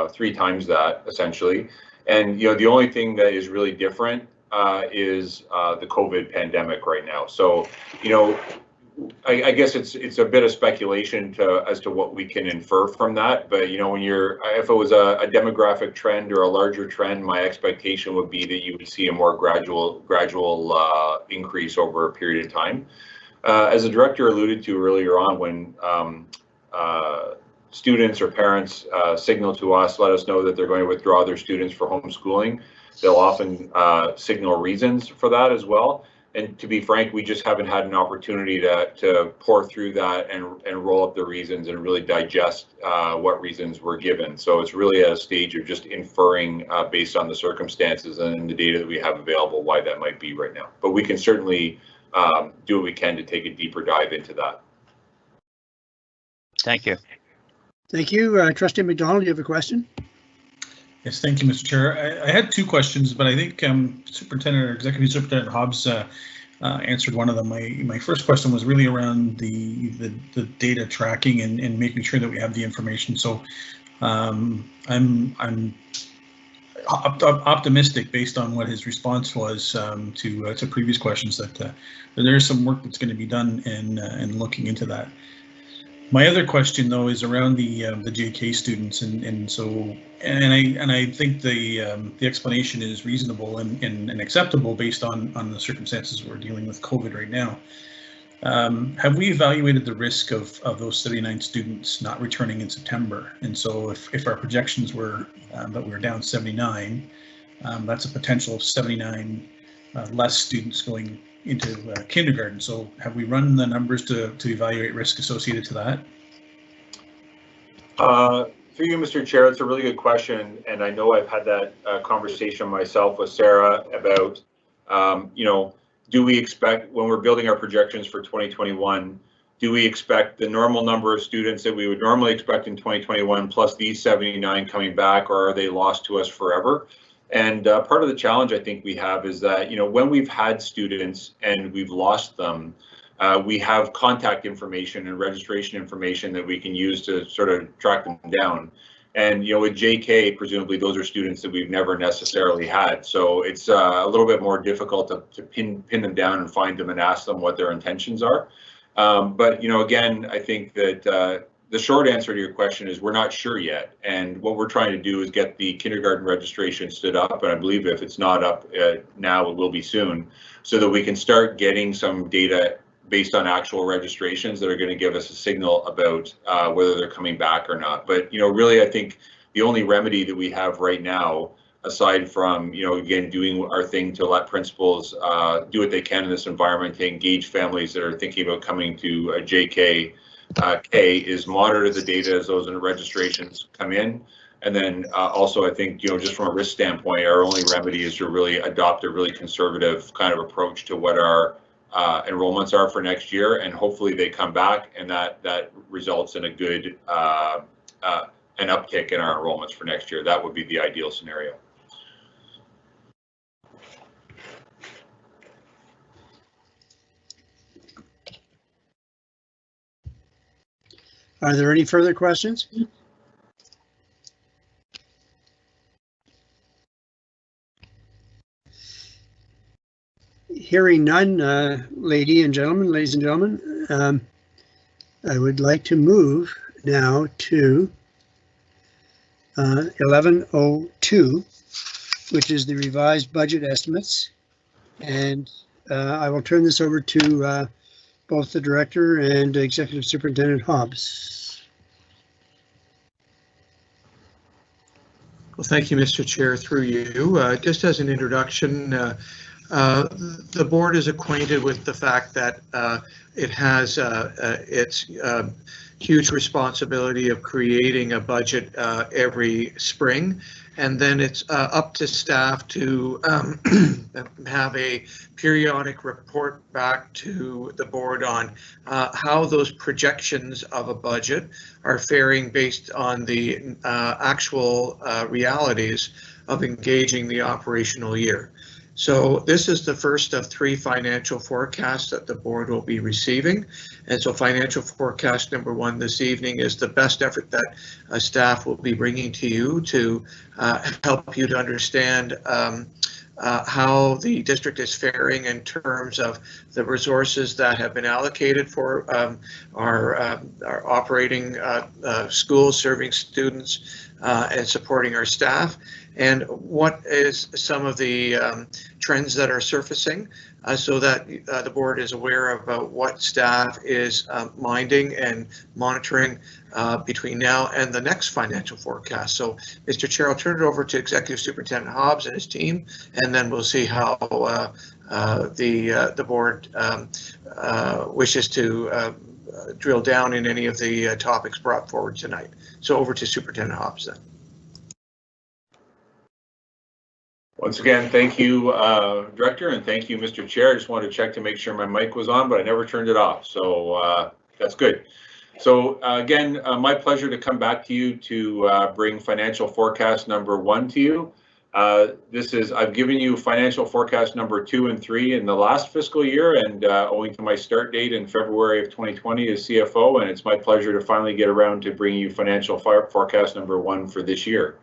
3 times that essentially. And the only thing that is really different is the COVID pandemic right now. So I guess it's a bit of speculation as to what we can infer from that. But if it was a demographic trend or a larger trend, my expectation would be that you would see a more gradual increase over a period of time. As the director alluded to earlier on, when students or parents signal to us, let us know that they're going to withdraw their students for homeschooling, they'll often signal reasons for that as well. And to be frank, we just haven't had an opportunity to pour through that and roll up the reasons and really digest what reasons were given. So it's really at a stage of just inferring based on the circumstances and the data that we have available why that might be right now. But we can certainly do what we can to take a deeper dive into that. Thank you. Thank you. Trustee McDonald, you have a question? Yes, thank you, Mr. Chair. I had 2 questions, but I think Executive Superintendent Hobbs answered one of them. My first question was really around the data tracking and making sure that we have the information. So I'm optimistic based on what his response was to previous questions that there is some work that's going to be done in looking into that. My other question, though, is around the JK students, and I think the explanation is reasonable and acceptable based on the circumstances we're dealing with COVID right now. Have we evaluated the risk of those 79 students not returning in September? And so, if our projections were that we were down 79, that's a potential of 79 less students going into kindergarten. So have we run the numbers to evaluate risk associated to that? Through you, Mr. Chair, it's a really good question. And I know I've had that conversation myself with Sarah about, do we expect, when we're building our projections for 2021, do we expect the normal number of students that we would normally expect in 2021 plus these 79 coming back, or are they lost to us forever? And part of the challenge I think we have is that, you know, when we've had students and we've lost them, we have contact information and registration information that we can use to sort of track them down. And, you know, with JK, presumably those are students that we've never necessarily had. So it's a little bit more difficult to pin them down and find them and ask them what their intentions are. But, you know, again, I think that the short answer to your question is we're not sure yet. And what we're trying to do is get the kindergarten registration stood up. And I believe if it's not up now, it will be soon, so that we can start getting some data based on actual registrations that are going to give us a signal about whether they're coming back or not. But, you know, really, I think the only remedy that we have right now, aside from, you know, again, doing our thing to let principals do what they can in this environment to engage families that are thinking about coming to JK, is monitor the data as those registrations come in. And then also, I think, you know, just from a risk standpoint, our only remedy is to really adopt a really conservative kind of approach to what our enrollments are for next year, and hopefully they come back, and that results in a good an uptick in our enrollments for next year. That would be the ideal scenario. Are there any further questions? Hearing none, ladies and gentlemen, I would like to move now to 1102, which is the revised budget estimates. And I will turn this over to both the Director and Executive Superintendent Hobbs. Well, thank you, Mr. Chair, through you. Just as an introduction, the board is acquainted with the fact that it has its huge responsibility of creating a budget every spring, and then it's up to staff to have a periodic report back to the board on how those projections of a budget are faring based on the actual realities of engaging the operational year. So this is the first of 3 financial forecasts that the board will be receiving. And so financial forecast number 1 this evening is the best effort that staff will be bringing to you to help you to understand how the district is faring in terms of the resources that have been allocated for our operating schools, serving students and supporting our staff, and what is some of the trends that are surfacing so that the board is aware about what staff is minding and monitoring between now and the next financial forecast. So, Mr. Chair, I'll turn it over to Executive Superintendent Hobbs and his team, and then we'll see how the board wishes to drill down in any of the topics brought forward tonight. So over to Superintendent Hobbs then. Once again, thank you, Director, and thank you, Mr. Chair. I just wanted to check to make sure my mic was on, but I never turned it off, so that's good. So again, my pleasure to come back to you to bring financial forecast number 1 to you. I've given you financial forecast number 2 and 3 in the last fiscal year, and owing to my start date in February of 2020 as CFO, and it's my pleasure to finally get around to bringing you financial forecast number 1 for this year.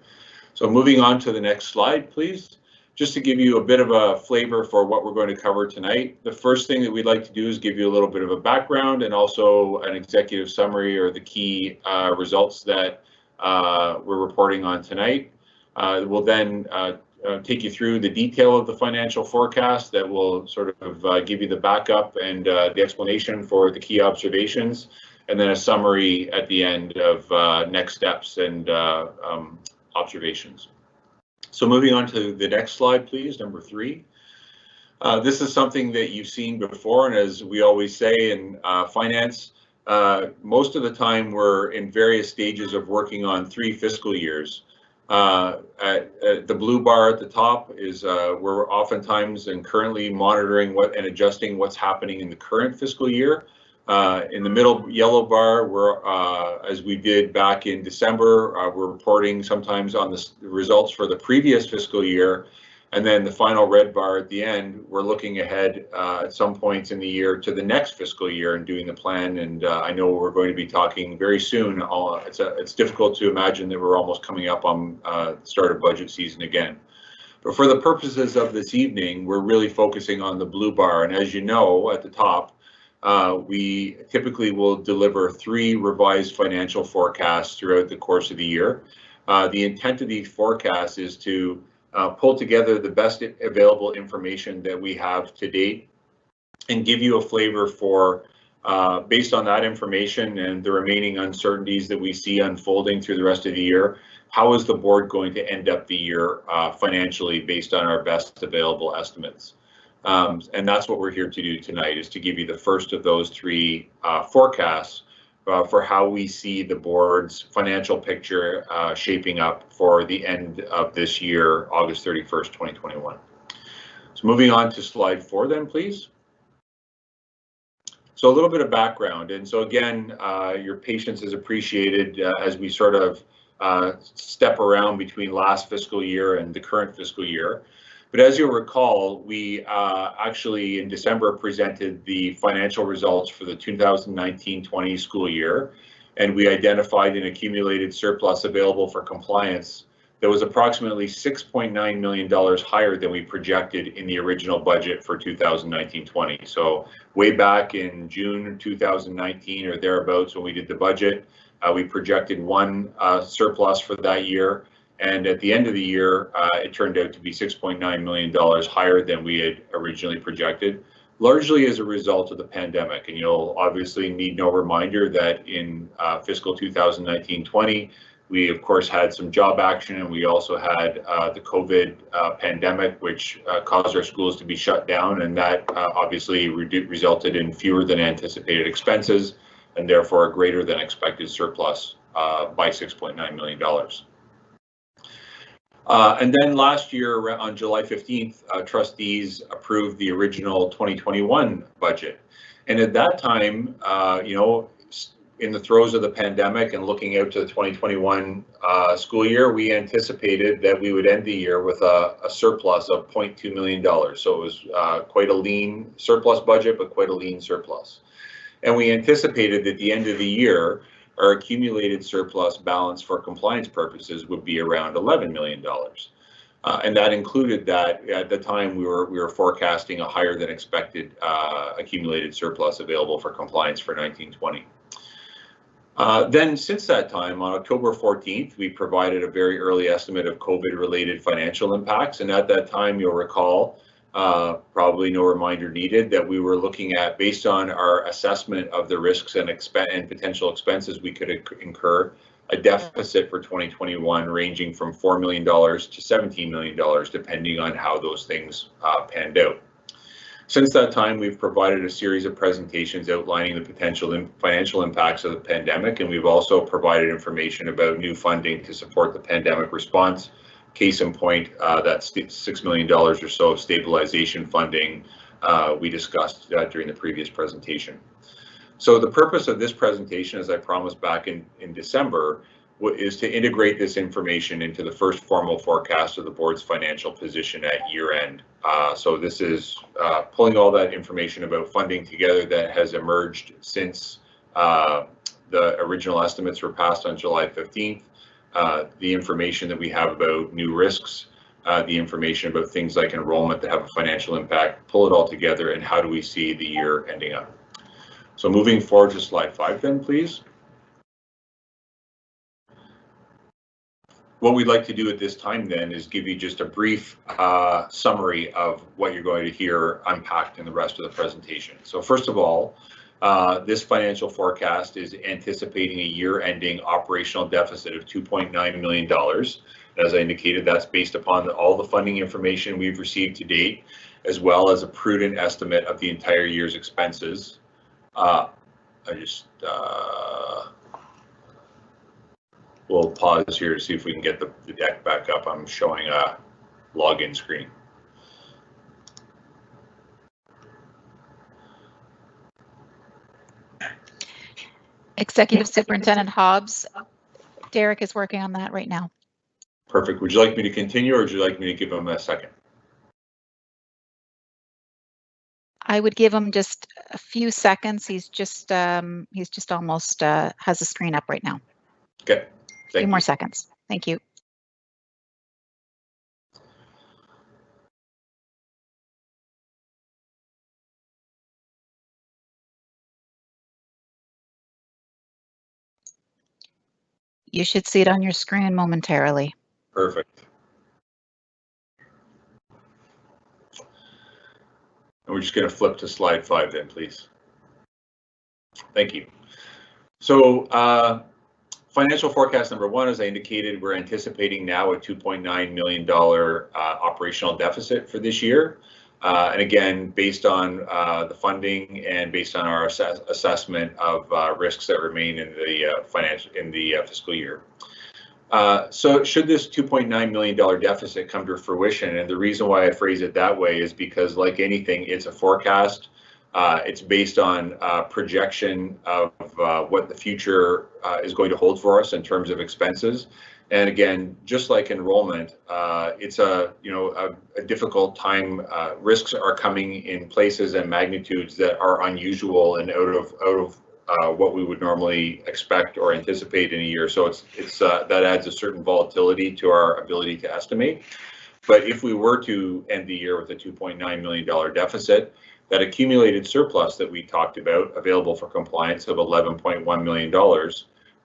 So moving on to the next slide, please. Just to give you a bit of a flavor for what we're going to cover tonight, the first thing that we'd like to do is give you a little bit of a background and also an executive summary or the key results that we're reporting on tonight. We'll then take you through the detail of the financial forecast that will sort of give you the backup and the explanation for the key observations, and then a summary at the end of next steps and observations. So moving on to the next slide, please, number 3. This is something that you've seen before, and as we always say in finance, most of the time we're in various stages of working on 3 fiscal years. The blue bar at the top is we're oftentimes and currently monitoring and adjusting what's happening in the current fiscal year. In the middle yellow bar, we're, as we did back in December, we're reporting sometimes on the results for the previous fiscal year. And then the final red bar at the end, we're looking ahead at some points in the year to the next fiscal year and doing the plan. And I know we're going to be talking very soon. It's difficult to imagine that we're almost coming up on the start of budget season again. But for the purposes of this evening, we're really focusing on the blue bar. And as you know, at the top, we typically will deliver 3 revised financial forecasts throughout the course of the year. The intent of these forecasts is to pull together the best available information that we have to date and give you a flavor for, based on that information and the remaining uncertainties that we see unfolding through the rest of the year, how is the board going to end up the year financially based on our best available estimates. And that's what we're here to do tonight, is to give you the first of those 3 forecasts for how we see the board's financial picture shaping up for the end of this year, August 31st, 2021. So moving on to slide 4 then, please. So a little bit of background. And so again, your patience is appreciated as we sort of step around between last fiscal year and the current fiscal year. But as you'll recall, we actually in December presented the financial results for the 2019-20 school year, and we identified an accumulated surplus available for compliance that was approximately $6.9 million higher than we projected in the original budget for 2019-20. So way back in June 2019 or thereabouts when we did the budget, we projected one surplus for that year. And at the end of the year, it turned out to be $6.9 million higher than we had originally projected, largely as a result of the pandemic. And you'll obviously need no reminder that in fiscal 2019-20, we of course had some job action, and we also had the COVID pandemic, which caused our schools to be shut down, and that obviously resulted in fewer than anticipated expenses, and therefore a greater than expected surplus by $6.9 million. And then last year on July 15th, trustees approved the original 2021 budget. And at that time, you know, in the throes of the pandemic and looking out to the 2021 school year, we anticipated that we would end the year with a surplus of $0.2 million. So it was quite a lean surplus budget, but quite a lean surplus. And we anticipated that at the end of the year, our accumulated surplus balance for compliance purposes would be around $11 million. And that included that at the time we were forecasting a higher than expected accumulated surplus available for compliance for 19-20. Then since that time, on October 14th, we provided a very early estimate of COVID-related financial impacts. And at that time, you'll recall, probably no reminder needed, that we were looking at, based on our assessment of the risks and potential expenses we could incur, a deficit for 2021 ranging from $4 million to $17 million, depending on how those things panned out. Since that time, we've provided a series of presentations outlining the potential financial impacts of the pandemic, and we've also provided information about new funding to support the pandemic response. Case in point, that's $6 million or so of stabilization funding we discussed during the previous presentation. So the purpose of this presentation, as I promised back in December, is to integrate this information into the first formal forecast of the board's financial position at year end. So this is pulling all that information about funding together that has emerged since the original estimates were passed on July 15th, the information that we have about new risks, the information about things like enrollment that have a financial impact, pull it all together, and how do we see the year ending up. So moving forward to slide 5 then, please. What we'd like to do at this time then is give you just a brief summary of what you're going to hear unpacked in the rest of the presentation. So first of all, this financial forecast is anticipating a year-ending operational deficit of $2.9 million. As I indicated, that's based upon all the funding information we've received to date, as well as a prudent estimate of the entire year's expenses. We'll pause here to see if we can get the deck back up. I'm showing a login screen. Executive Superintendent Hobbs, Derek is working on that right now. Perfect. Would you like me to continue or would you like me to give him a second? I would give him just a few seconds. He's just almost has the screen up right now. Okay. A few more seconds. Thank you. You should see it on your screen momentarily. Perfect. And we're just going to flip to slide 5 then, please. Thank you. So financial forecast number 1, as I indicated, we're anticipating now a $2.9 million operational deficit for this year. And again, based on the funding and based on our assessment of risks that remain in the fiscal year. So should this $2.9 million deficit come to fruition, and the reason why I phrase it that way is because, like anything, it's a forecast. It's based on projection of what the future is going to hold for us in terms of expenses. And again, just like enrollment, it's a difficult time. Risks are coming in places and magnitudes that are unusual and out of what we would normally expect or anticipate in a year. So it's that adds a certain volatility to our ability to estimate. But if we were to end the year with a $2.9 million deficit, that accumulated surplus that we talked about, available for compliance, of $11.1 million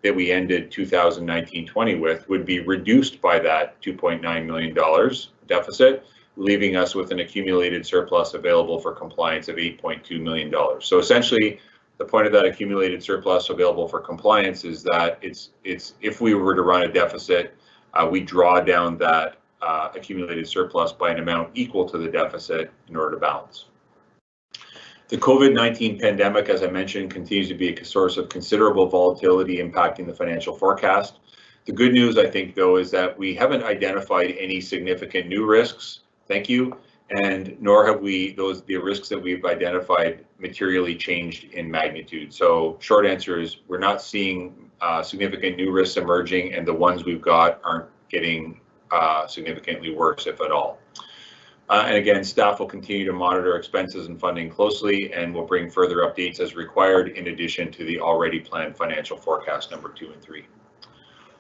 that we ended 2019-20 with, would be reduced by that $2.9 million deficit, leaving us with an accumulated surplus available for compliance of $8.2 million. So essentially, the point of that accumulated surplus available for compliance is that it's if we were to run a deficit, we draw down that accumulated surplus by an amount equal to the deficit in order to balance. The COVID-19 pandemic, as I mentioned, continues to be a source of considerable volatility impacting the financial forecast. The good news, I think, though, is that we haven't identified any significant new risks. Thank you. And nor have the risks that we've identified materially changed in magnitude. So short answer is we're not seeing significant new risks emerging, and the ones we've got aren't getting significantly worse, if at all. And again, staff will continue to monitor expenses and funding closely, and will bring further updates as required, in addition to the already planned financial forecast number 2 and 3.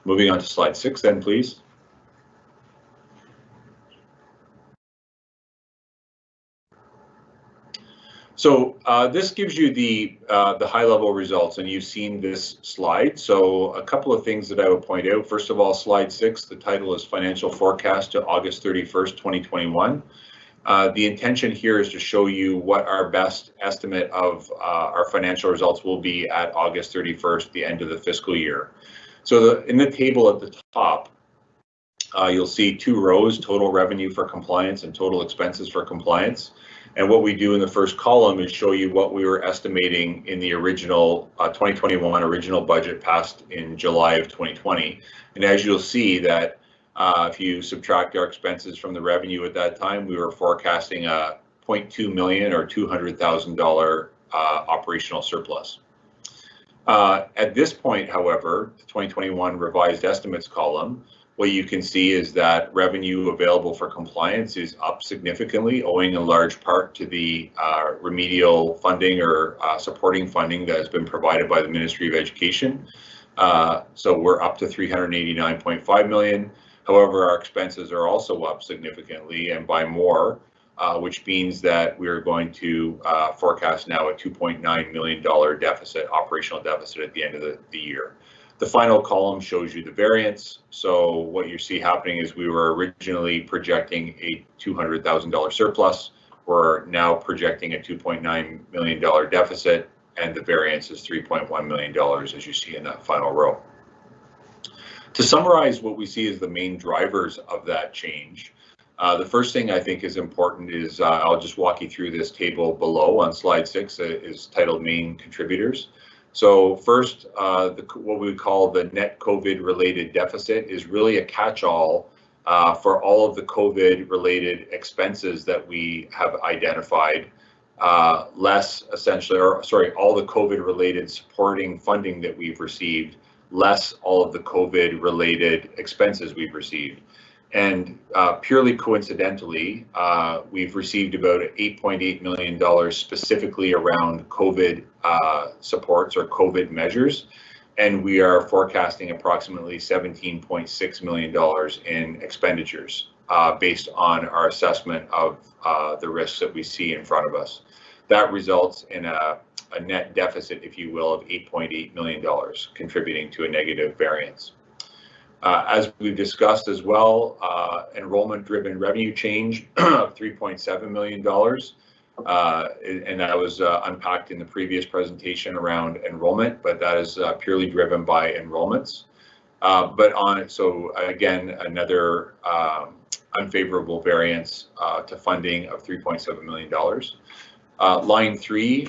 Moving on to slide 6 then, please. So this gives you the high-level results, and you've seen this slide. So a couple of things that I would point out. First of all, slide 6, the title is Financial Forecast to August 31st, 2021. The intention here is to show you what our best estimate of our financial results will be at August 31st, the end of the fiscal year. So in the table at the top, you'll see 2 rows, total revenue for compliance and total expenses for compliance. And what we do in the first column is show you what we were estimating in the original 2021 original budget passed in July of 2020. And as you'll see that if you subtract our expenses from the revenue at that time, we were forecasting a $0.2 million or $200,000 operational surplus. At this point, however, the 2021 revised estimates column, what you can see is that revenue available for compliance is up significantly, owing in large part to the remedial funding or supporting funding that has been provided by the Ministry of Education. So we're up to $389.5 million. However, our expenses are also up significantly and by more, which means that we're going to forecast now a $2.9 million deficit, operational deficit at the end of the year. The final column shows you the variance. So what you see happening is we were originally projecting a $200,000 surplus. We're now projecting a $2.9 million deficit, and the variance is $3.1 million, as you see in that final row. To summarize what we see as the main drivers of that change, the first thing I think is important is I'll just walk you through this table below on slide 6 is titled Main Contributors. So first, what we call the net COVID-related deficit is really a catch-all for all of the COVID-related expenses that we have identified less essentially, or sorry, all the COVID related supporting funding that we've received, less all of the COVID related expenses we've received. And purely coincidentally, we've received about $8.8 million specifically around COVID supports or COVID measures. And we are forecasting approximately $17.6 million in expenditures based on our assessment of the risks that we see in front of us. That results in a net deficit, if you will, of $8.8 million, contributing to a negative variance. As we've discussed as well, enrollment-driven revenue change of $3.7 million, and that was unpacked in the previous presentation around enrollment, but that is purely driven by enrollments. So again, another unfavorable variance to funding of $3.7 million. Line 3,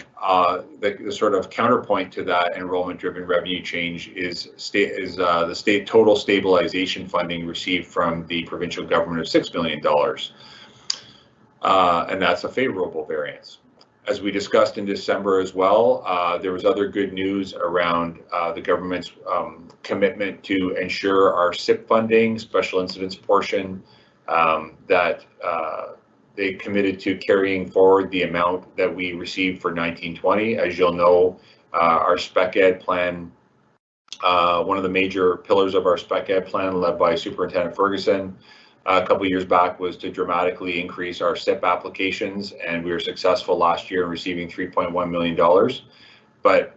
the sort of counterpoint to that enrollment-driven revenue change is the state total stabilization funding received from the provincial government of $6 million, and that's a favorable variance. As we discussed in December as well, there was other good news around the government's commitment to ensure our SIP funding, special incidents portion, that they committed to carrying forward the amount that we received for 1920. As you'll know, our spec ed plan, one of the major pillars of our spec ed plan led by Superintendent Ferguson a couple of years back was to dramatically increase our SIP applications, and we were successful last year in receiving $3.1 million. But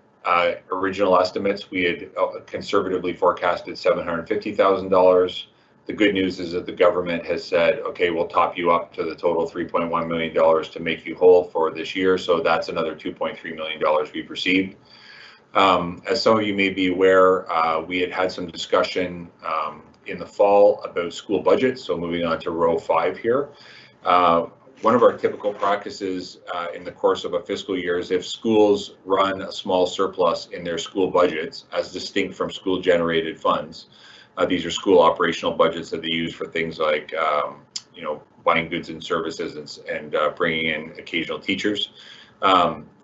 original estimates, we had conservatively forecasted $750,000. The good news is that the government has said, okay, we'll top you up to the total $3.1 million to make you whole for this year. So that's another $2.3 million we've received. As some of you may be aware, we had some discussion in the fall about school budgets. So moving on to row 5 here. One of our typical practices in the course of a fiscal year is if schools run a small surplus in their school budgets, as distinct from school generated funds. These are school operational budgets that they use for things like, buying goods and services and bringing in occasional teachers.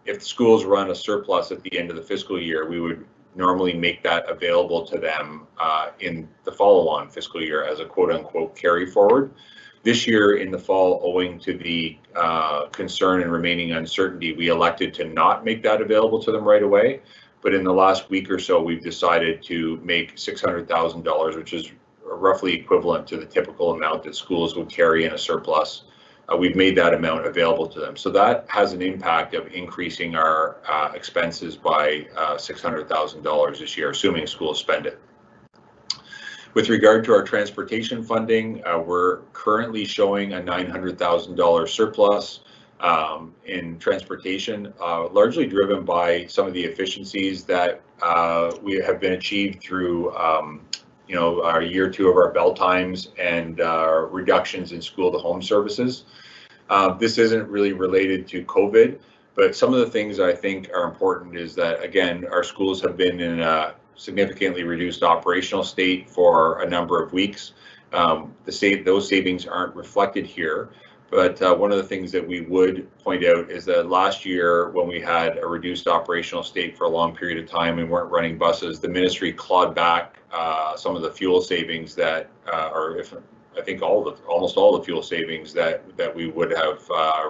If the schools run a surplus at the end of the fiscal year, we would normally make that available to them in the follow-on fiscal year as a quote-unquote carry forward. This year in the fall, owing to the concern and remaining uncertainty, we elected to not make that available to them right away. But in the last week or so, we've decided to make $600,000, which is roughly equivalent to the typical amount that schools would carry in a surplus. We've made that amount available to them. So that has an impact of increasing our expenses by $600,000 this year, assuming schools spend it. With regard to our transportation funding, we're currently showing a $900,000 surplus in transportation, largely driven by some of the efficiencies that we have been achieved through our year 2 of our bell times and reductions in school to home services. This isn't really related to COVID, but some of the things I think are important is that, again, our schools have been in a significantly reduced operational state for a number of weeks. Those savings aren't reflected here. But one of the things that we would point out is that last year, when we had a reduced operational state for a long period of time and weren't running buses, the ministry clawed back some of the fuel savings that, almost all the fuel savings that we would have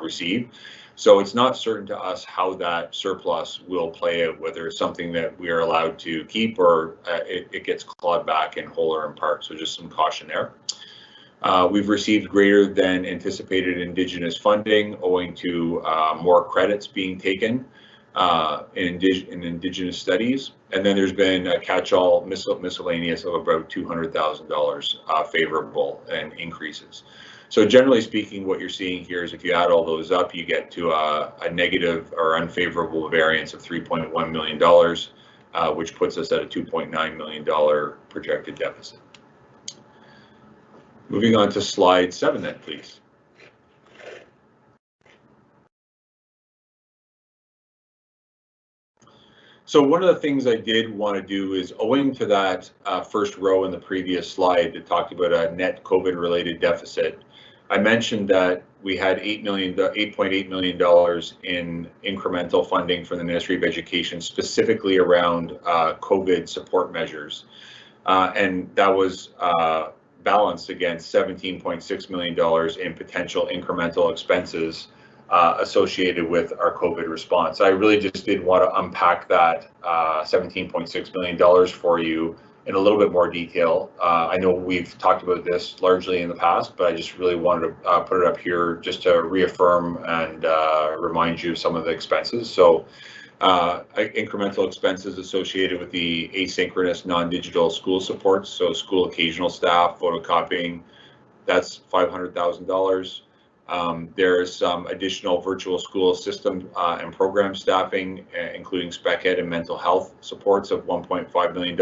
received. So it's not certain to us how that surplus will play out, whether it's something that we are allowed to keep or it gets clawed back in whole or in part. So just some caution there. We've received greater than anticipated Indigenous funding owing to more credits being taken in Indigenous studies. And then there's been a catch-all miscellaneous of about $200,000 favorable and increases. So generally speaking, what you're seeing here is if you add all those up, you get to a negative or unfavorable variance of $3.1 million, which puts us at a $2.9 million projected deficit. Moving on to slide 7 then, please. So one of the things I did want to do is, owing to that first row in the previous slide that talked about a net COVID-related deficit, I mentioned that we had $8.8 million in incremental funding from the Ministry of Education, specifically around COVID support measures. And that was balanced against $17.6 million in potential incremental expenses associated with our COVID response. I really just did want to unpack that $17.6 million for you in a little bit more detail. I know we've talked about this largely in the past, but I just really wanted to put it up here just to reaffirm and remind you of some of the expenses. So incremental expenses associated with the asynchronous non-digital school supports, so school occasional staff, photocopying, that's $500,000. There's some additional virtual school system and program staffing, including spec ed and mental health supports of $1.5 million.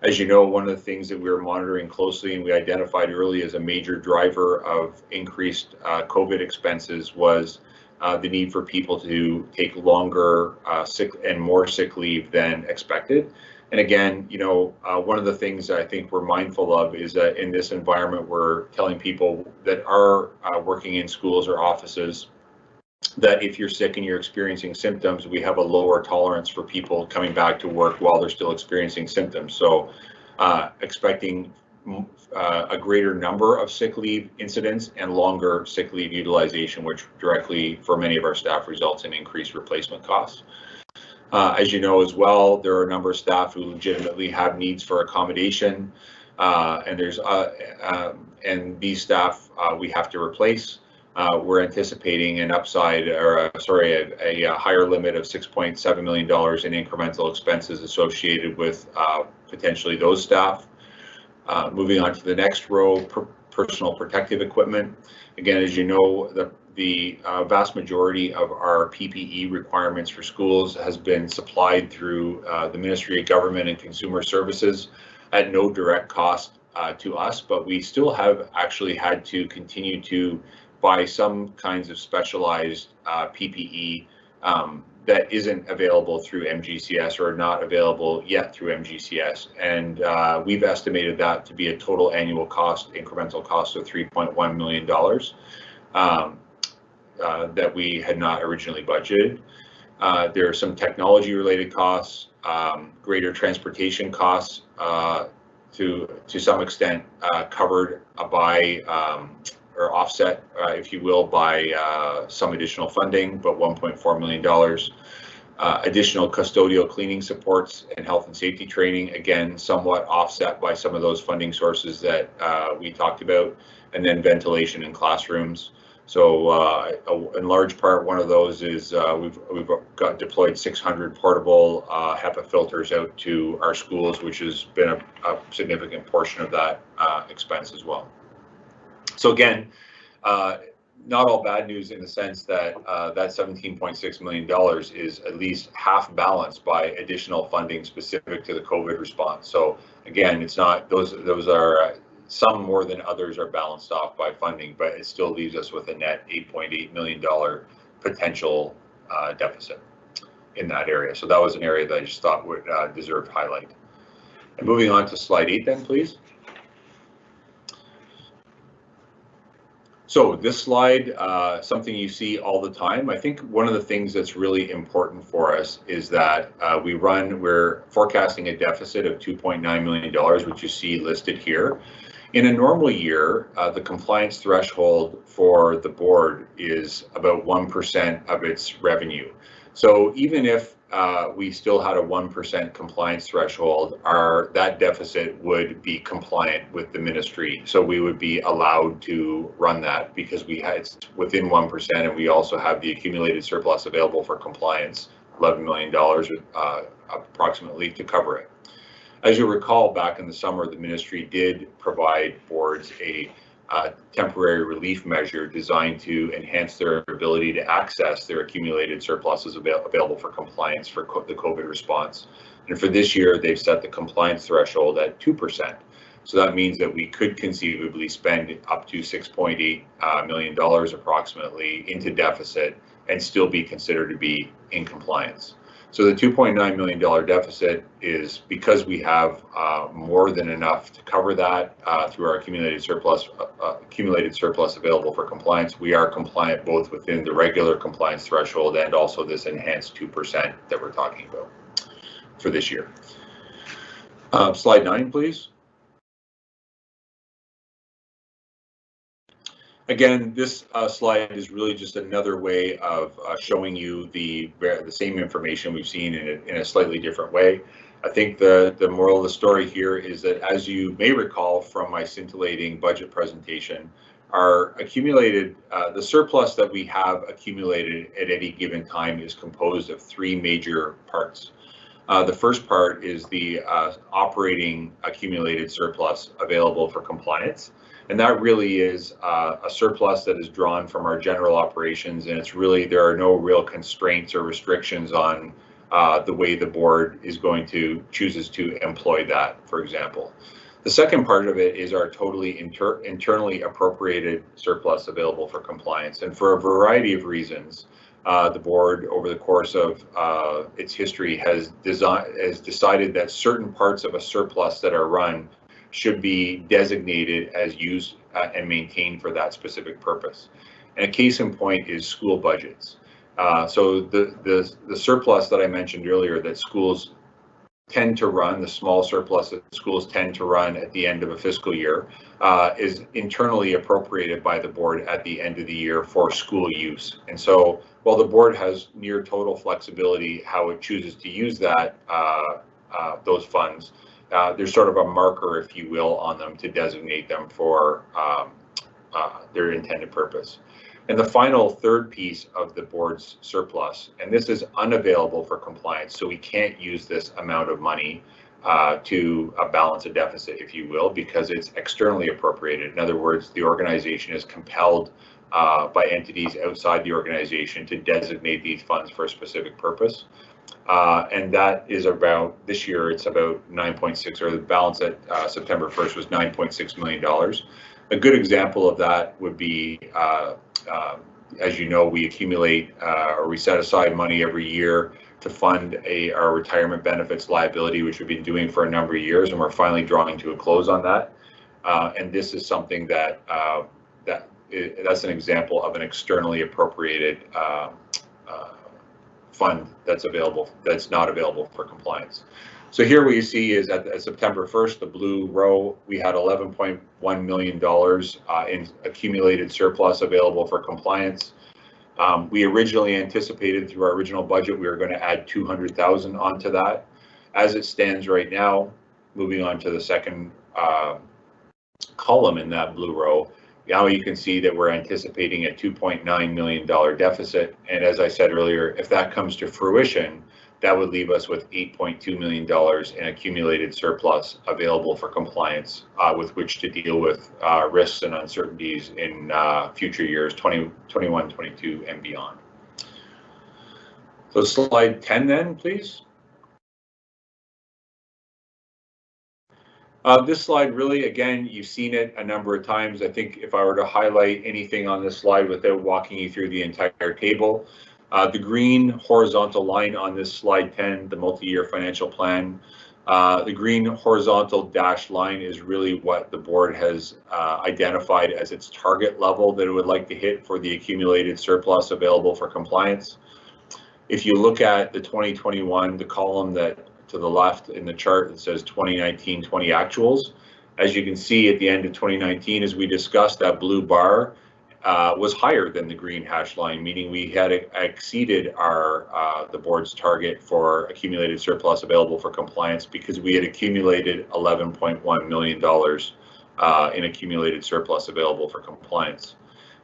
As you know, one of the things that we were monitoring closely and we identified early as a major driver of increased COVID expenses was the need for people to take longer sick and more sick leave than expected. And again, you know, one of the things I think we're mindful of is that in this environment, we're telling people that are working in schools or offices that if you're sick and you're experiencing symptoms, we have a lower tolerance for people coming back to work while they're still experiencing symptoms. So expecting a greater number of sick leave incidents and longer sick leave utilization, which directly for many of our staff results in increased replacement costs. As you know as well, there are a number of staff who legitimately have needs for accommodation, and these staff we have to replace. We're anticipating an upside, or a higher limit of $6.7 million in incremental expenses associated with potentially those staff. Moving on to the next row, personal protective equipment. Again, as you know, the vast majority of our PPE requirements for schools has been supplied through the Ministry of Government and Consumer Services at no direct cost to us, but we still have actually had to continue to buy some kinds of specialized PPE that isn't available through MGCS or not available yet through MGCS. And we've estimated that to be a total annual cost, incremental cost of $3.1 million that we had not originally budgeted. There are some technology related costs, greater transportation costs to some extent covered by or offset, if you will, by some additional funding, but $1.4 million. Additional custodial cleaning supports and health and safety training, again, somewhat offset by some of those funding sources that we talked about, and then ventilation in classrooms. So in large part, one of those is we've got deployed 600 portable HEPA filters out to our schools, which has been a significant portion of that expense as well. So again, not all bad news in the sense that that $17.6 million is at least half balanced by additional funding specific to the COVID response. So again, it's not those are some more than others are balanced off by funding, but it still leaves us with a net $8.8 million potential deficit in that area. So that was an area that I just thought would deserve highlight. And moving on to slide 8 then, please. So this slide, something you see all the time. I think one of the things that's really important for us is that we're forecasting a deficit of $2.9 million, which you see listed here. In a normal year, the compliance threshold for the board is about 1% of its revenue. So even if we still had a 1% compliance threshold, that deficit would be compliant with the ministry. So we would be allowed to run that because it's within 1%, and we also have the accumulated surplus available for compliance, $11 million approximately, to cover it. As you'll recall, back in the summer, the ministry did provide boards a temporary relief measure designed to enhance their ability to access their accumulated surpluses available for compliance for the COVID response. And for this year, they've set the compliance threshold at 2%. So that means that we could conceivably spend up to $6.8 million approximately into deficit and still be considered to be in compliance. So the $2.9 million deficit is because we have more than enough to cover that through our accumulated surplus available for compliance. We are compliant both within the regular compliance threshold and also this enhanced 2% that we're talking about for this year. Slide 9, please. Again, this slide is really just another way of showing you the same information we've seen in a slightly different way. I think the moral of the story here is that, as you may recall from my scintillating budget presentation, our accumulated, the surplus that we have accumulated at any given time is composed of 3 major parts. The first part is the operating accumulated surplus available for compliance. And that really is a surplus that is drawn from our general operations, and it's really, there are no real constraints or restrictions on the way the board is going to chooses to employ that, for example. The second part of it is our totally internally appropriated surplus available for compliance. And for a variety of reasons, the board over the course of its history has decided that certain parts of a surplus that are run should be designated as used and maintained for that specific purpose. And a case in point is school budgets. So the surplus that I mentioned earlier that schools tend to run, the small surplus that schools tend to run at the end of a fiscal year, is internally appropriated by the board at the end of the year for school use. And so while the board has near total flexibility how it chooses to use that those funds, there's sort of a marker, if you will, on them to designate them for their intended purpose. And the final third piece of the board's surplus, and this is unavailable for compliance, so we can't use this amount of money to balance a deficit, if you will, because it's externally appropriated. In other words, the organization is compelled by entities outside the organization to designate these funds for a specific purpose. And that is about, this year, it's about 9.6, or the balance at September 1st was $9.6 million. A good example of that would be, as you know, we accumulate or we set aside money every year to fund our retirement benefits liability, which we've been doing for a number of years, and we're finally drawing to a close on that. And this is something that that's an example of an externally appropriated fund that's available, that's not available for compliance. So here what you see is at September 1st, the blue row, we had $11.1 million in accumulated surplus available for compliance. We originally anticipated through our original budget, we were going to add 200,000 onto that. As it stands right now, moving on to the second column in that blue row, now you can see that we're anticipating a $2.9 million deficit. And as I said earlier, if that comes to fruition, that would leave us with $8.2 million in accumulated surplus available for compliance with which to deal with risks and uncertainties in future years, 2021, 22, and beyond. So slide 10 then, please. This slide really, again, you've seen it a number of times. I think if I were to highlight anything on this slide without walking you through the entire table, the green horizontal line on this slide 10, the multi-year financial plan, the green horizontal dashed line is really what the board has identified as its target level that it would like to hit for the accumulated surplus available for compliance. If you look at the 2021, the column that to the left in the chart that says 2019-20 actuals, as you can see at the end of 2019, as we discussed, that blue bar was higher than the green hash line, meaning we had exceeded our the board's target for accumulated surplus available for compliance because we had accumulated $11.1 million in accumulated surplus available for compliance.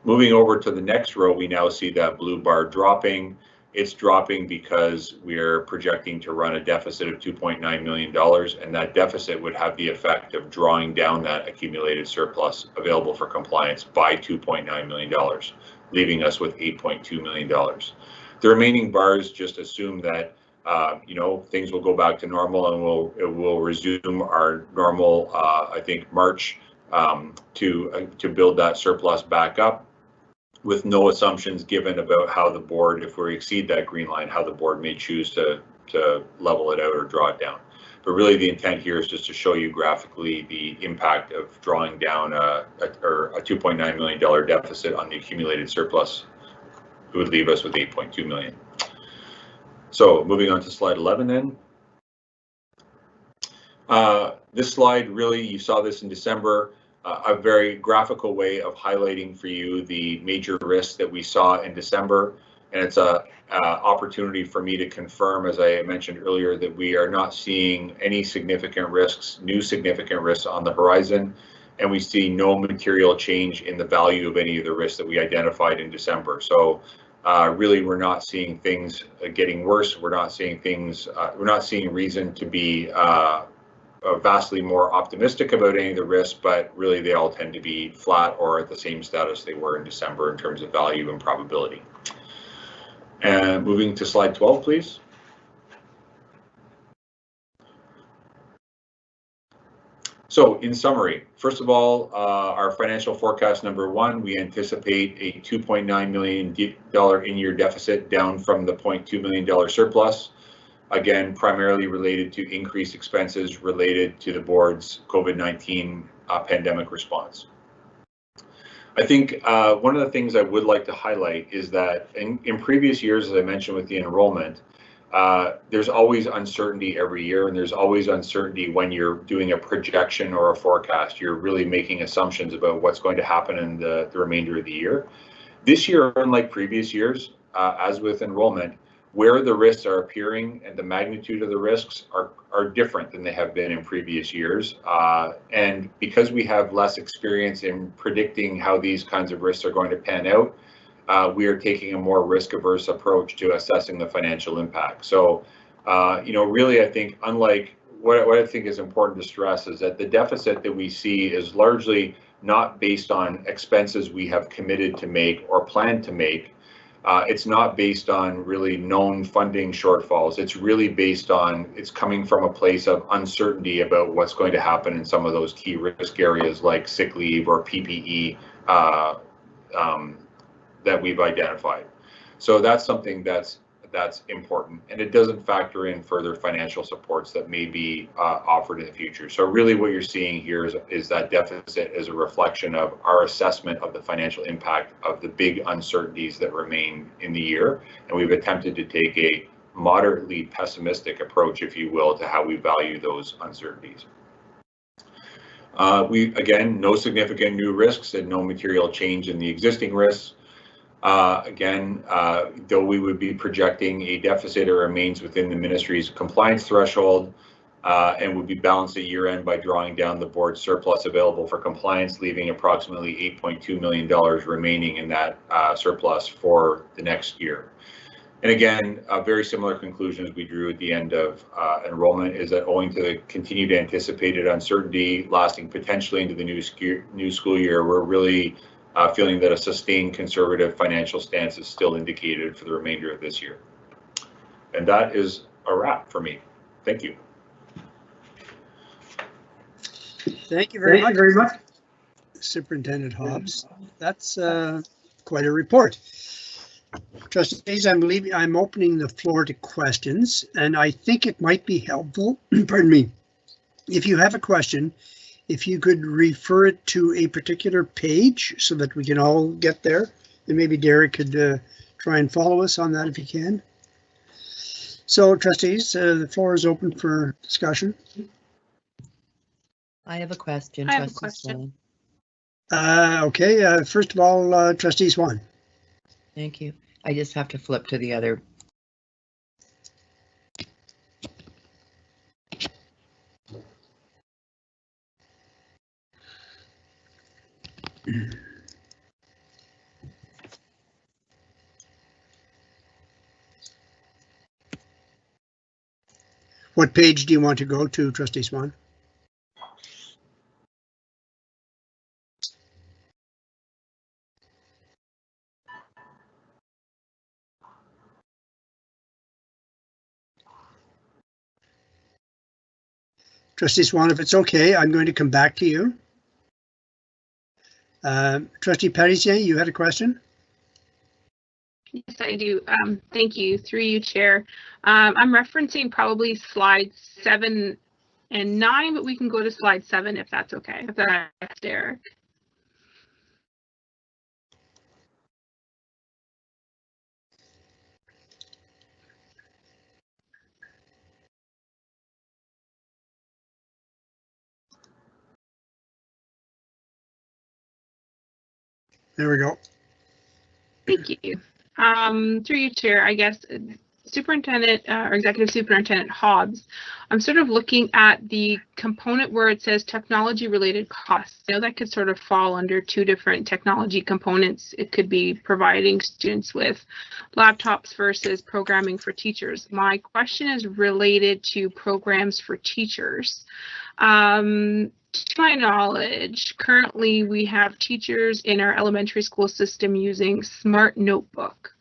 Moving over to the next row, we now see that blue bar dropping. It's dropping because we're projecting to run a deficit of $2.9 million, and that deficit would have the effect of drawing down that accumulated surplus available for compliance by $2.9 million, leaving us with $8.2 million. The remaining bars just assume that you know, things will go back to normal and we'll resume our normal, I think, march to build that surplus back up, with no assumptions given about how the board, if we exceed that green line, how the board may choose to level it out or draw it down. But really the intent here is just to show you graphically the impact of drawing down a $2.9 million deficit on the accumulated surplus, who would leave us with 8.2 million. So moving on to slide 11 then. This slide, really, you saw this in December, a very graphical way of highlighting for you the major risks that we saw in December. And it's a opportunity for me to confirm, as I mentioned earlier, that we are not seeing any significant risks, new significant risks on the horizon. And we see no material change in the value of any of the risks that we identified in December. So really, we're not seeing things getting worse. We're not seeing things, we're not seeing reason to be vastly more optimistic about any of the risks, but really they all tend to be flat or at the same status they were in December in terms of value and probability. And moving to slide 12, please. So in summary, first of all, our financial forecast number one, we anticipate a $2.9 million in-year deficit, down from the $0.2 million surplus. Again, primarily related to increased expenses related to the board's COVID-19 pandemic response. I think one of the things I would like to highlight is that in previous years, as I mentioned with the enrollment, there's always uncertainty every year, and there's always uncertainty when you're doing a projection or a forecast. You're really making assumptions about what's going to happen in the remainder of the year. This year, unlike previous years, as with enrollment, where the risks are appearing and the magnitude of the risks are different than they have been in previous years. And because we have less experience in predicting how these kinds of risks are going to pan out, we are taking a more risk-averse approach to assessing the financial impact. So, really, I think, unlike what I think is important to stress is that the deficit that we see is largely not based on expenses we have committed to make or plan to make. It's not based on really known funding shortfalls. It's really based on, it's coming from a place of uncertainty about what's going to happen in some of those key risk areas like sick leave or PPE that we've identified. So that's something that's important, and it doesn't factor in further financial supports that may be offered in the future. So really what you're seeing here is that deficit as a reflection of our assessment of the financial impact of the big uncertainties that remain in the year, and we've attempted to take a moderately pessimistic approach, if you will, to how we value those uncertainties. Again, no significant new risks and no material change in the existing risks. Though we would be projecting a deficit, it remains within the ministry's compliance threshold and would be balanced at year end by drawing down the board's surplus available for compliance, leaving approximately $8.2 million remaining in that surplus for the next year. And again, a very similar conclusions we drew at the end of enrollment is that owing to the continued anticipated uncertainty lasting potentially into the new school year, we're really feeling that a sustained conservative financial stance is still indicated for the remainder of this year. And that is a wrap for me. Thank you. Thank you very much, Superintendent Hobbs. That's quite a report. Trustees, I'm opening the floor to questions, and I think it might be helpful, pardon me, if you have a question, if you could refer it to a particular page so that we can all get there, and maybe Derek could try and follow us on that if he can. So, trustees, the floor is open for discussion. I have a question. I have a question. Okay, first of all, Trustee Swan. Thank you. I just have to flip to the other. What page do you want to go to, Trustee Swan? Trustee Swan, if it's okay, I'm going to come back to you. Trustee Parisien, you had a question? Yes, I do. Thank you. Through you, Chair. I'm referencing probably slides 7 and 9, but we can go to slide 7 if that's okay. If that's Derek. There we go. Thank you. Through you, Chair, I guess Superintendent or Executive Superintendent Hobbs, I'm sort of looking at the component where it says technology related costs. I know that could sort of fall under two different technology components. It could be providing students with laptops versus programming for teachers. My question is related to programs for teachers. To my knowledge, currently we have teachers in our elementary school system using Smart Notebook.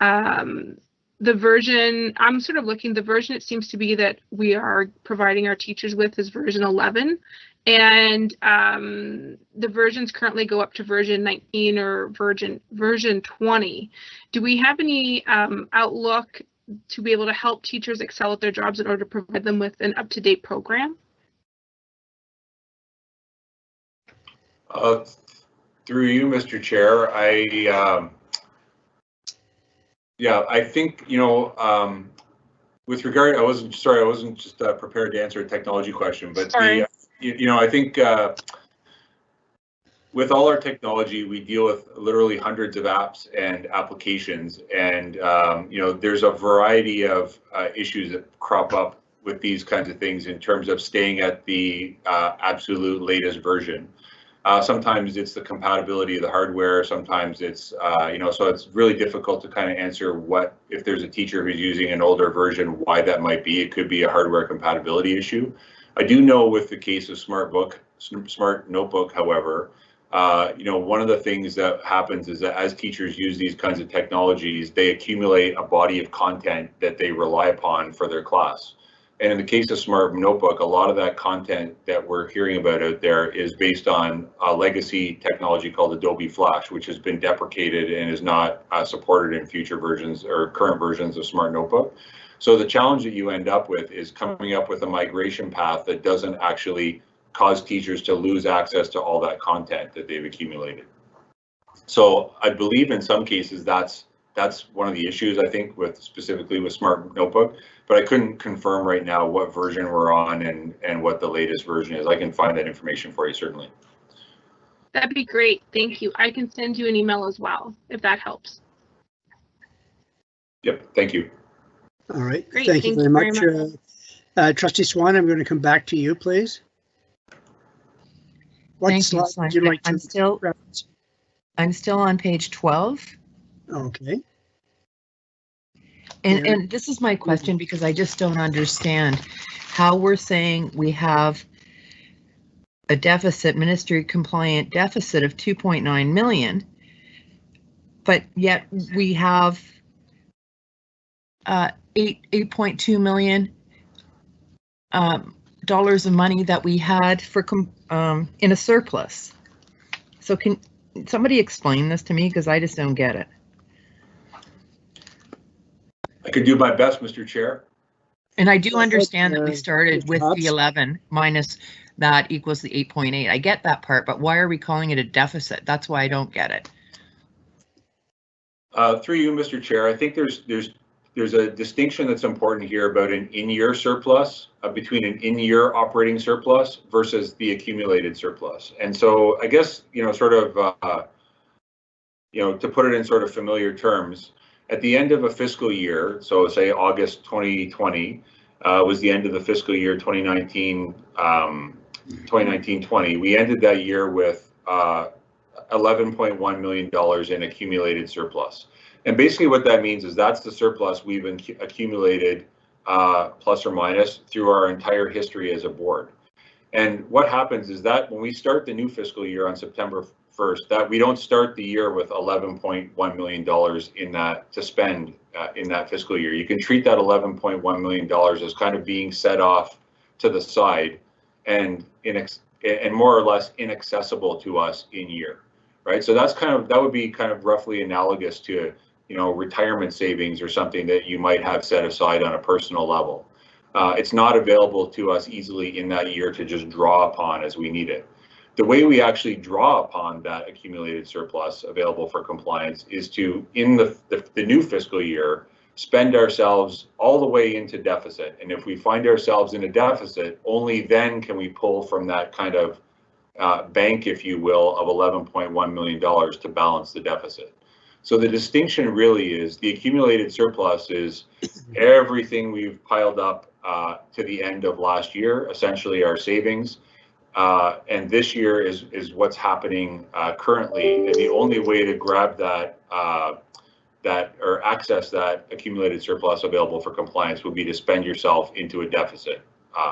The version, I'm sort of looking, the version it seems to be that we are providing our teachers with is version 11. And the versions currently go up to version 19 or version 20. Do we have any outlook to be able to help teachers excel at their jobs in order to provide them with an up-to-date program? Through you, Mr. Chair, I think, with regard, I wasn't just prepared to answer a technology question, but I think with all our technology, we deal with literally hundreds of apps and applications, and there's a variety of issues that crop up with these kinds of things in terms of staying at the absolute latest version. Sometimes it's the compatibility of the hardware. Sometimes it's, so it's really difficult to kind of answer what, if there's a teacher who's using an older version, why that might be. It could be a hardware compatibility issue. I do know with the case of Smart Notebook, however, one of the things that happens is that as teachers use these kinds of technologies, they accumulate a body of content that they rely upon for their class. And in the case of Smart Notebook, a lot of that content that we're hearing about out there is based on a legacy technology called Adobe Flash, which has been deprecated and is not supported in future versions or current versions of Smart Notebook. So the challenge that you end up with is coming up with a migration path that doesn't actually cause teachers to lose access to all that content that they've accumulated. So I believe in some cases that's one of the issues, I think, specifically with Smart Notebook, but I couldn't confirm right now what version we're on and what the latest version is. I can find that information for you, certainly. That'd be great. Thank you. I can send you an email as well, if that helps. Yep, thank you. All right, great. Thank you very much. Trustee Swan, I'm going to come back to you, please. What slide would you like to reference? I'm still on page 12. Okay. And this is my question because I just don't understand how we're saying we have a deficit, ministry compliant deficit of 2.9 million, but yet we have 8.2 million dollars of money that we had for in a surplus. So can somebody explain this to me, because I just don't get it. I could do my best, Mr. Chair. And I do understand that we started with the 11 minus that equals the 8.8. I get that part, but why are we calling it a deficit? That's why I don't get it. Through you, Mr. Chair, I think there's a distinction that's important here about an in-year surplus, between an in-year operating surplus versus the accumulated surplus. And so I guess, sort of, to put it in sort of familiar terms, at the end of a fiscal year, so say August 2020 was the end of the fiscal year 2019-20, we ended that year with $11.1 million in accumulated surplus. And basically what that means is that's the surplus we've accumulated plus or minus through our entire history as a board. And what happens is that when we start the new fiscal year on September 1st, that we don't start the year with $11.1 million in that to spend in that fiscal year. You can treat that $11.1 million as kind of being set off to the side and more or less inaccessible to us in year, right? So that would be kind of roughly analogous to retirement savings or something that you might have set aside on a personal level. It's not available to us easily in that year to just draw upon as we need it. The way we actually draw upon that accumulated surplus available for compliance is to, in the new fiscal year, spend ourselves all the way into deficit. And if we find ourselves in a deficit, only then can we pull from that kind of bank, if you will, of $11.1 million to balance the deficit. So the distinction really is the accumulated surplus is everything we've piled up to the end of last year, essentially our savings. And this year is what's happening currently. And the only way to grab that or access that accumulated surplus available for compliance would be to spend yourself into a deficit,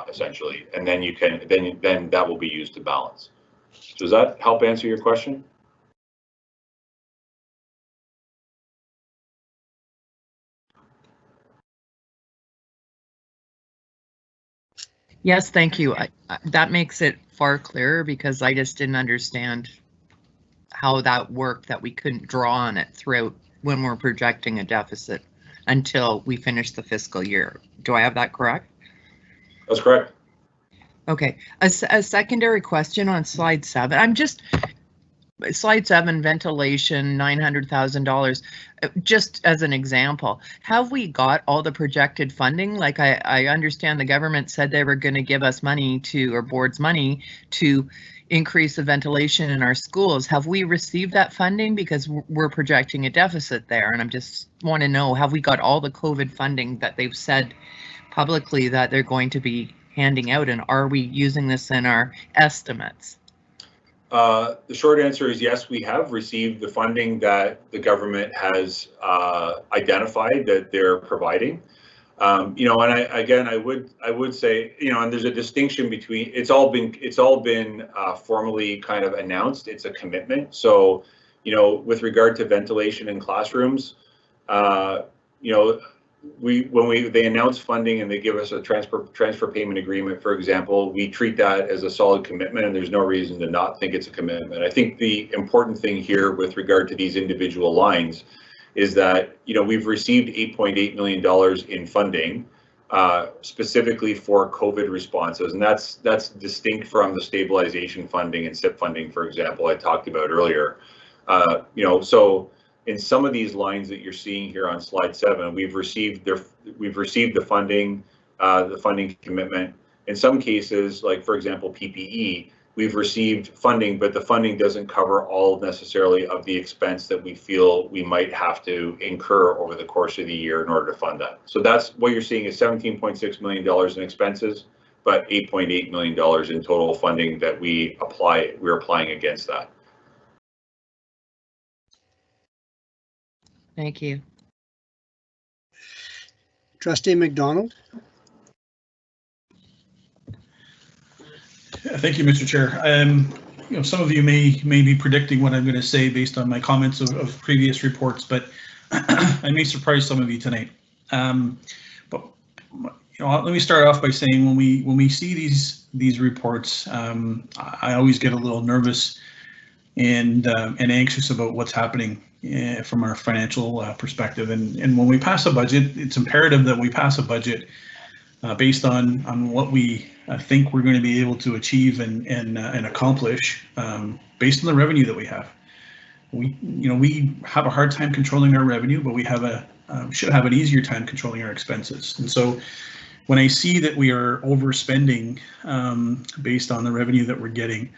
essentially, and then you can then that will be used to balance. So does that help answer your question? Yes, thank you. That makes it far clearer because I just didn't understand how that worked, that we couldn't draw on it throughout when we're projecting a deficit until we finish the fiscal year. Do I have that correct? That's correct. Okay, a secondary question on slide 7. Slide 7, ventilation, $900,000. Just as an example, have we got all the projected funding? Like I understand the government said they were going to give us money or board's money to increase the ventilation in our schools. Have we received that funding? Because we're projecting a deficit there, and I just want to know, have we got all the COVID funding that they've said publicly that they're going to be handing out, and are we using this in our estimates? The short answer is yes, we have received the funding that the government has identified that they're providing. And I would say, and there's a distinction between, it's all been formally kind of announced. It's a commitment. So, with regard to ventilation in classrooms, when they announce funding and they give us a transfer payment agreement, for example, we treat that as a solid commitment, and there's no reason to not think it's a commitment. I think the important thing here with regard to these individual lines is that we've received $8.8 million in funding specifically for COVID responses, and that's distinct from the stabilization funding and SIP funding, for example, I talked about earlier. So in some of these lines that you're seeing here on slide 7, we've received the funding commitment. In some cases, like for example PPE, we've received funding, but the funding doesn't cover all necessarily of the expense that we feel we might have to incur over the course of the year in order to fund that. So that's what you're seeing is $17.6 million in expenses, but $8.8 million in total funding that we're applying against that. Thank you. Trustee McDonald. Thank you, Mr. Chair. Some of you may be predicting what I'm going to say based on my comments of previous reports, but I may surprise some of you tonight. But let me start off by saying when we see these reports, I always get a little nervous and anxious about what's happening from our financial perspective. And when we pass a budget, it's imperative that we pass a budget based on what we think we're going to be able to achieve and accomplish based on the revenue that we have. We have a hard time controlling our revenue, but we should have an easier time controlling our expenses. And so when I see that we are overspending based on the revenue that we're getting,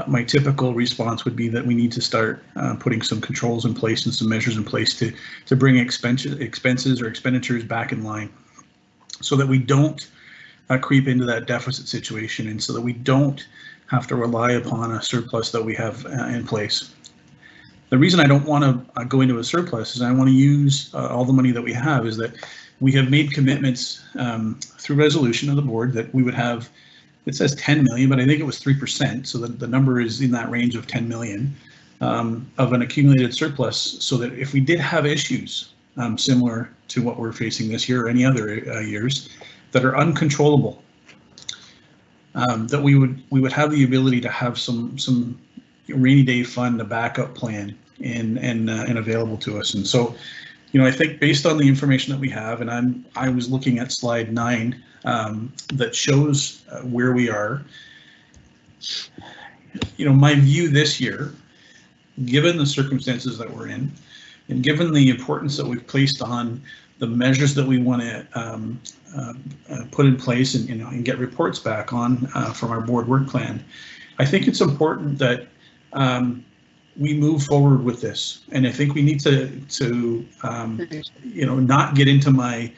my typical response would be that we need to start putting some controls in place and some measures in place to bring expenses or expenditures back in line so that we don't creep into that deficit situation, and so that we don't have to rely upon a surplus that we have in place. The reason I don't want to go into a surplus is I want to use all the money that we have, is that we have made commitments through resolution of the board that we would have, it says 10 million, but I think it was 3%. So the number is in that range of 10 million of an accumulated surplus, so that if we did have issues similar to what we're facing this year or any other years that are uncontrollable, that we would have the ability to have some rainy day fund, a backup plan and available to us. And so, I think based on the information that we have, and I was looking at slide 9 that shows where we are. My view this year, given the circumstances that we're in, and given the importance that we've placed on the measures that we want to put in place and get reports back on from our board work plan, I think it's important that we move forward with this. And I think we need to not get into my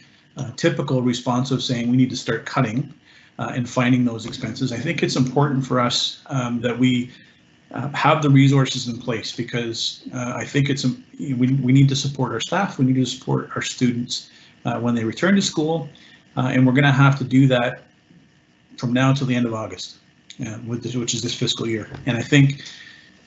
typical response of saying we need to start cutting and finding those expenses. I think it's important for us that we have the resources in place, because I think we need to support our staff, we need to support our students when they return to school, and we're going to have to do that from now until the end of August, which is this fiscal year. And I think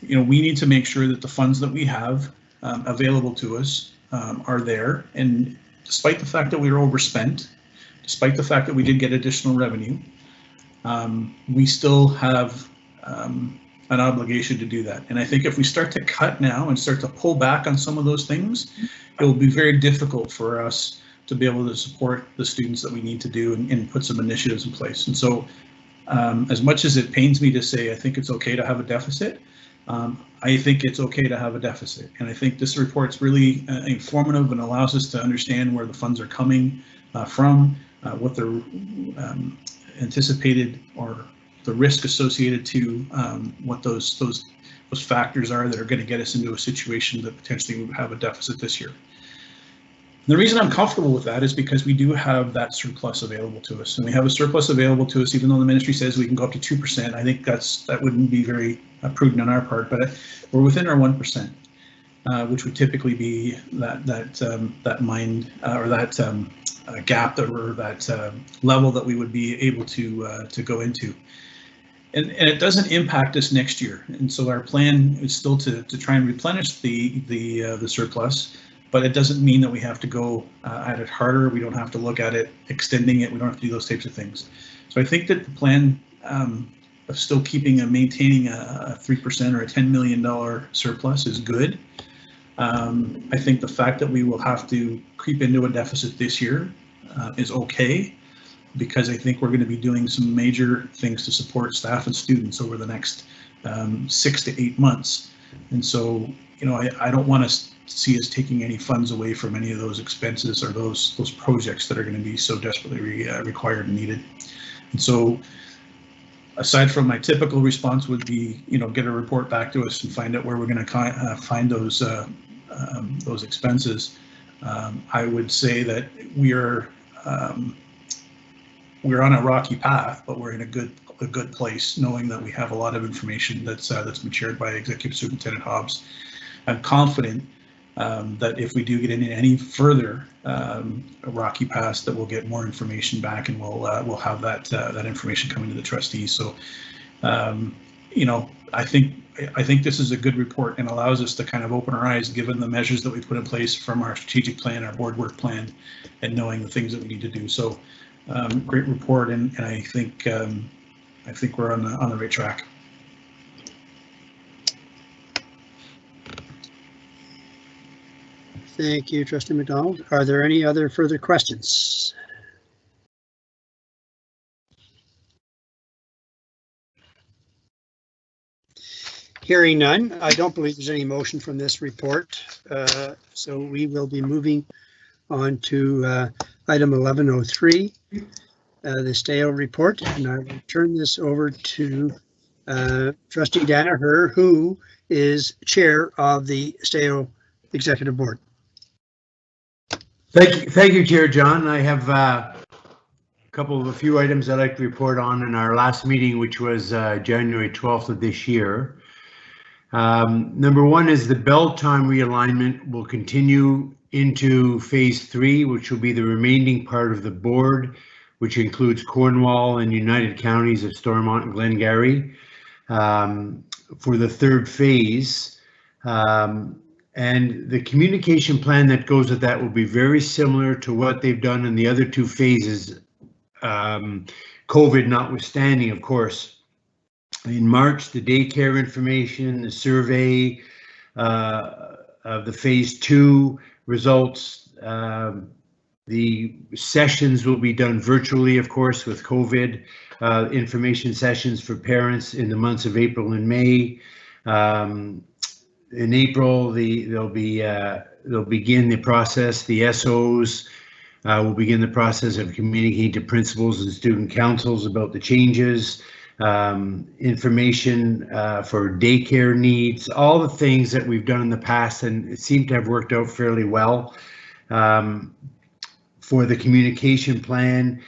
we need to make sure that the funds that we have available to us are there. And despite the fact that we were overspent, despite the fact that we did get additional revenue, we still have an obligation to do that. And I think if we start to cut now and start to pull back on some of those things, it will be very difficult for us to be able to support the students that we need to do and put some initiatives in place. And so as much as it pains me to say I think it's okay to have a deficit, I think it's okay to have a deficit. And I think this report's really informative and allows us to understand where the funds are coming from, what the anticipated or the risk associated to what those factors are that are going to get us into a situation that potentially we would have a deficit this year. The reason I'm comfortable with that is because we do have that surplus available to us, and we have a surplus available to us even though the ministry says we can go up to 2%. I think that wouldn't be very prudent on our part, but we're within our 1%, which would typically be that gap that level that we would be able to go into. And it doesn't impact us next year, and so our plan is still to try and replenish the surplus, but it doesn't mean that we have to go at it harder. We don't have to look at it extending it. We don't have to do those types of things. So I think that the plan of still maintaining a 3% or a $10 million surplus is good. I think the fact that we will have to creep into a deficit this year is okay, because I think we're going to be doing some major things to support staff and students over the next 6 to 8 months. And so, I don't want to see us taking any funds away from any of those expenses or those projects that are going to be so desperately required and needed. And so, aside from my typical response would be, get a report back to us and find out where we're going to find those expenses. I would say that we're on a rocky path, but we're in a good place, knowing that we have a lot of information that's matured by Executive Superintendent Hobbs. I'm confident that if we do get into any further rocky path, that we'll get more information back, and we'll have that information coming to the trustees. So, I think this is a good report and allows us to kind of open our eyes, given the measures that we put in place from our strategic plan, our board work plan, and knowing the things that we need to do. So, great report, and I think we're on the right track. Thank you, Trustee McDonald. Are there any other further questions? Hearing none, I don't believe there's any motion from this report, so we will be moving on to item 1103, the STAO report, and I will turn this over to Trustee Danaher, who is chair of the STAO Executive Board. Thank you, Chair John. I have a few items I'd like to report on in our last meeting, which was January 12th of this year. Number one is the bell time realignment will continue into phase 3, which will be the remaining part of the board, which includes Cornwall and United Counties of Stormont and Glengarry for the third phase. And the communication plan that goes with that will be very similar to what they've done in the other 2 phases, COVID notwithstanding, of course. In March, the daycare information, the survey, of the phase 2 results. The sessions will be done virtually, of course, with COVID. Information sessions for parents in the months of April and May. In April, they'll begin the process. The SOs will begin the process of communicating to principals and student councils about the changes. Information for daycare needs, all the things that we've done in the past, and it seemed to have worked out fairly well. For the communication plan,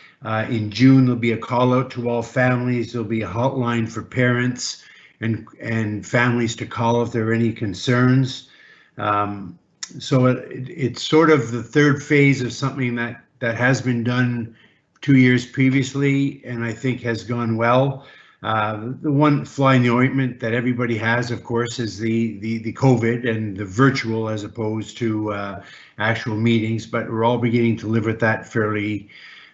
in June, there'll be a call out to all families. There'll be a hotline for parents and families to call if there are any concerns. So it's sort of the third phase of something that has been done 2 years previously, and I think has gone well. The one fly in the ointment that everybody has, of course, is the COVID and the virtual as opposed to actual meetings, but we're all beginning to live with that fairly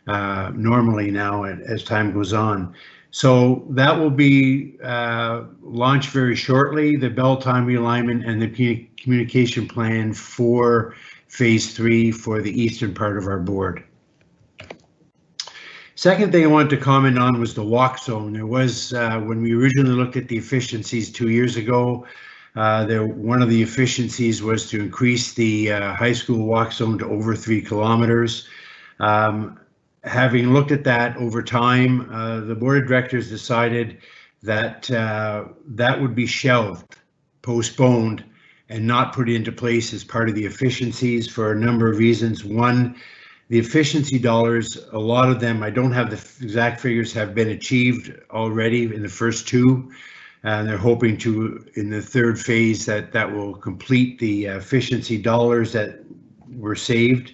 normally now as time goes on. So that will be launched very shortly, the bell time realignment and the communication plan for phase 3 for the eastern part of our board. Second thing I wanted to comment on was the walk zone. There was, when we originally looked at the efficiencies 2 years ago, one of the efficiencies was to increase the high school walk zone to over 3 kilometers. Having looked at that over time, the board of directors decided that that would be shelved, postponed, and not put into place as part of the efficiencies for a number of reasons. One, the efficiency dollars, a lot of them, I don't have the exact figures, have been achieved already in the first 2. And they're hoping to, in the third phase, that will complete the efficiency dollars that were saved.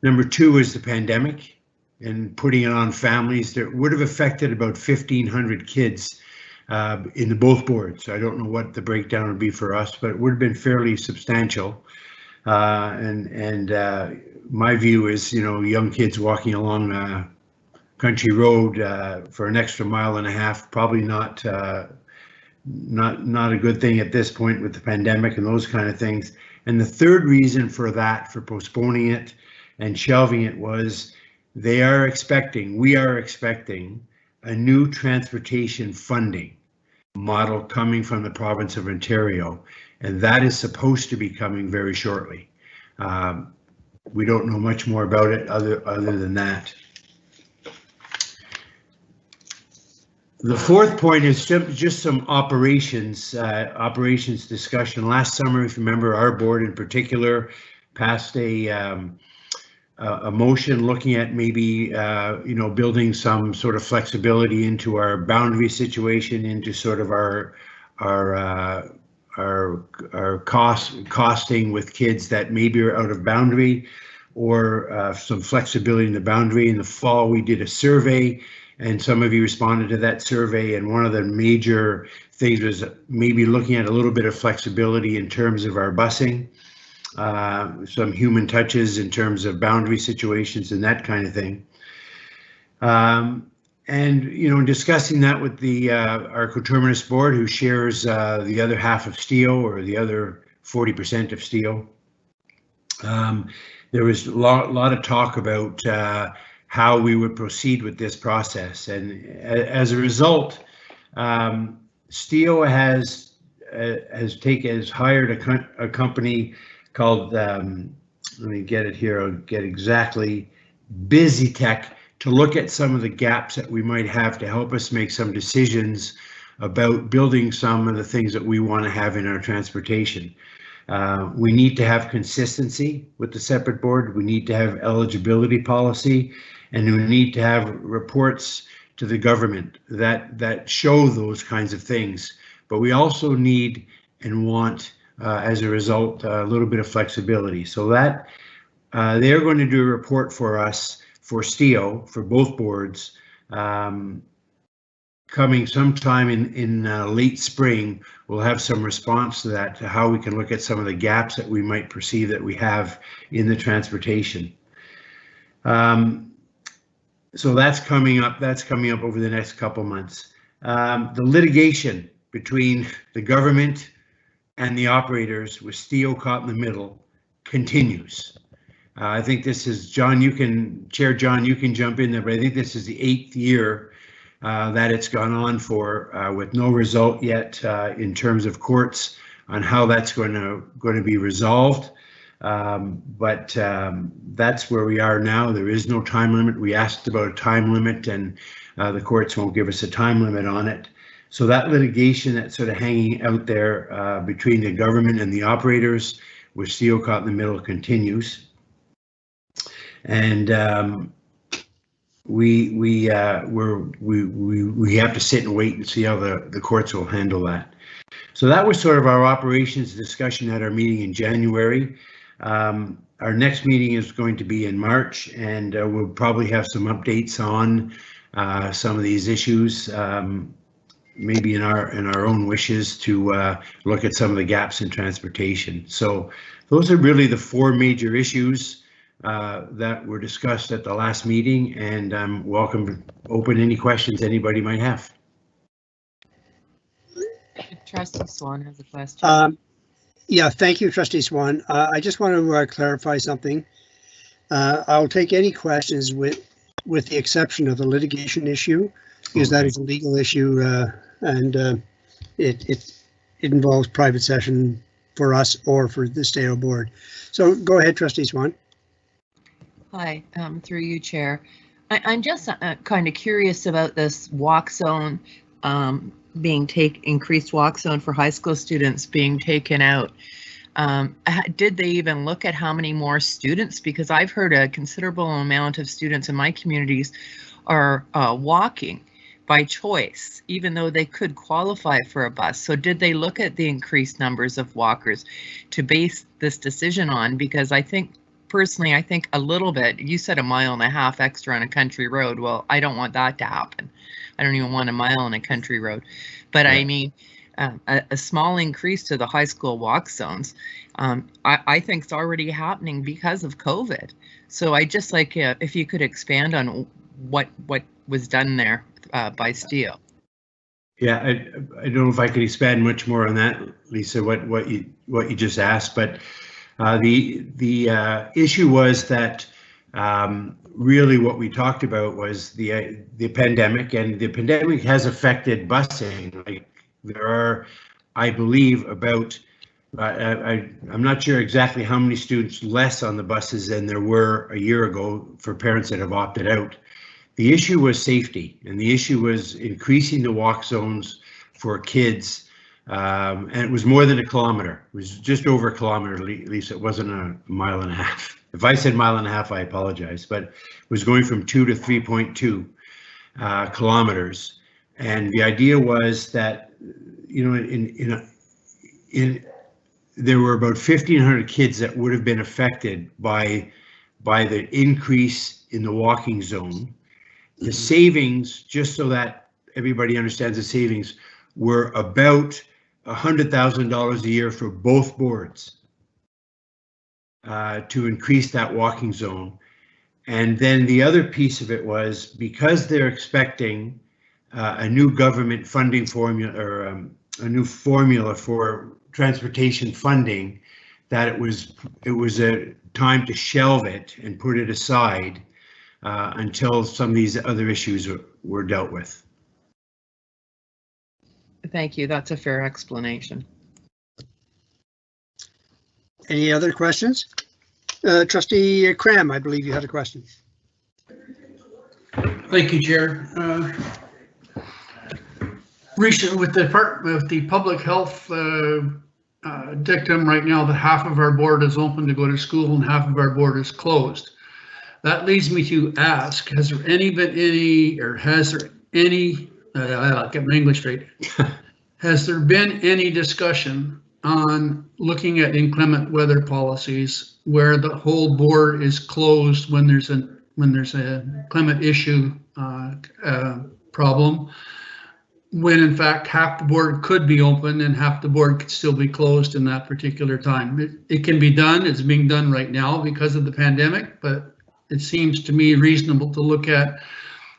Number 2 is the pandemic and putting it on families that would have affected about 1,500 kids in the both boards. I don't know what the breakdown would be for us, but it would have been fairly substantial. My view is, young kids walking along a country road for an extra 1.5 miles, probably not a good thing at this point with the pandemic and those kind of things. And the third reason for that, for postponing it and shelving it, was we are expecting a new transportation funding model coming from the province of Ontario, and that is supposed to be coming very shortly. We don't know much more about it other than that. The fourth point is just some operations discussion. Last summer, if you remember, our board in particular passed a motion looking at maybe building some sort of flexibility into our boundary situation, into sort of our costing with kids that maybe are out of boundary, or some flexibility in the boundary. In the fall, we did a survey, and some of you responded to that survey, and one of the major things was maybe looking at a little bit of flexibility in terms of our busing, some human touches in terms of boundary situations and that kind of thing. And discussing that with our coterminous board, who shares the other half of Steel, or the other 40% of Steel, there was a lot of talk about how we would proceed with this process. And as a result, Steel has hired a company called, let me get it here, I'll get exactly, BusyTech, to look at some of the gaps that we might have to help us make some decisions about building some of the things that we want to have in our transportation. We need to have consistency with the separate board. We need to have eligibility policy, and we need to have reports to the government that show those kinds of things. But we also need and want, as a result, a little bit of flexibility. So that they're going to do a report for us for Steel, for both boards, coming sometime in late spring. We'll have some response to that, to how we can look at some of the gaps that we might perceive that we have in the transportation. So that's coming up over the next couple months. The litigation between the government, and the operators with steel caught in the middle continues. I think this is, John, Chair John, you can jump in there, but I think this is the 8th year that it's gone on for with no result yet in terms of courts on how that's going to be resolved. But that's where we are now. There is no time limit. We asked about a time limit, and the courts won't give us a time limit on it. So that litigation that's sort of hanging out there between the government and the operators with steel caught in the middle continues. And we have to sit and wait and see how the courts will handle that. So that was sort of our operations discussion at our meeting in January. Our next meeting is going to be in March, and we'll probably have some updates on some of these issues, maybe in our own wishes to look at some of the gaps in transportation. So those are really the 4 major issues that were discussed at the last meeting, and I'm welcome to open any questions anybody might have. Trustee Swan has a question. Yeah, thank you, Trustee Swan. I just want to clarify something. I'll take any questions with the exception of the litigation issue, because that is a legal issue, and it involves private session for us or for the Stable Board. So go ahead, Trustee Swan. Hi, through you, Chair. I'm just kind of curious about this walk zone increased walk zone for high school students being taken out. Did they even look at how many more students? Because I've heard a considerable amount of students in my communities are walking by choice, even though they could qualify for a bus. So did they look at the increased numbers of walkers to base this decision on? Because I think, personally, I think a little bit, you said 1.5 miles extra on a country road. Well, I don't want that to happen. I don't even want 1 mile on a country road. But yeah. I mean, a small increase to the high school walk zones, I think it's already happening because of COVID. So I just like if you could expand on what was done there by Steel. Yeah, I don't know if I could expand much more on that, Lisa, what you just asked, but the issue was that really what we talked about was the pandemic, and the pandemic has affected busing. Like there are, I believe, about I'm not sure exactly how many students less on the buses than there were a year ago for parents that have opted out. The issue was safety, and the issue was increasing the walk zones for kids. And it was more than 1 kilometer. It was just over 1 kilometer, Lisa. It wasn't 1.5 miles. If I said 1.5 miles, I apologize, but it was going from 2 to 3.2 kilometers. And the idea was that, you know, there were about 1,500 kids that would have been affected by the increase in the walking zone. The savings, just so that everybody understands the savings, were about $100,000 a year for both boards to increase that walking zone. And then the other piece of it was because they're expecting a new government funding formula, or a new formula for transportation funding, that it was a time to shelve it and put it aside until some of these other issues were dealt with. Thank you. That's a fair explanation. Any other questions? Trustee Cram, I believe you had a question. Thank you, Chair. Recently, with the public health dictum right now that half of our board is open to go to school and half of our board is closed. That leads me to ask, has there been any discussion on looking at inclement weather policies where the whole board is closed when there's a climate issue problem, when in fact half the board could be open and half the board could still be closed in that particular time? It can be done. It's being done right now because of the pandemic, but it seems to me reasonable to look at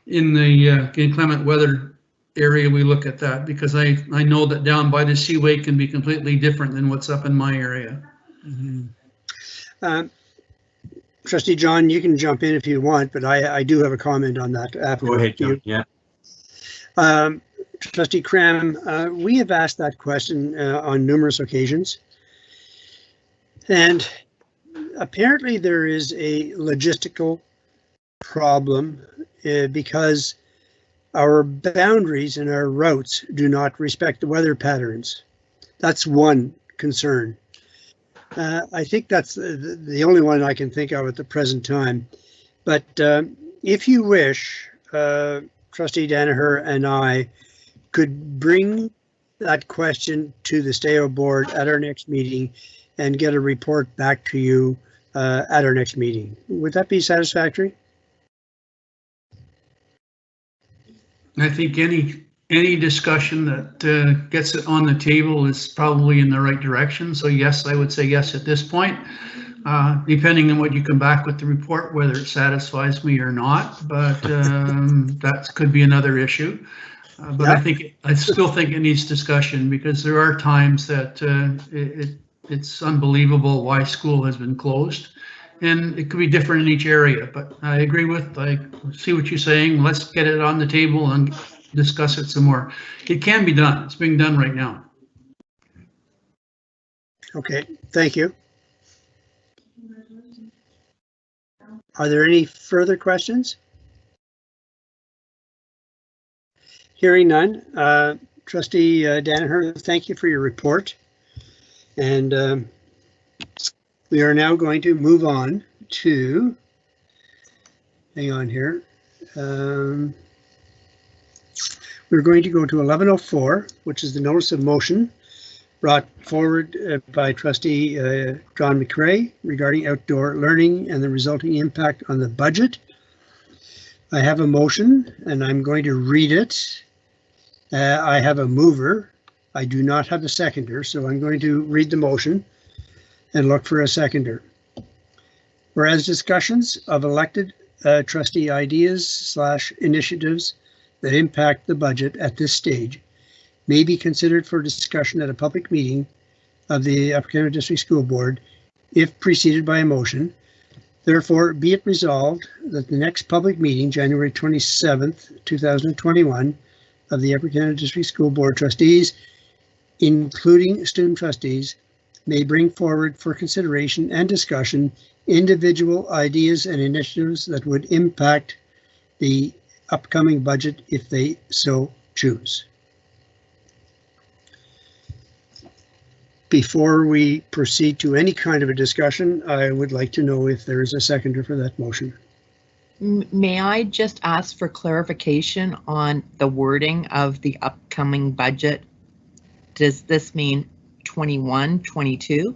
in the inclement weather area we look at that, because I know that down by the Seaway can be completely different than what's up in my area. Trustee John, you can jump in if you want, but I do have a comment on that after. Go ahead, you. John. Yeah. Trustee Cram, we have asked that question on numerous occasions. And apparently there is a logistical problem because our boundaries and our routes do not respect the weather patterns. That's one concern. I think that's the only one I can think of at the present time. But if you wish, Trustee Danaher and I could bring that question to the STAO board at our next meeting and get a report back to you at our next meeting. Would that be satisfactory? I think any discussion that gets it on the table is probably in the right direction. So yes, I would say yes at this point, depending on what you come back with the report, whether it satisfies me or not. But that could be another issue. But yeah. I still think it needs discussion, because there are times that it's unbelievable why school has been closed, and it could be different in each area. But I see what you're saying. Let's get it on the table and discuss it some more. It can be done. It's being done right now. Okay, thank you. Are there any further questions? Hearing none. Trustee Danaher, thank you for your report. And we are now going to move on to, hang on here. We're going to go to 1104, which is the notice of motion brought forward by Trustee John McCrae regarding outdoor learning and the resulting impact on the budget. I have a motion and I'm going to read it. I have a mover. I do not have a seconder, so I'm going to read the motion and look for a seconder. Whereas discussions of elected trustee ideas / initiatives that impact the budget at this stage may be considered for discussion at a public meeting of the Upper Canada District School Board if preceded by a motion. Therefore, be it resolved that the next public meeting, January 27th, 2021, of the Upper Canada District School Board trustees, including student trustees, may bring forward for consideration and discussion individual ideas and initiatives that would impact the upcoming budget if they so choose. Before we proceed to any kind of a discussion, I would like to know if there is a seconder for that motion. May I just ask for clarification on the wording of the upcoming budget? Does this mean 21, 22?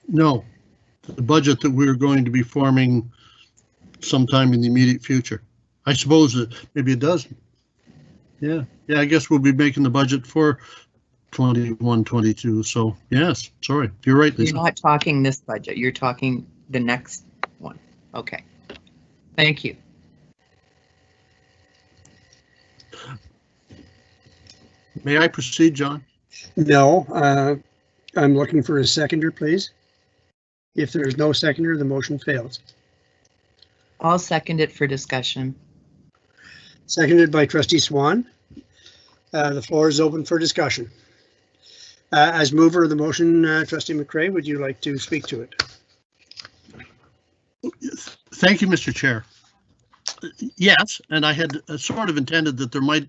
No, the budget that we're going to be forming sometime in the immediate future. I suppose that maybe it does. Yeah, I guess we'll be making the budget for 21, 22. So yes, sorry, you're right, Lisa. You're not talking this budget, you're talking the next one. Okay, thank you. May I proceed, John? No, I'm looking for a seconder, please. If there's no seconder, the motion fails. I'll second it for discussion. Seconded by Trustee Swan. The floor is open for discussion. As mover of the motion, Trustee McCrae, would you like to speak to it? Thank you, Mr. Chair. Yes, and I had sort of intended that there might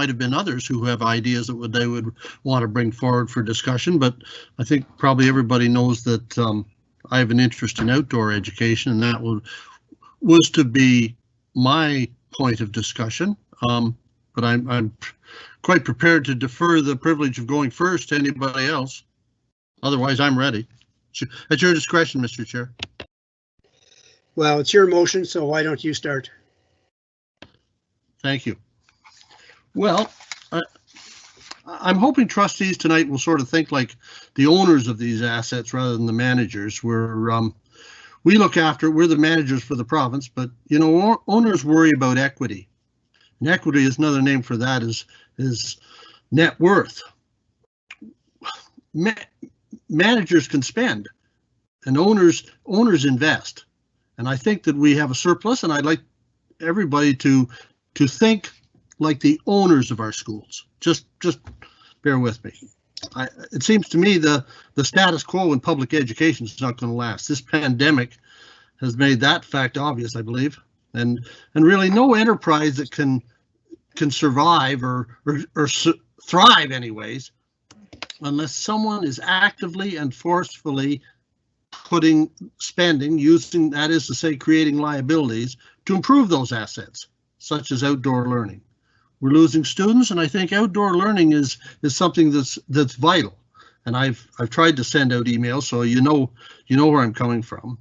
have been others who have ideas that they would want to bring forward for discussion, but I think probably everybody knows that I have an interest in outdoor education, and that was to be my point of discussion. But I'm quite prepared to defer the privilege of going first to anybody else. Otherwise, I'm ready. At your discretion, Mr. Chair. Well, it's your motion, so why don't you start? Thank you. Well, I'm hoping trustees tonight will sort of think like the owners of these assets rather than the managers. We're the managers for the province, but you know, owners worry about equity. And equity is another name for that is net worth. Managers can spend and owners invest. And I think that we have a surplus, and I'd like everybody to think like the owners of our schools. Just bear with me. It seems to me the status quo in public education is not going to last. This pandemic has made that fact obvious, I believe, and really no enterprise that can survive or thrive anyways, unless someone is actively and forcefully putting spending, using, that is to say, creating liabilities to improve those assets, such as outdoor learning. We're losing students, and I think outdoor learning is something that's vital. And I've tried to send out emails, so you know where I'm coming from.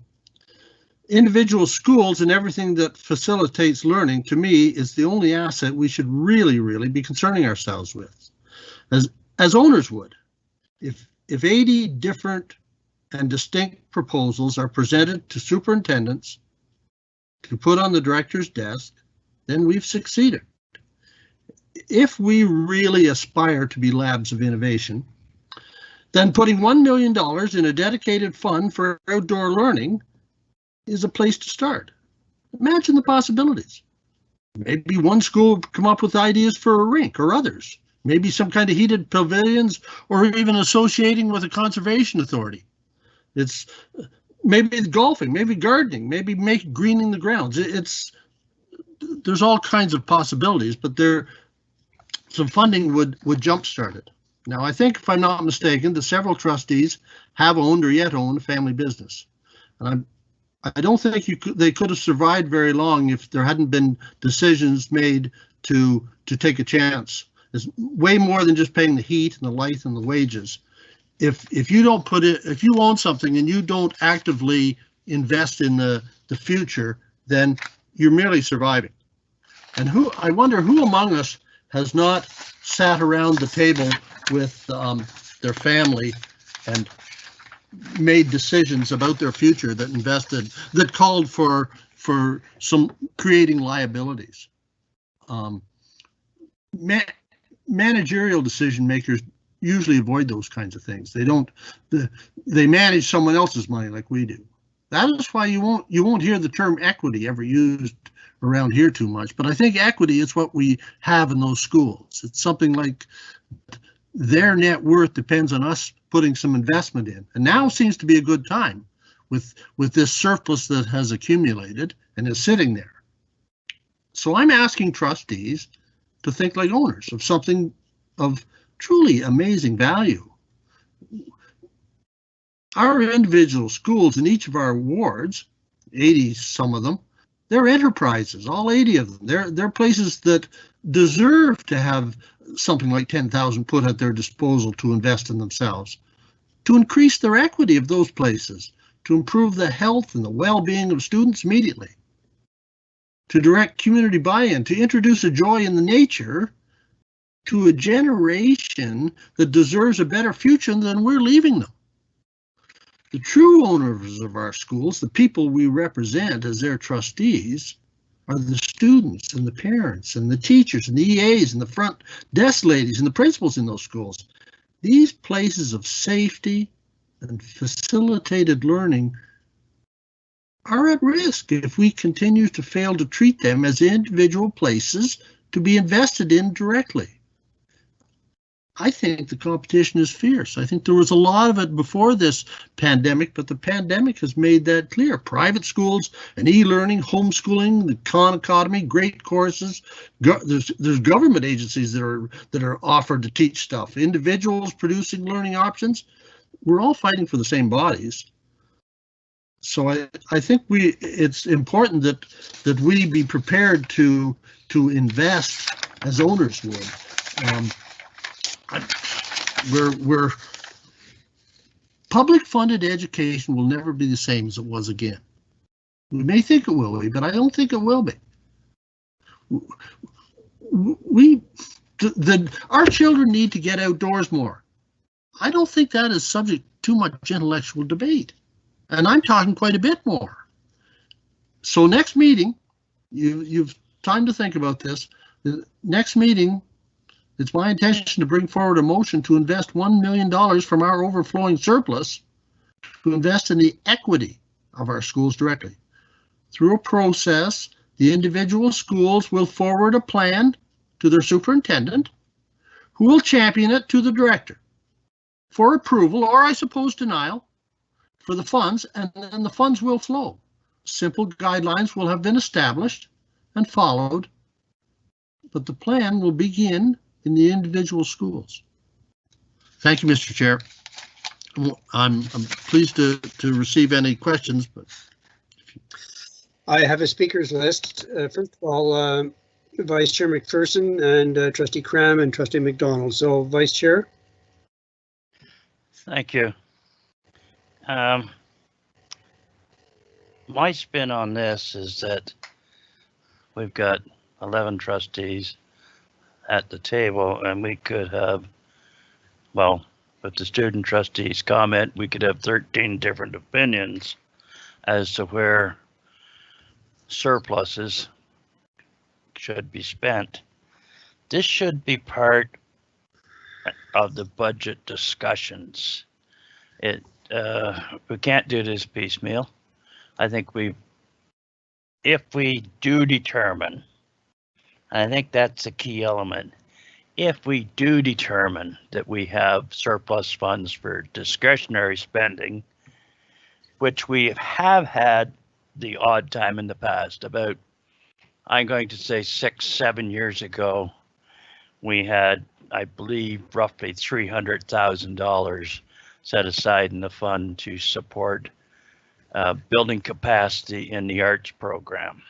Individual schools and everything that facilitates learning, to me, is the only asset we should really be concerning ourselves with, as owners would. If 80 different and distinct proposals are presented to superintendents to put on the director's desk, then we've succeeded. If we really aspire to be labs of innovation, then putting $1 million in a dedicated fund for outdoor learning is a place to start. Imagine the possibilities. Maybe one school will come up with ideas for a rink, or others. Maybe some kind of heated pavilions, or even associating with a conservation authority. It's maybe golfing, maybe gardening, maybe greening the grounds. There's all kinds of possibilities, but some funding would jumpstart it. Now, I think, if I'm not mistaken, the several trustees have owned or yet own a family business. And I don't think they could have survived very long if there hadn't been decisions made to take a chance. It's way more than just paying the heat and the light and the wages. If you don't if you own something and you don't actively invest in the future, then you're merely surviving. And I wonder who among us has not sat around the table with their family and made decisions about their future that called for some creating liabilities. Managerial decision makers usually avoid those kinds of things. They manage someone else's money like we do. That is why you won't hear the term equity ever used around here too much. But I think equity is what we have in those schools. It's something like their net worth depends on us putting some investment in. And now seems to be a good time with this surplus that has accumulated and is sitting there. So I'm asking trustees to think like owners of something of truly amazing value. Our individual schools in each of our wards, 80 some of them, they're enterprises, all 80 of them. They're places that deserve to have something like 10,000 put at their disposal to invest in themselves, to increase their equity of those places, to improve the health and the well-being of students immediately, to direct community buy-in, to introduce a joy in the nature to a generation that deserves a better future than we're leaving them. The true owners of our schools, the people we represent as their trustees, are the students and the parents and the teachers and the EAs and the front desk ladies and the principals in those schools. These places of safety and facilitated learning are at risk if we continue to fail to treat them as individual places to be invested in directly. I think the competition is fierce. I think there was a lot of it before this pandemic, but the pandemic has made that clear. Private schools and e-learning, homeschooling, the Khan Academy, great courses. There's government agencies that are offered to teach stuff. Individuals producing learning options. We're all fighting for the same bodies. So I think it's important that we be prepared to invest as owners would. We're public funded education will never be the same as it was again. We may think it will be, but I don't think it will be. Our children need to get outdoors more. I don't think that is subject to much intellectual debate. And I'm talking quite a bit more. So next meeting, you've time to think about this. The next meeting, it's my intention to bring forward a motion to invest $1 million from our overflowing surplus to invest in the equity of our schools directly. Through a process, the individual schools will forward a plan to their superintendent, who will champion it to the director for approval, or I suppose denial, for the funds, and then the funds will flow. Simple guidelines will have been established and followed, but the plan will begin in the individual schools. Thank you, Mr. Chair. I'm pleased to receive any questions, but I have a speakers list. First of all, Vice Chair McPherson and Trustee Cram and Trustee McDonald. So, Vice Chair. Thank you. My spin on this is that we've got 11 trustees at the table, and we could have, well, if the student trustees comment, we could have 13 different opinions as to where surpluses should be spent. This should be part of the budget discussions. We can't do this piecemeal. I think if we do determine, and I think that's a key element, if we do determine that we have surplus funds for discretionary spending, which we have had the odd time in the past, about, I'm going to say 6-7 years ago, we had, I believe, roughly $300,000 set aside in the fund to support building capacity in the arts program.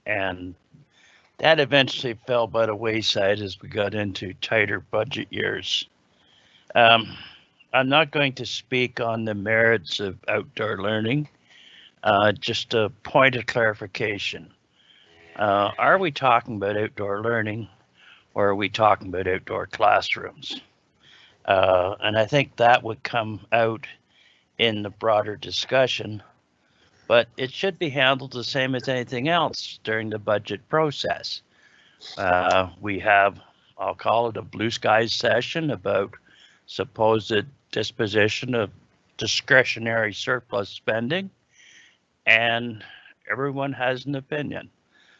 And that eventually fell by the wayside as we got into tighter budget years. I'm not going to speak on the merits of outdoor learning. Just a point of clarification. Are we talking about outdoor learning, or are we talking about outdoor classrooms? And I think that would come out in the broader discussion, but it should be handled the same as anything else during the budget process. We have, I'll call it a blue skies session about supposed disposition of discretionary surplus spending, and everyone has an opinion.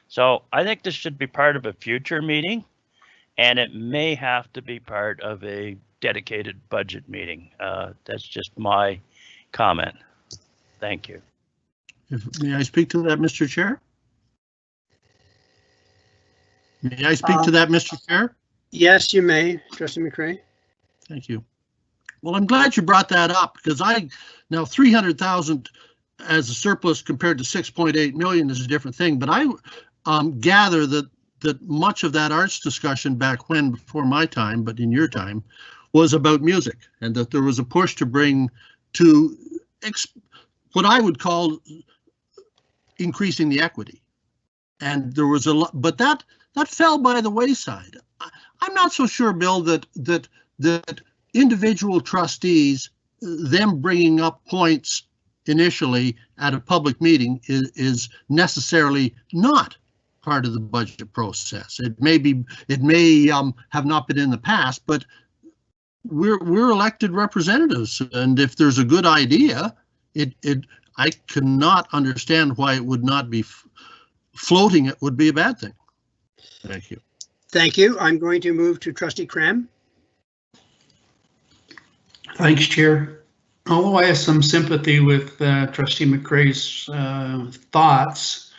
So I think this should be part of a future meeting, and it may have to be part of a dedicated budget meeting. That's just my comment. Thank you. May I speak to that, Mr. Chair? May I speak to that, Mr. Chair? Yes, you may, Trustee McCray. Thank you. Well, I'm glad you brought that up, because now 300,000 as a surplus compared to 6.8 million is a different thing. But I gather that much of that arts discussion back when, before my time, but in your time, was about music, and that there was a push to bring to what I would call increasing the equity. And there was a lot, but that fell by the wayside. I'm not so sure, Bill, that individual trustees, them bringing up points initially at a public meeting is necessarily not part of the budget process. It may have not been in the past, but we're elected representatives, and if there's a good idea, I cannot understand why it would not be floating. It would be a bad thing. Thank you. Thank you. I'm going to move to Trustee Cram. Thanks, Chair. Although I have some sympathy with Trustee McCray's thoughts,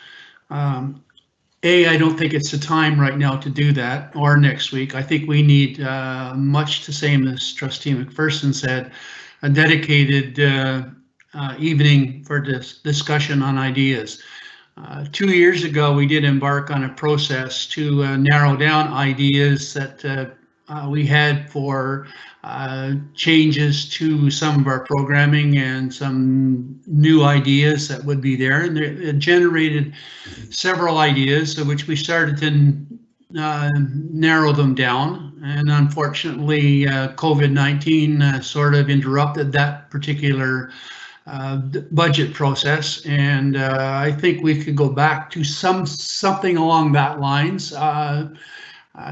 I don't think it's the time right now to do that, or next week. I think we need, much the same as Trustee McPherson said, a dedicated evening for this discussion on ideas. 2 years ago, we did embark on a process to narrow down ideas that we had for changes to some of our programming and some new ideas that would be there. And it generated several ideas, which we started to narrow them down. And unfortunately, COVID-19 sort of interrupted that particular budget process. And I think we could go back to something along that lines.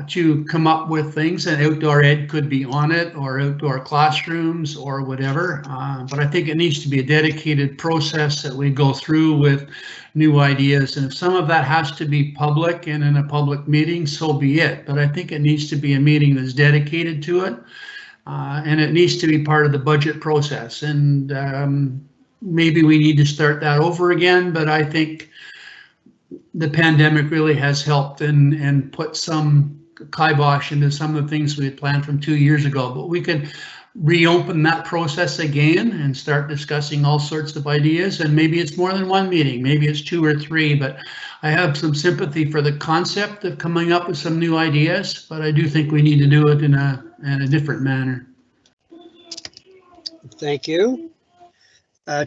to come up with things, and outdoor ed could be on it, or outdoor classrooms or whatever. But I think it needs to be a dedicated process that we go through with new ideas. And if some of that has to be public and in a public meeting, so be it. But I think it needs to be a meeting that's dedicated to it. And it needs to be part of the budget process. And maybe we need to start that over again, but I think the pandemic really has helped and put some kibosh into some of the things we had planned from 2 years ago. But we can reopen that process again and start discussing all sorts of ideas. And maybe it's more than one meeting, maybe it's 2 or 3, but I have some sympathy for the concept of coming up with some new ideas, but I do think we need to do it in a different manner. Thank you.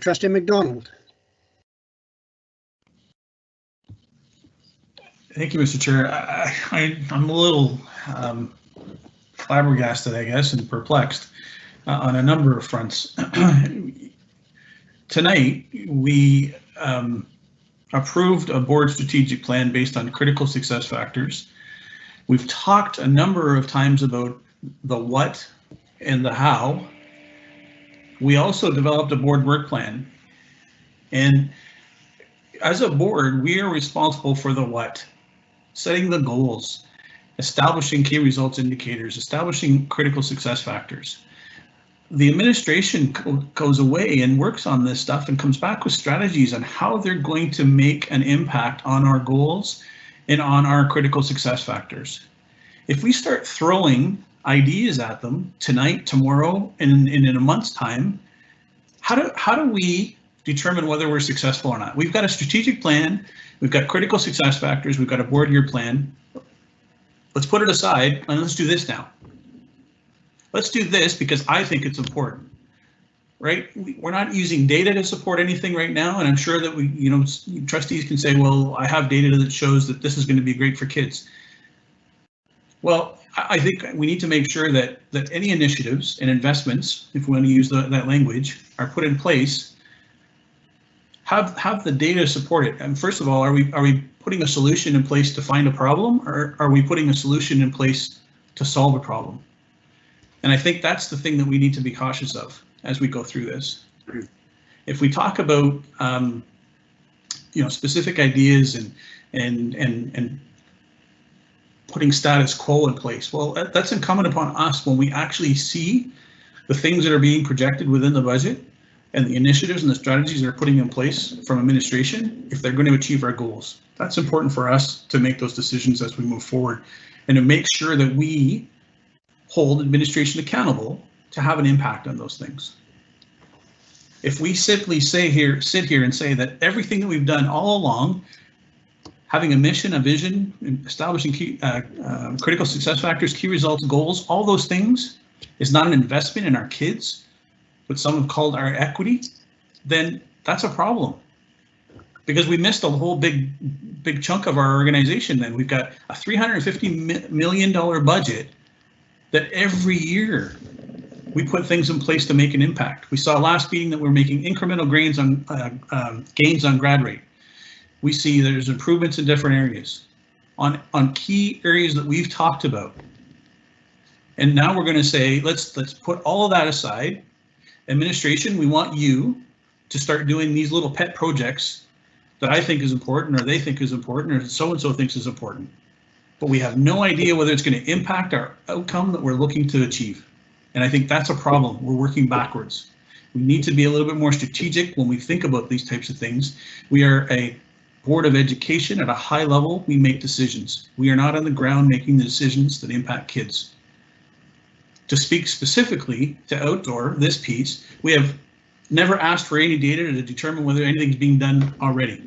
Trustee McDonald. Thank you, Mr. Chair. I'm a little flabbergasted, I guess, and perplexed on a number of fronts. Tonight, we approved a board strategic plan based on critical success factors. We've talked a number of times about the what and the how. We also developed a board work plan. And as a board, we are responsible for the what. Setting the goals, establishing key results indicators, establishing critical success factors. The administration goes away and works on this stuff and comes back with strategies on how they're going to make an impact on our goals and on our critical success factors. If we start throwing ideas at them tonight, tomorrow, and in a month's time, how do we determine whether we're successful or not? We've got a strategic plan. We've got critical success factors. We've got a board year plan. Let's put it aside and let's do this now. Let's do this because I think it's important, right? We're not using data to support anything right now. And I'm sure that trustees can say, well, I have data that shows that this is going to be great for kids. Well, I think we need to make sure that any initiatives and investments, if we want to use that language, are put in place. Have the data support it. And first of all, are we putting a solution in place to find a problem, or are we putting a solution in place to solve a problem? And I think that's the thing that we need to be cautious of as we go through this. If we talk about specific ideas and putting status quo in place, well, that's incumbent upon us when we actually see the things that are being projected within the budget and the initiatives and the strategies they're putting in place from administration, if they're going to achieve our goals. That's important for us to make those decisions as we move forward and to make sure that we hold administration accountable to have an impact on those things. If we simply sit here and say that everything that we've done all along, having a mission, a vision, and establishing key, critical success factors, key results, goals, all those things is not an investment in our kids, what some have called our equity, then that's a problem. Because we missed a whole big chunk of our organization. Then we've got a $350 million budget that every year we put things in place to make an impact. We saw last meeting that we're making incremental gains on grad rate. We see there's improvements in different areas on key areas that we've talked about. And now we're going to say, let's put all of that aside. Administration, we want you to start doing these little pet projects that I think is important, or they think is important, or so-and-so thinks is important. But we have no idea whether it's going to impact our outcome that we're looking to achieve. And I think that's a problem. We're working backwards. We need to be a little bit more strategic when we think about these types of things. We are a board of education at a high level. We make decisions. We are not on the ground making the decisions that impact kids. To speak specifically to outdoor, this piece, we have never asked for any data to determine whether anything's being done already.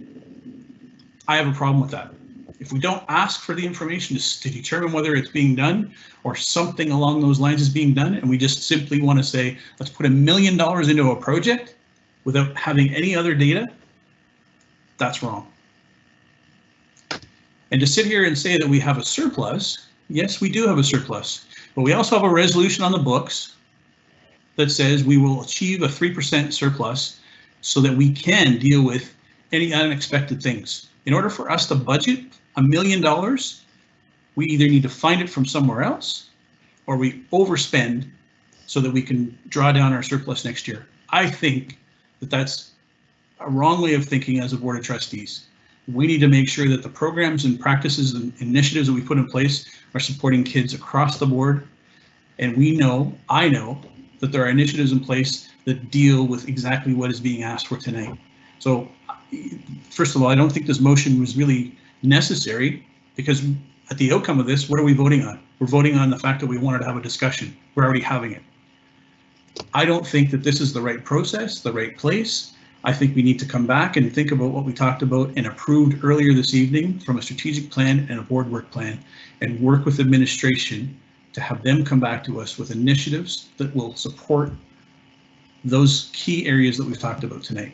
I have a problem with that. If we don't ask for the information to determine whether it's being done or something along those lines is being done, and we just simply want to say, let's put $1 million into a project without having any other data, that's wrong. And to sit here and say that we have a surplus, yes, we do have a surplus, but we also have a resolution on the books that says we will achieve a 3% surplus so that we can deal with any unexpected things. In order for us to budget $1 million, We either need to find it from somewhere else, or we overspend so that we can draw down our surplus next year. I think that that's a wrong way of thinking as a Board of Trustees. We need to make sure that the programs and practices and initiatives that we put in place are supporting kids across the board. And I know that there are initiatives in place that deal with exactly what is being asked for tonight. So first of all, I don't think this motion was really necessary, because at the outcome of this, what are we voting on? We're voting on the fact that we wanted to have a discussion. We're already having it. I don't think that this is the right process, the right place. I think we need to come back and think about what we talked about and approved earlier this evening from a strategic plan and a board work plan, and work with administration to have them come back to us with initiatives that will support those key areas that we've talked about tonight.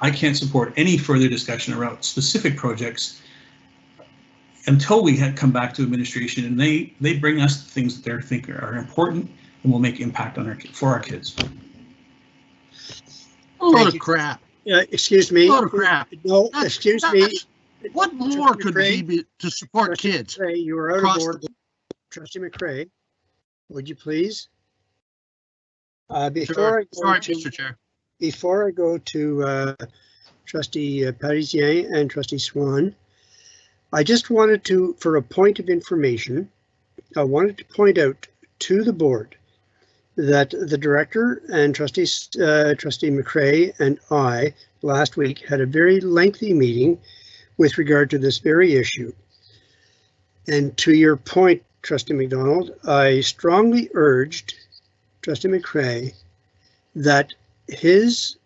I can't support any further discussion around specific projects until we had come back to administration and they bring us things that they think are important and will make impact on for our kids. A load of crap. Excuse me. A load of crap. No, excuse me. What more could we be to support kids? McCray, you are out of order. Trustee McCray, would you please? Before Mr. Chair. Before I go to Trustee Parisien and Trustee Swan, I just wanted to, for a point of information, I wanted to point out to the board that the director and Trustee McCray and I last week had a very lengthy meeting with regard to this very issue. And to your point, Trustee McDonald, I strongly urged Trustee McCray that his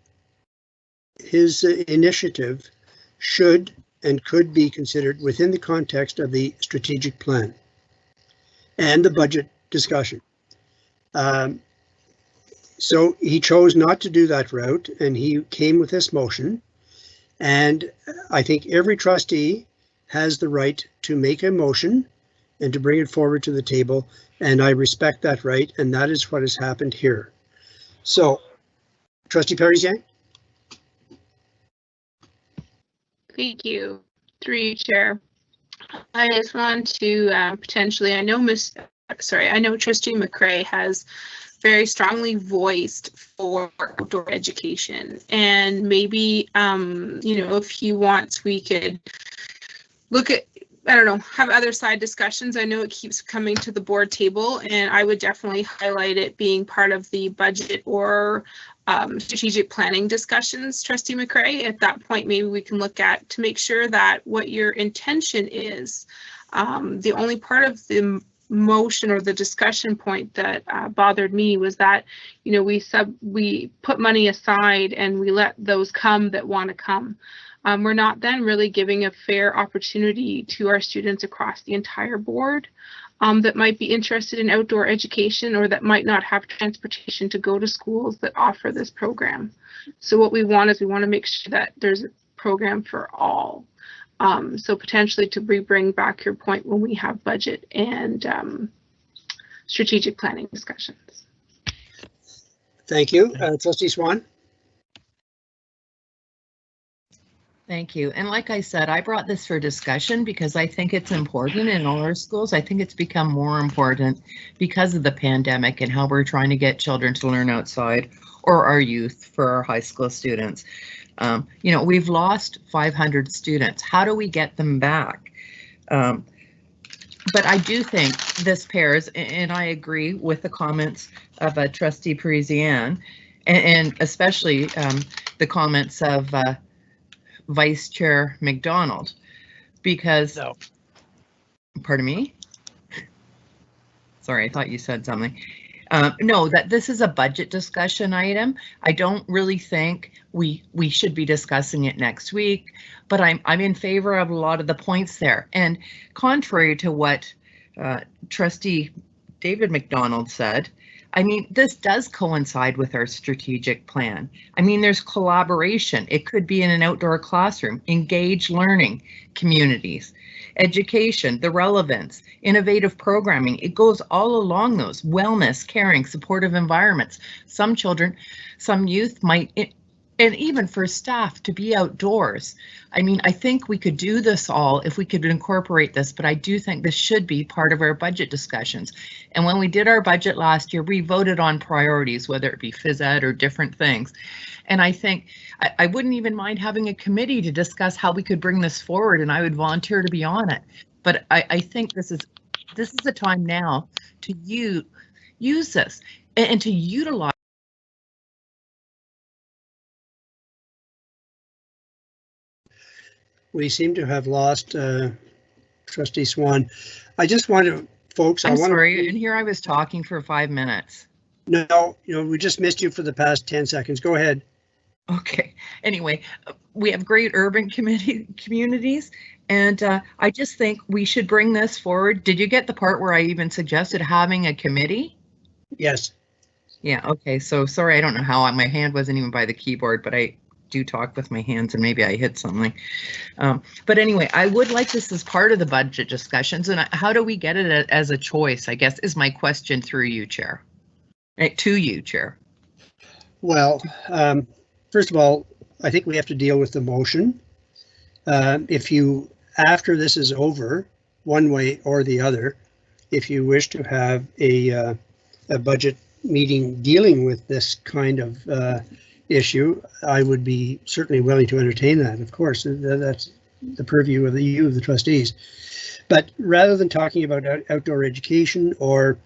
initiative should and could be considered within the context of the strategic plan and the budget discussion. So he chose not to do that route, and he came with this motion. And I think every trustee has the right to make a motion and to bring it forward to the table, and I respect that right, and that is what has happened here. So, Trustee Parisien? Thank you. Through you, Chair. I just want to potentially, I know Trustee McCray has very strongly voiced for outdoor education, and maybe, if he wants, we could look at, I don't know, have other side discussions. I know it keeps coming to the board table, and I would definitely highlight it being part of the budget or strategic planning discussions, Trustee McCray. At that point, maybe we can look at to make sure that what your intention is. The only part of the motion or the discussion point that bothered me was that, we put money aside and we let those come that want to come. We're not then really giving a fair opportunity to our students across the entire board that might be interested in outdoor education or that might not have transportation to go to schools that offer this program. So what we want is we want to make sure that there's a program for all. So potentially to bring back your point when we have budget and strategic planning discussions. Thank you. Trustee Swan? Thank you. And like I said, I brought this for discussion because I think it's important in all our schools. I think it's become more important because of the pandemic and how we're trying to get children to learn outside, or our youth for our high school students. We've lost 500 students. How do we get them back? But I do think this pairs, and I agree with the comments of Trustee Parisien, and especially the comments of Vice Chair McDonald, because, no. Pardon me? Sorry, I thought you said something. No, that this is a budget discussion item. I don't really think we should be discussing it next week, but I'm in favor of a lot of the points there. And contrary to what Trustee David McDonald said, I mean, this does coincide with our strategic plan. I mean, there's collaboration. It could be in an outdoor classroom, engaged learning communities, education, the relevance, innovative programming. It goes all along those: wellness, caring, supportive environments. Some children, some youth might and even for staff to be outdoors. I mean, I think we could do this all if we could incorporate this, but I do think this should be part of our budget discussions. And when we did our budget last year, we voted on priorities, whether it be phys ed or different things. And I think I wouldn't even mind having a committee to discuss how we could bring this forward, and I would volunteer to be on it. But I think this is the time now to use this and to utilize. We seem to have lost Trustee Swan. I just want to, folks. I'm sorry, and here I was talking for 5 minutes. No, we just missed you for the past 10 seconds. Go ahead. Okay. Anyway, we have great urban communities, and I just think we should bring this forward. Did you get the part where I even suggested having a committee? Yes. Yeah. Okay. So sorry, I don't know how my hand wasn't even by the keyboard, but I do talk with my hands and maybe I hit something. But anyway, I would like this as part of the budget discussions, and how do we get it as a choice, I guess, is my question through you, Chair. To you, Chair. Well, first of all, I think we have to deal with the motion. If you, after this is over, one way or the other, if you wish to have a budget meeting dealing with this kind of issue, I would be certainly willing to entertain that. Of course, that's the purview of the trustees. But rather than talking about outdoor education or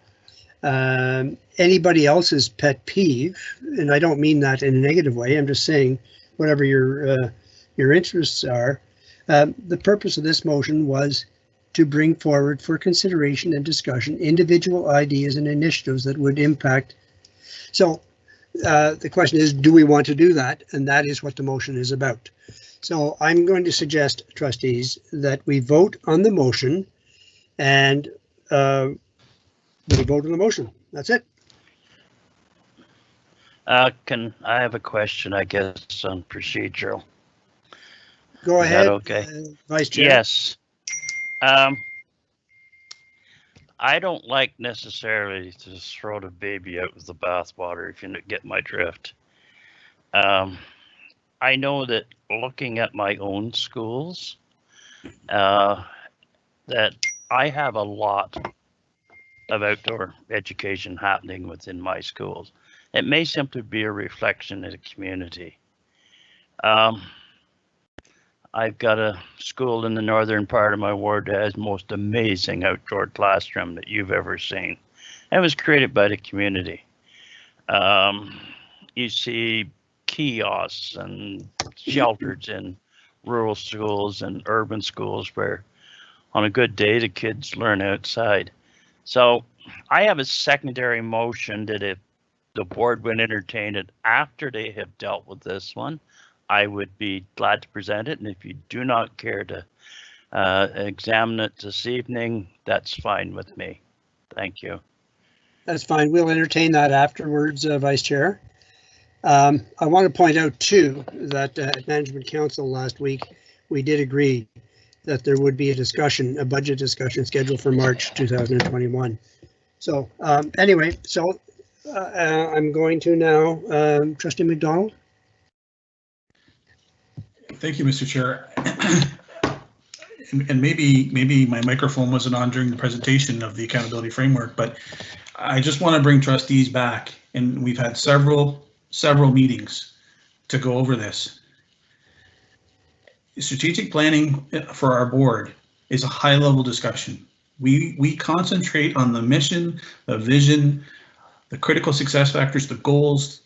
anybody else's pet peeve, and I don't mean that in a negative way, I'm just saying whatever your interests are, the purpose of this motion was to bring forward for consideration and discussion individual ideas and initiatives that would impact. So the question is, do we want to do that? And that is what the motion is about. So I'm going to suggest, trustees, that we vote on the motion and we vote on the motion. That's it. I have a question, I guess, on procedural. Go ahead. Okay. Vice Chair. Yes. I don't like necessarily to throw the baby out with the bathwater, if you get my drift. I know that looking at my own schools, that I have a lot of outdoor education happening within my schools. It may simply be a reflection of the community. I've got a school in the northern part of my ward that has the most amazing outdoor classroom that you've ever seen. It was created by the community. You see kiosks and shelters in rural schools and urban schools where on a good day the kids learn outside. So I have a secondary motion that if the board would entertain it after they have dealt with this one, I would be glad to present it. And if you do not care to examine it this evening, that's fine with me. Thank you. That's fine. We'll entertain that afterwards, Vice Chair. I want to point out too that at Management Council last week, we did agree that there would be a budget discussion scheduled for March 2021. So anyway, so I'm going to now, Trustee McDonald. Thank you, Mr. Chair. And maybe my microphone wasn't on during the presentation of the accountability framework, but I just want to bring trustees back, and we've had several meetings to go over this. Strategic planning for our board is a high-level discussion. We concentrate on the mission, the vision, the critical success factors, the goals,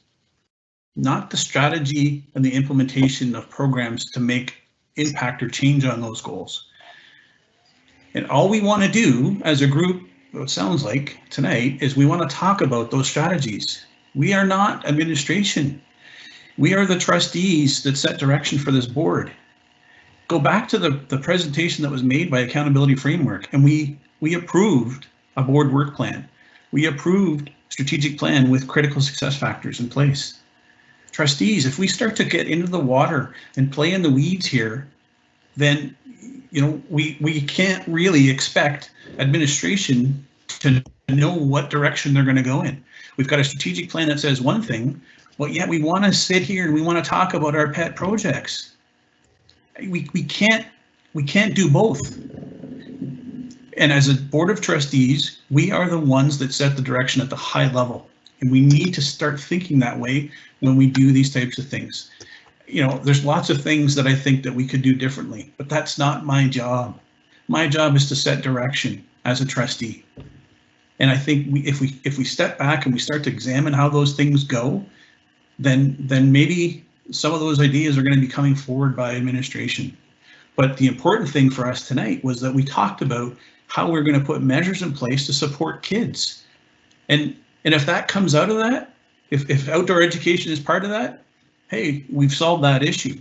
not the strategy and the implementation of programs to make impact or change on those goals. And all we want to do as a group, it sounds like tonight, is we want to talk about those strategies. We are not administration. We are the trustees that set direction for this board. Go back to the presentation that was made by Accountability Framework, and we approved a board work plan. We approved strategic plan with critical success factors in place. Trustees, if we start to get into the water and play in the weeds here, then we can't really expect administration to know what direction they're going to go in. We've got a strategic plan that says one thing, but yet we want to sit here and we want to talk about our pet projects. We can't do both. And as a board of trustees, we are the ones that set the direction at the high level. And we need to start thinking that way when we do these types of things. You know, there's lots of things that I think that we could do differently, but that's not my job. My job is to set direction as a trustee. And I think if we step back and we start to examine how those things go, then maybe some of those ideas are going to be coming forward by administration. But the important thing for us tonight was that we talked about how we're going to put measures in place to support kids. And if that comes out of that, if outdoor education is part of that, hey, we've solved that issue.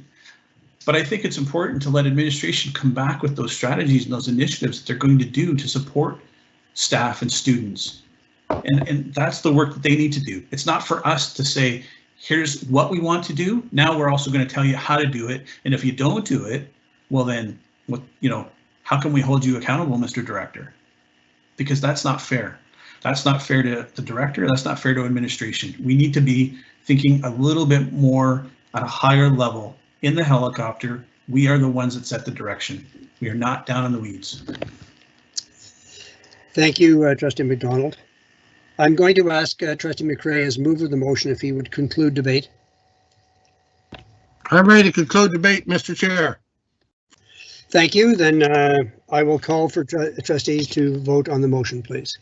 But I think it's important to let administration come back with those strategies and those initiatives that they're going to do to support staff and students. And that's the work that they need to do. It's not for us to say, here's what we want to do. Now we're also going to tell you how to do it. And if you don't do it, well then, what, you know, how can we hold you accountable, Mr. Director? Because that's not fair. That's not fair to the director. That's not fair to administration. We need to be thinking a little bit more at a higher level. In the helicopter, we are the ones that set the direction. We are not down in the weeds. Thank you, Trustee McDonald. I'm going to ask Trustee McCray as mover of the motion if he would conclude debate. I'm ready to conclude debate, Mr. Chair. Thank you. Then I will call for trustees to vote on the motion, please.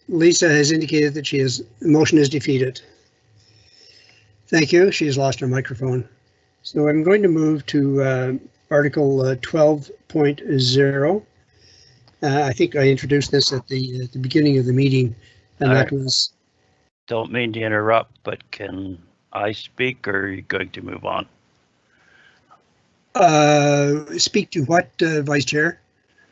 Lisa has indicated that the motion is defeated. Thank you. She has lost her microphone. So I'm going to move to Article 12.0. I think I introduced this at the beginning of the meeting, and that was. Don't mean to interrupt, but can I speak, or are you going to move on? Speak to what, Vice Chair?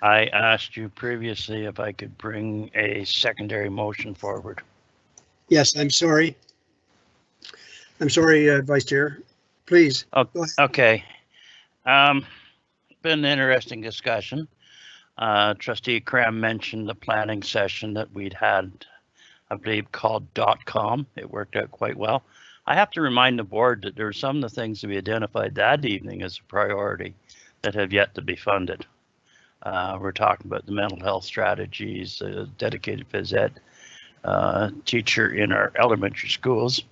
I asked you previously if I could bring a secondary motion forward. Yes, I'm sorry. I'm sorry, Vice Chair. Please. Okay. Been an interesting discussion. Trustee Cram mentioned the planning session that we'd had, I believe, called .com. It worked out quite well. I have to remind the board that there are some of the things that we identified that evening as a priority that have yet to be funded. We're talking about the mental health strategies, dedicated phys ed teacher in our elementary schools.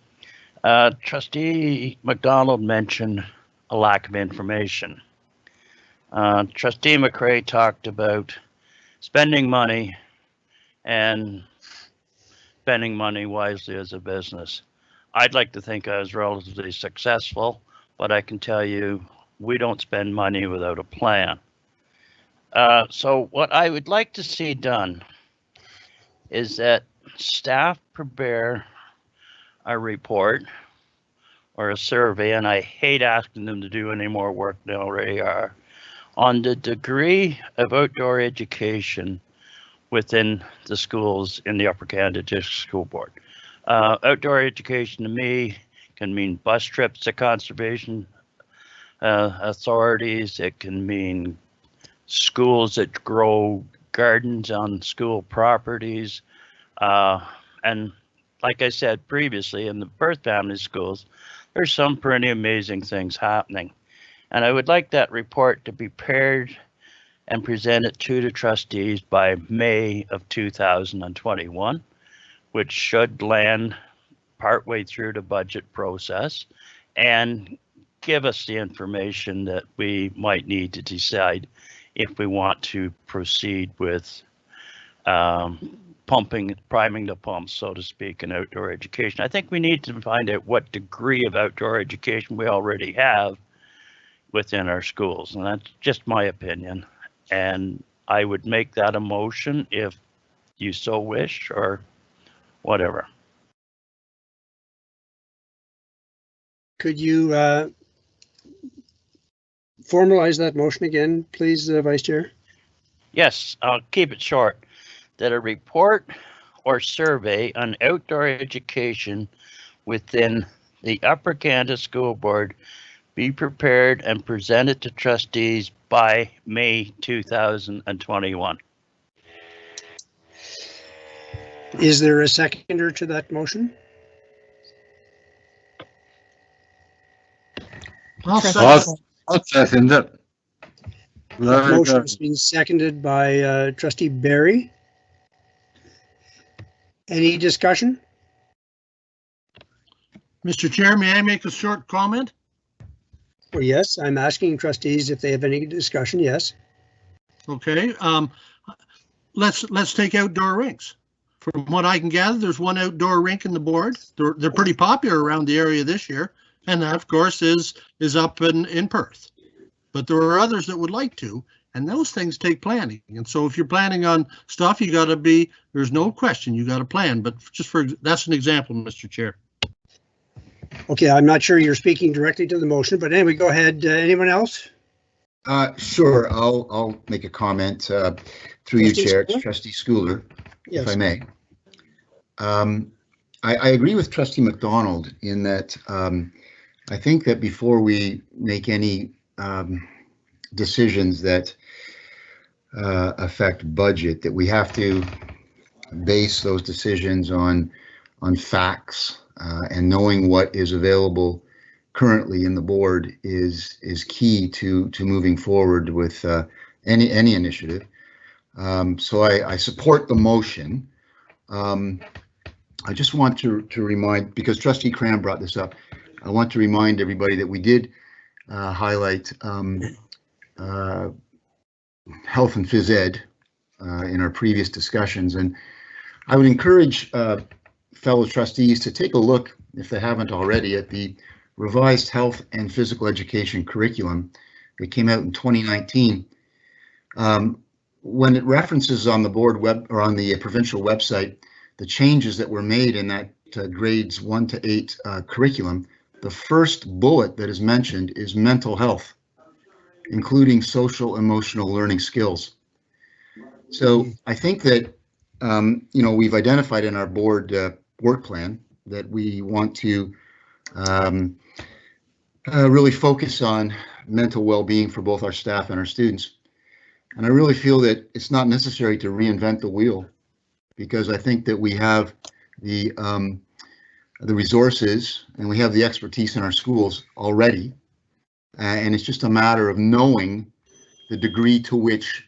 Trustee McDonald mentioned a lack of information. Trustee McCray talked about spending money and spending money wisely as a business. I'd like to think I was relatively successful, but I can tell you we don't spend money without a plan. So what I would like to see done is that staff prepare a report or a survey, and I hate asking them to do any more work than they already are, on the degree of outdoor education within the schools in the Upper Canada District School Board. Outdoor education to me can mean bus trips to conservation authorities. It can mean schools that grow gardens on school properties. And like I said previously, in the birth family schools, there's some pretty amazing things happening. And I would like that report to be prepared and presented to the trustees by May of 2021, which should land partway through the budget process. And give us the information that we might need to decide if we want to proceed with priming the pump, so to speak, in outdoor education. I think we need to find out what degree of outdoor education we already have within our schools, and that's just my opinion. And I would make that a motion if you so wish, or whatever. Could you formalize that motion again, please, Vice Chair? Yes, I'll keep it short. That a report or survey on outdoor education within the Upper Canada School Board be prepared and presented to trustees by May 2021. Is there a seconder to that motion? I'll second it. That motion has been seconded by Trustee Barry. Any discussion? Mr. Chair, may I make a short comment? Well, yes, I'm asking trustees if they have any discussion. Yes. Okay. Let's take outdoor rinks. From what I can gather, there's one outdoor rink in the board. They're pretty popular around the area this year, and that, of course, is up in Perth. But there are others that would like to, and those things take planning. And so if you're planning on stuff, you got to be, there's no question, you got to plan. But that's an example, Mr. Chair. Okay, I'm not sure you're speaking directly to the motion, but anyway, go ahead. Anyone else? Sure, I'll make a comment through you, Chair. It's Trustee Schooler, yes, if I may. I agree with Trustee McDonald in that I think that before we make any decisions that affect budget, that we have to base those decisions on facts, and knowing what is available currently in the board is key to moving forward with any initiative. So I support the motion. I just want to remind, because Trustee Cram brought this up, I want to remind everybody that we did highlight health and phys ed in our previous discussions, and I would encourage fellow trustees to take a look, if they haven't already, at the revised health and physical education curriculum that came out in 2019. When it references on the board web or on the provincial website the changes that were made in that grades 1 to 8 curriculum, the first bullet that is mentioned is mental health, including social emotional learning skills. So I think that we've identified in our board work plan that we want to really focus on mental well-being for both our staff and our students. And I really feel that it's not necessary to reinvent the wheel, because I think that we have the resources and we have the expertise in our schools already. And it's just a matter of knowing the degree to which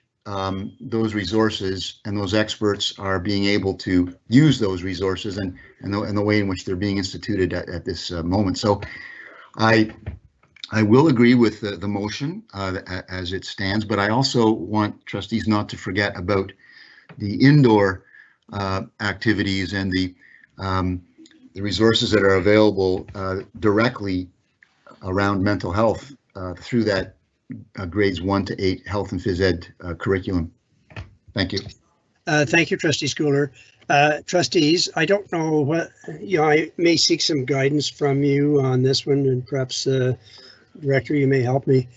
those resources and those experts are being able to use those resources and the way in which they're being instituted at this moment. So I will agree with the motion as it stands, but I also want trustees not to forget about the indoor activities and the resources that are available directly around mental health through that grades 1 to 8 health and phys ed curriculum. Thank you. Thank you, Trustee Schooler. Trustees, I don't know what, I may seek some guidance from you on this one, and perhaps Director, you may help me,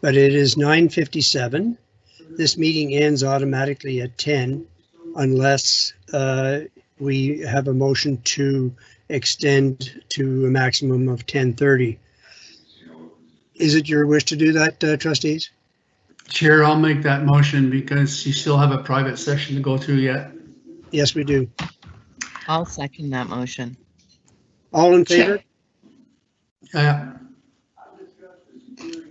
but it is 9:57. This meeting ends automatically at 10 unless we have a motion to extend to a maximum of 10:30. Is it your wish to do that, trustees? Chair, I'll make that motion because you still have a private session to go through yet. Yes, we do. I'll second that motion. All in favor?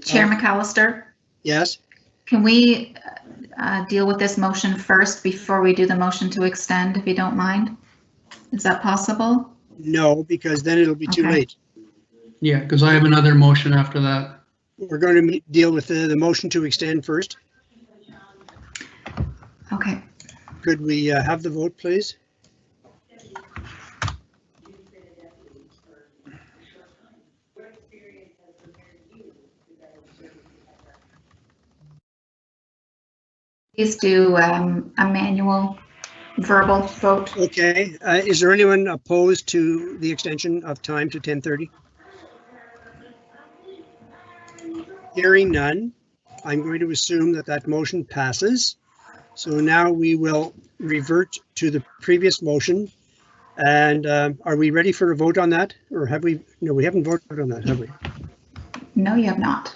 Chair McAllister, Yes. can we deal with this motion first before we do the motion to extend, if you don't mind? Is that possible? No, because then it'll be too Okay. late. Yeah, because I have another motion after that. We're going to deal with the motion to extend first. Okay. Could we have the vote, please? Please do a manual verbal vote. Okay. Is there anyone opposed to the extension of time to 10:30? Hearing none, I'm going to assume that that motion passes. So now we will revert to the previous motion. And are we ready for a vote on that? Or have we? No, we haven't voted on that, have we? No, you have not.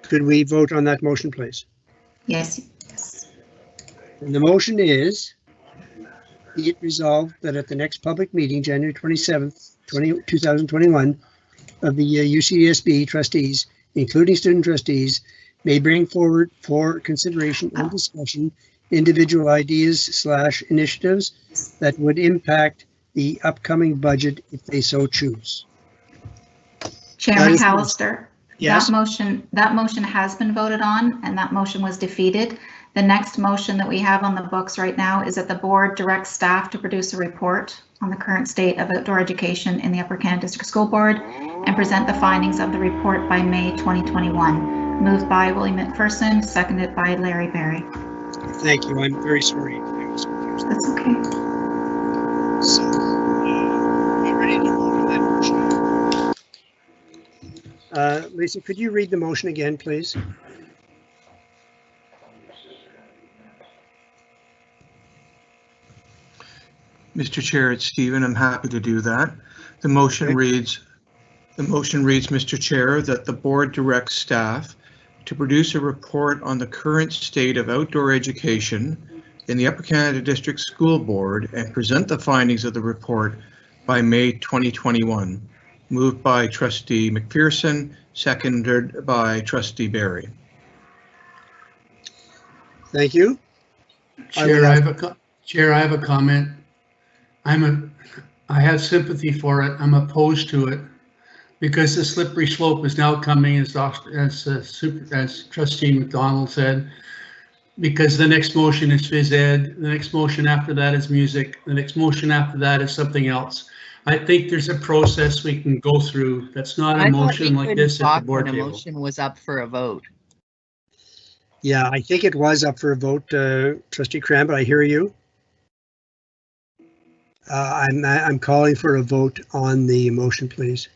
Could we vote on that motion, please? Yes. And the motion is, be it resolved that at the next public meeting, January 27th, 2021, of the UCDSB trustees, including student trustees, may bring forward for consideration and discussion individual ideas/initiatives that would impact the upcoming budget if they so choose. Chair McAllister, yes. that motion has been voted on and that motion was defeated. The next motion that we have on the books right now is that the board directs staff to produce a report on the current state of outdoor education in the Upper Canada District School Board and present the findings of the report by May 2021. Moved by William McPherson, seconded by Larry Barry. Thank you. I'm very sorry. I was confused. That's okay. So, I'm ready to vote on that motion. Lisa, could you read the motion again, please? Mr. Chair, it's Stephen. I'm happy to do that. The motion reads, Mr. Chair, that the board directs staff to produce a report on the current state of outdoor education in the Upper Canada District School Board and present the findings of the report by May 2021. Moved by Trustee McPherson, seconded by Trustee Barry. Thank you. Chair, I have a comment. I have sympathy for it. I'm opposed to it because the slippery slope is now coming, as Trustee McDonald said, because the next motion is phys ed, the next motion after that is music, the next motion after that is something else. I think there's a process we can go through. That's not a motion like this at the board table. The motion was up for a vote. Yeah, I think it was up for a vote, Trustee Cram, but I hear you. I'm calling for a vote on the motion, please.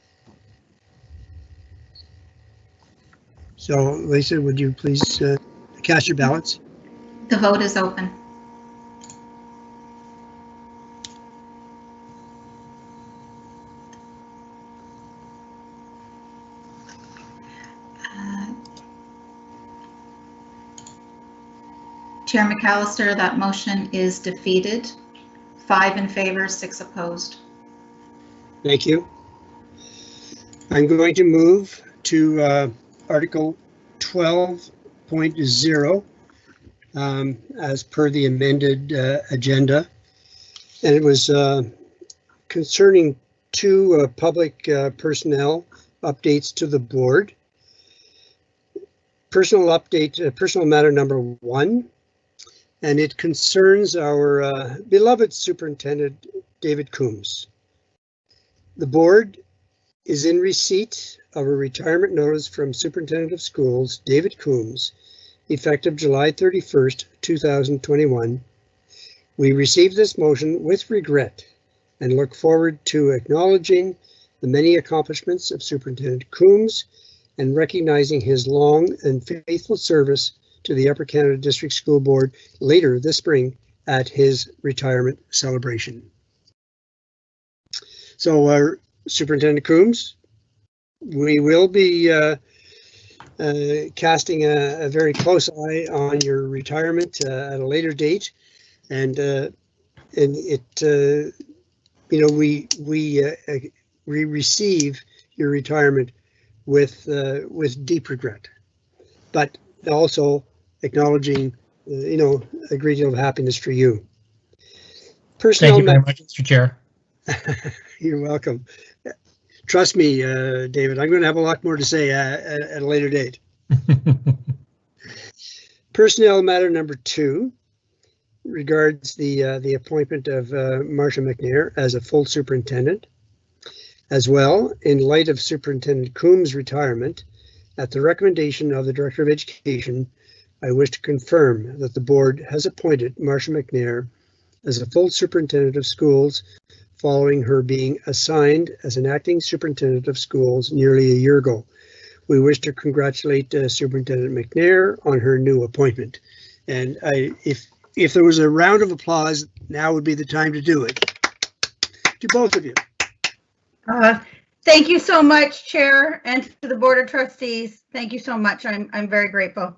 So, Lisa, would you please cast your ballots? The vote is open. Chair McAllister, that motion is defeated. 5 in favor, 6 opposed. Thank you. I'm going to move to Article 12.0 as per the amended agenda. And it was concerning 2 public personnel updates to the board. Personal update, personal matter number 1. And it concerns our beloved Superintendent, David Coombs. The board is in receipt of a retirement notice from Superintendent of Schools, David Coombs, effective July 31st, 2021. We received this motion with regret and look forward to acknowledging the many accomplishments of Superintendent Coombs and recognizing his long and faithful service to the Upper Canada District School Board later this spring at his retirement celebration. So Superintendent Coombs, we will be casting a very close eye on your retirement at a later date, and it we receive your retirement with deep regret, but also acknowledging, a great deal of happiness for you. Thank you very much, Mr. Chair. You're welcome. Trust me, David, I'm going to have a lot more to say at a later date. Personnel matter number 2 regards the appointment of Marcia McNair as a full superintendent. As well, in light of Superintendent Coombs' retirement, at the recommendation of the Director of Education, I wish to confirm that the board has appointed Marcia McNair as a full superintendent of schools following her being assigned as an acting superintendent of schools nearly a year ago. We wish to congratulate Superintendent McNair on her new appointment. And if there was a round of applause, now would be the time to do it. To both of you. Thank you so much, Chair, and to the Board of Trustees. Thank you so much. I'm very grateful.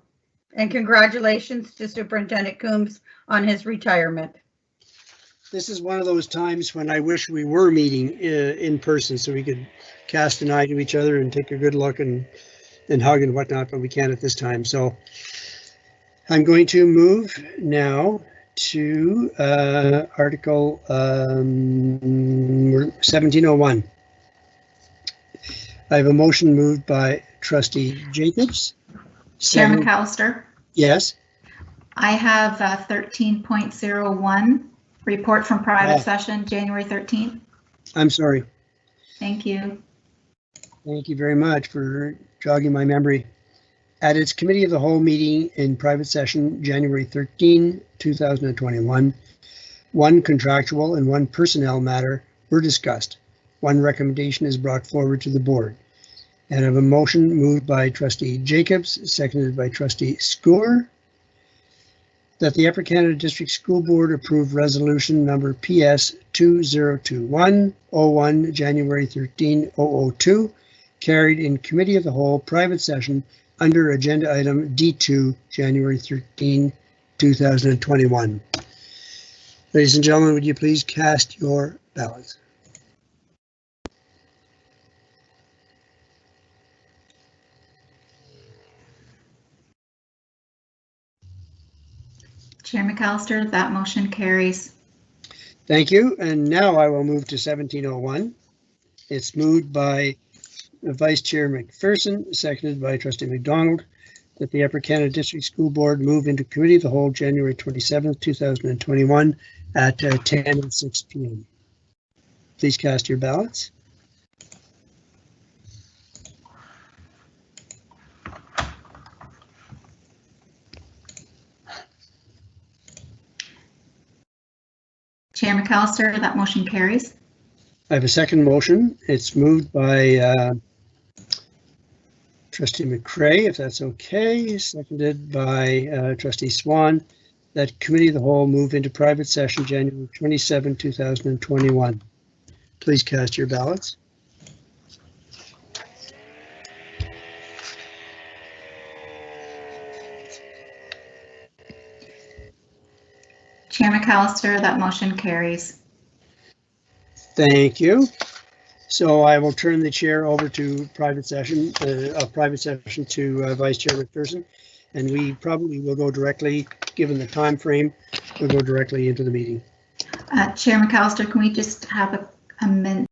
And congratulations to Superintendent Coombs on his retirement. This is one of those times when I wish we were meeting in person so we could cast an eye to each other and take a good look and hug and whatnot, but we can't at this time. So I'm going to move now to Article 1701. I have a motion moved by Trustee Jacobs. Chair McAllister. Yes. I have 13.01, report from private session, January 13th. I'm sorry. Thank you. Thank you very much for jogging my memory. At its Committee of the Whole meeting in private session, January 13, 2021, one contractual and one personnel matter were discussed. One recommendation is brought forward to the board. And I have a motion moved by Trustee Jacobs, seconded by Trustee Score, that the Upper Canada District School Board approve resolution number PS 2021-01, January 13, 002, carried in Committee of the Whole private session under agenda item D2, January 13, 2021. Ladies and gentlemen, would you please cast your ballots? Chair McAllister, that motion carries. Thank you. And now I will move to 1701. It's moved by Vice Chair McPherson, seconded by Trustee McDonald, that the Upper Canada District School Board move into Committee of the Whole January 27th, 2021 at 10 and 6 p.m. Please cast your ballots. Chair McAllister, that motion carries. I have a second motion. It's moved by Trustee McCray, if that's okay, seconded by Trustee Swan, that Committee of the Whole move into private session January 27, 2021. Please cast your ballots. Chair McAllister, that motion carries. Thank you. So I will turn the chair over to private session, to Vice Chair McPherson, and we probably will go directly, given the time frame, we'll go directly into the meeting. Chair McAllister, can we just have a minute?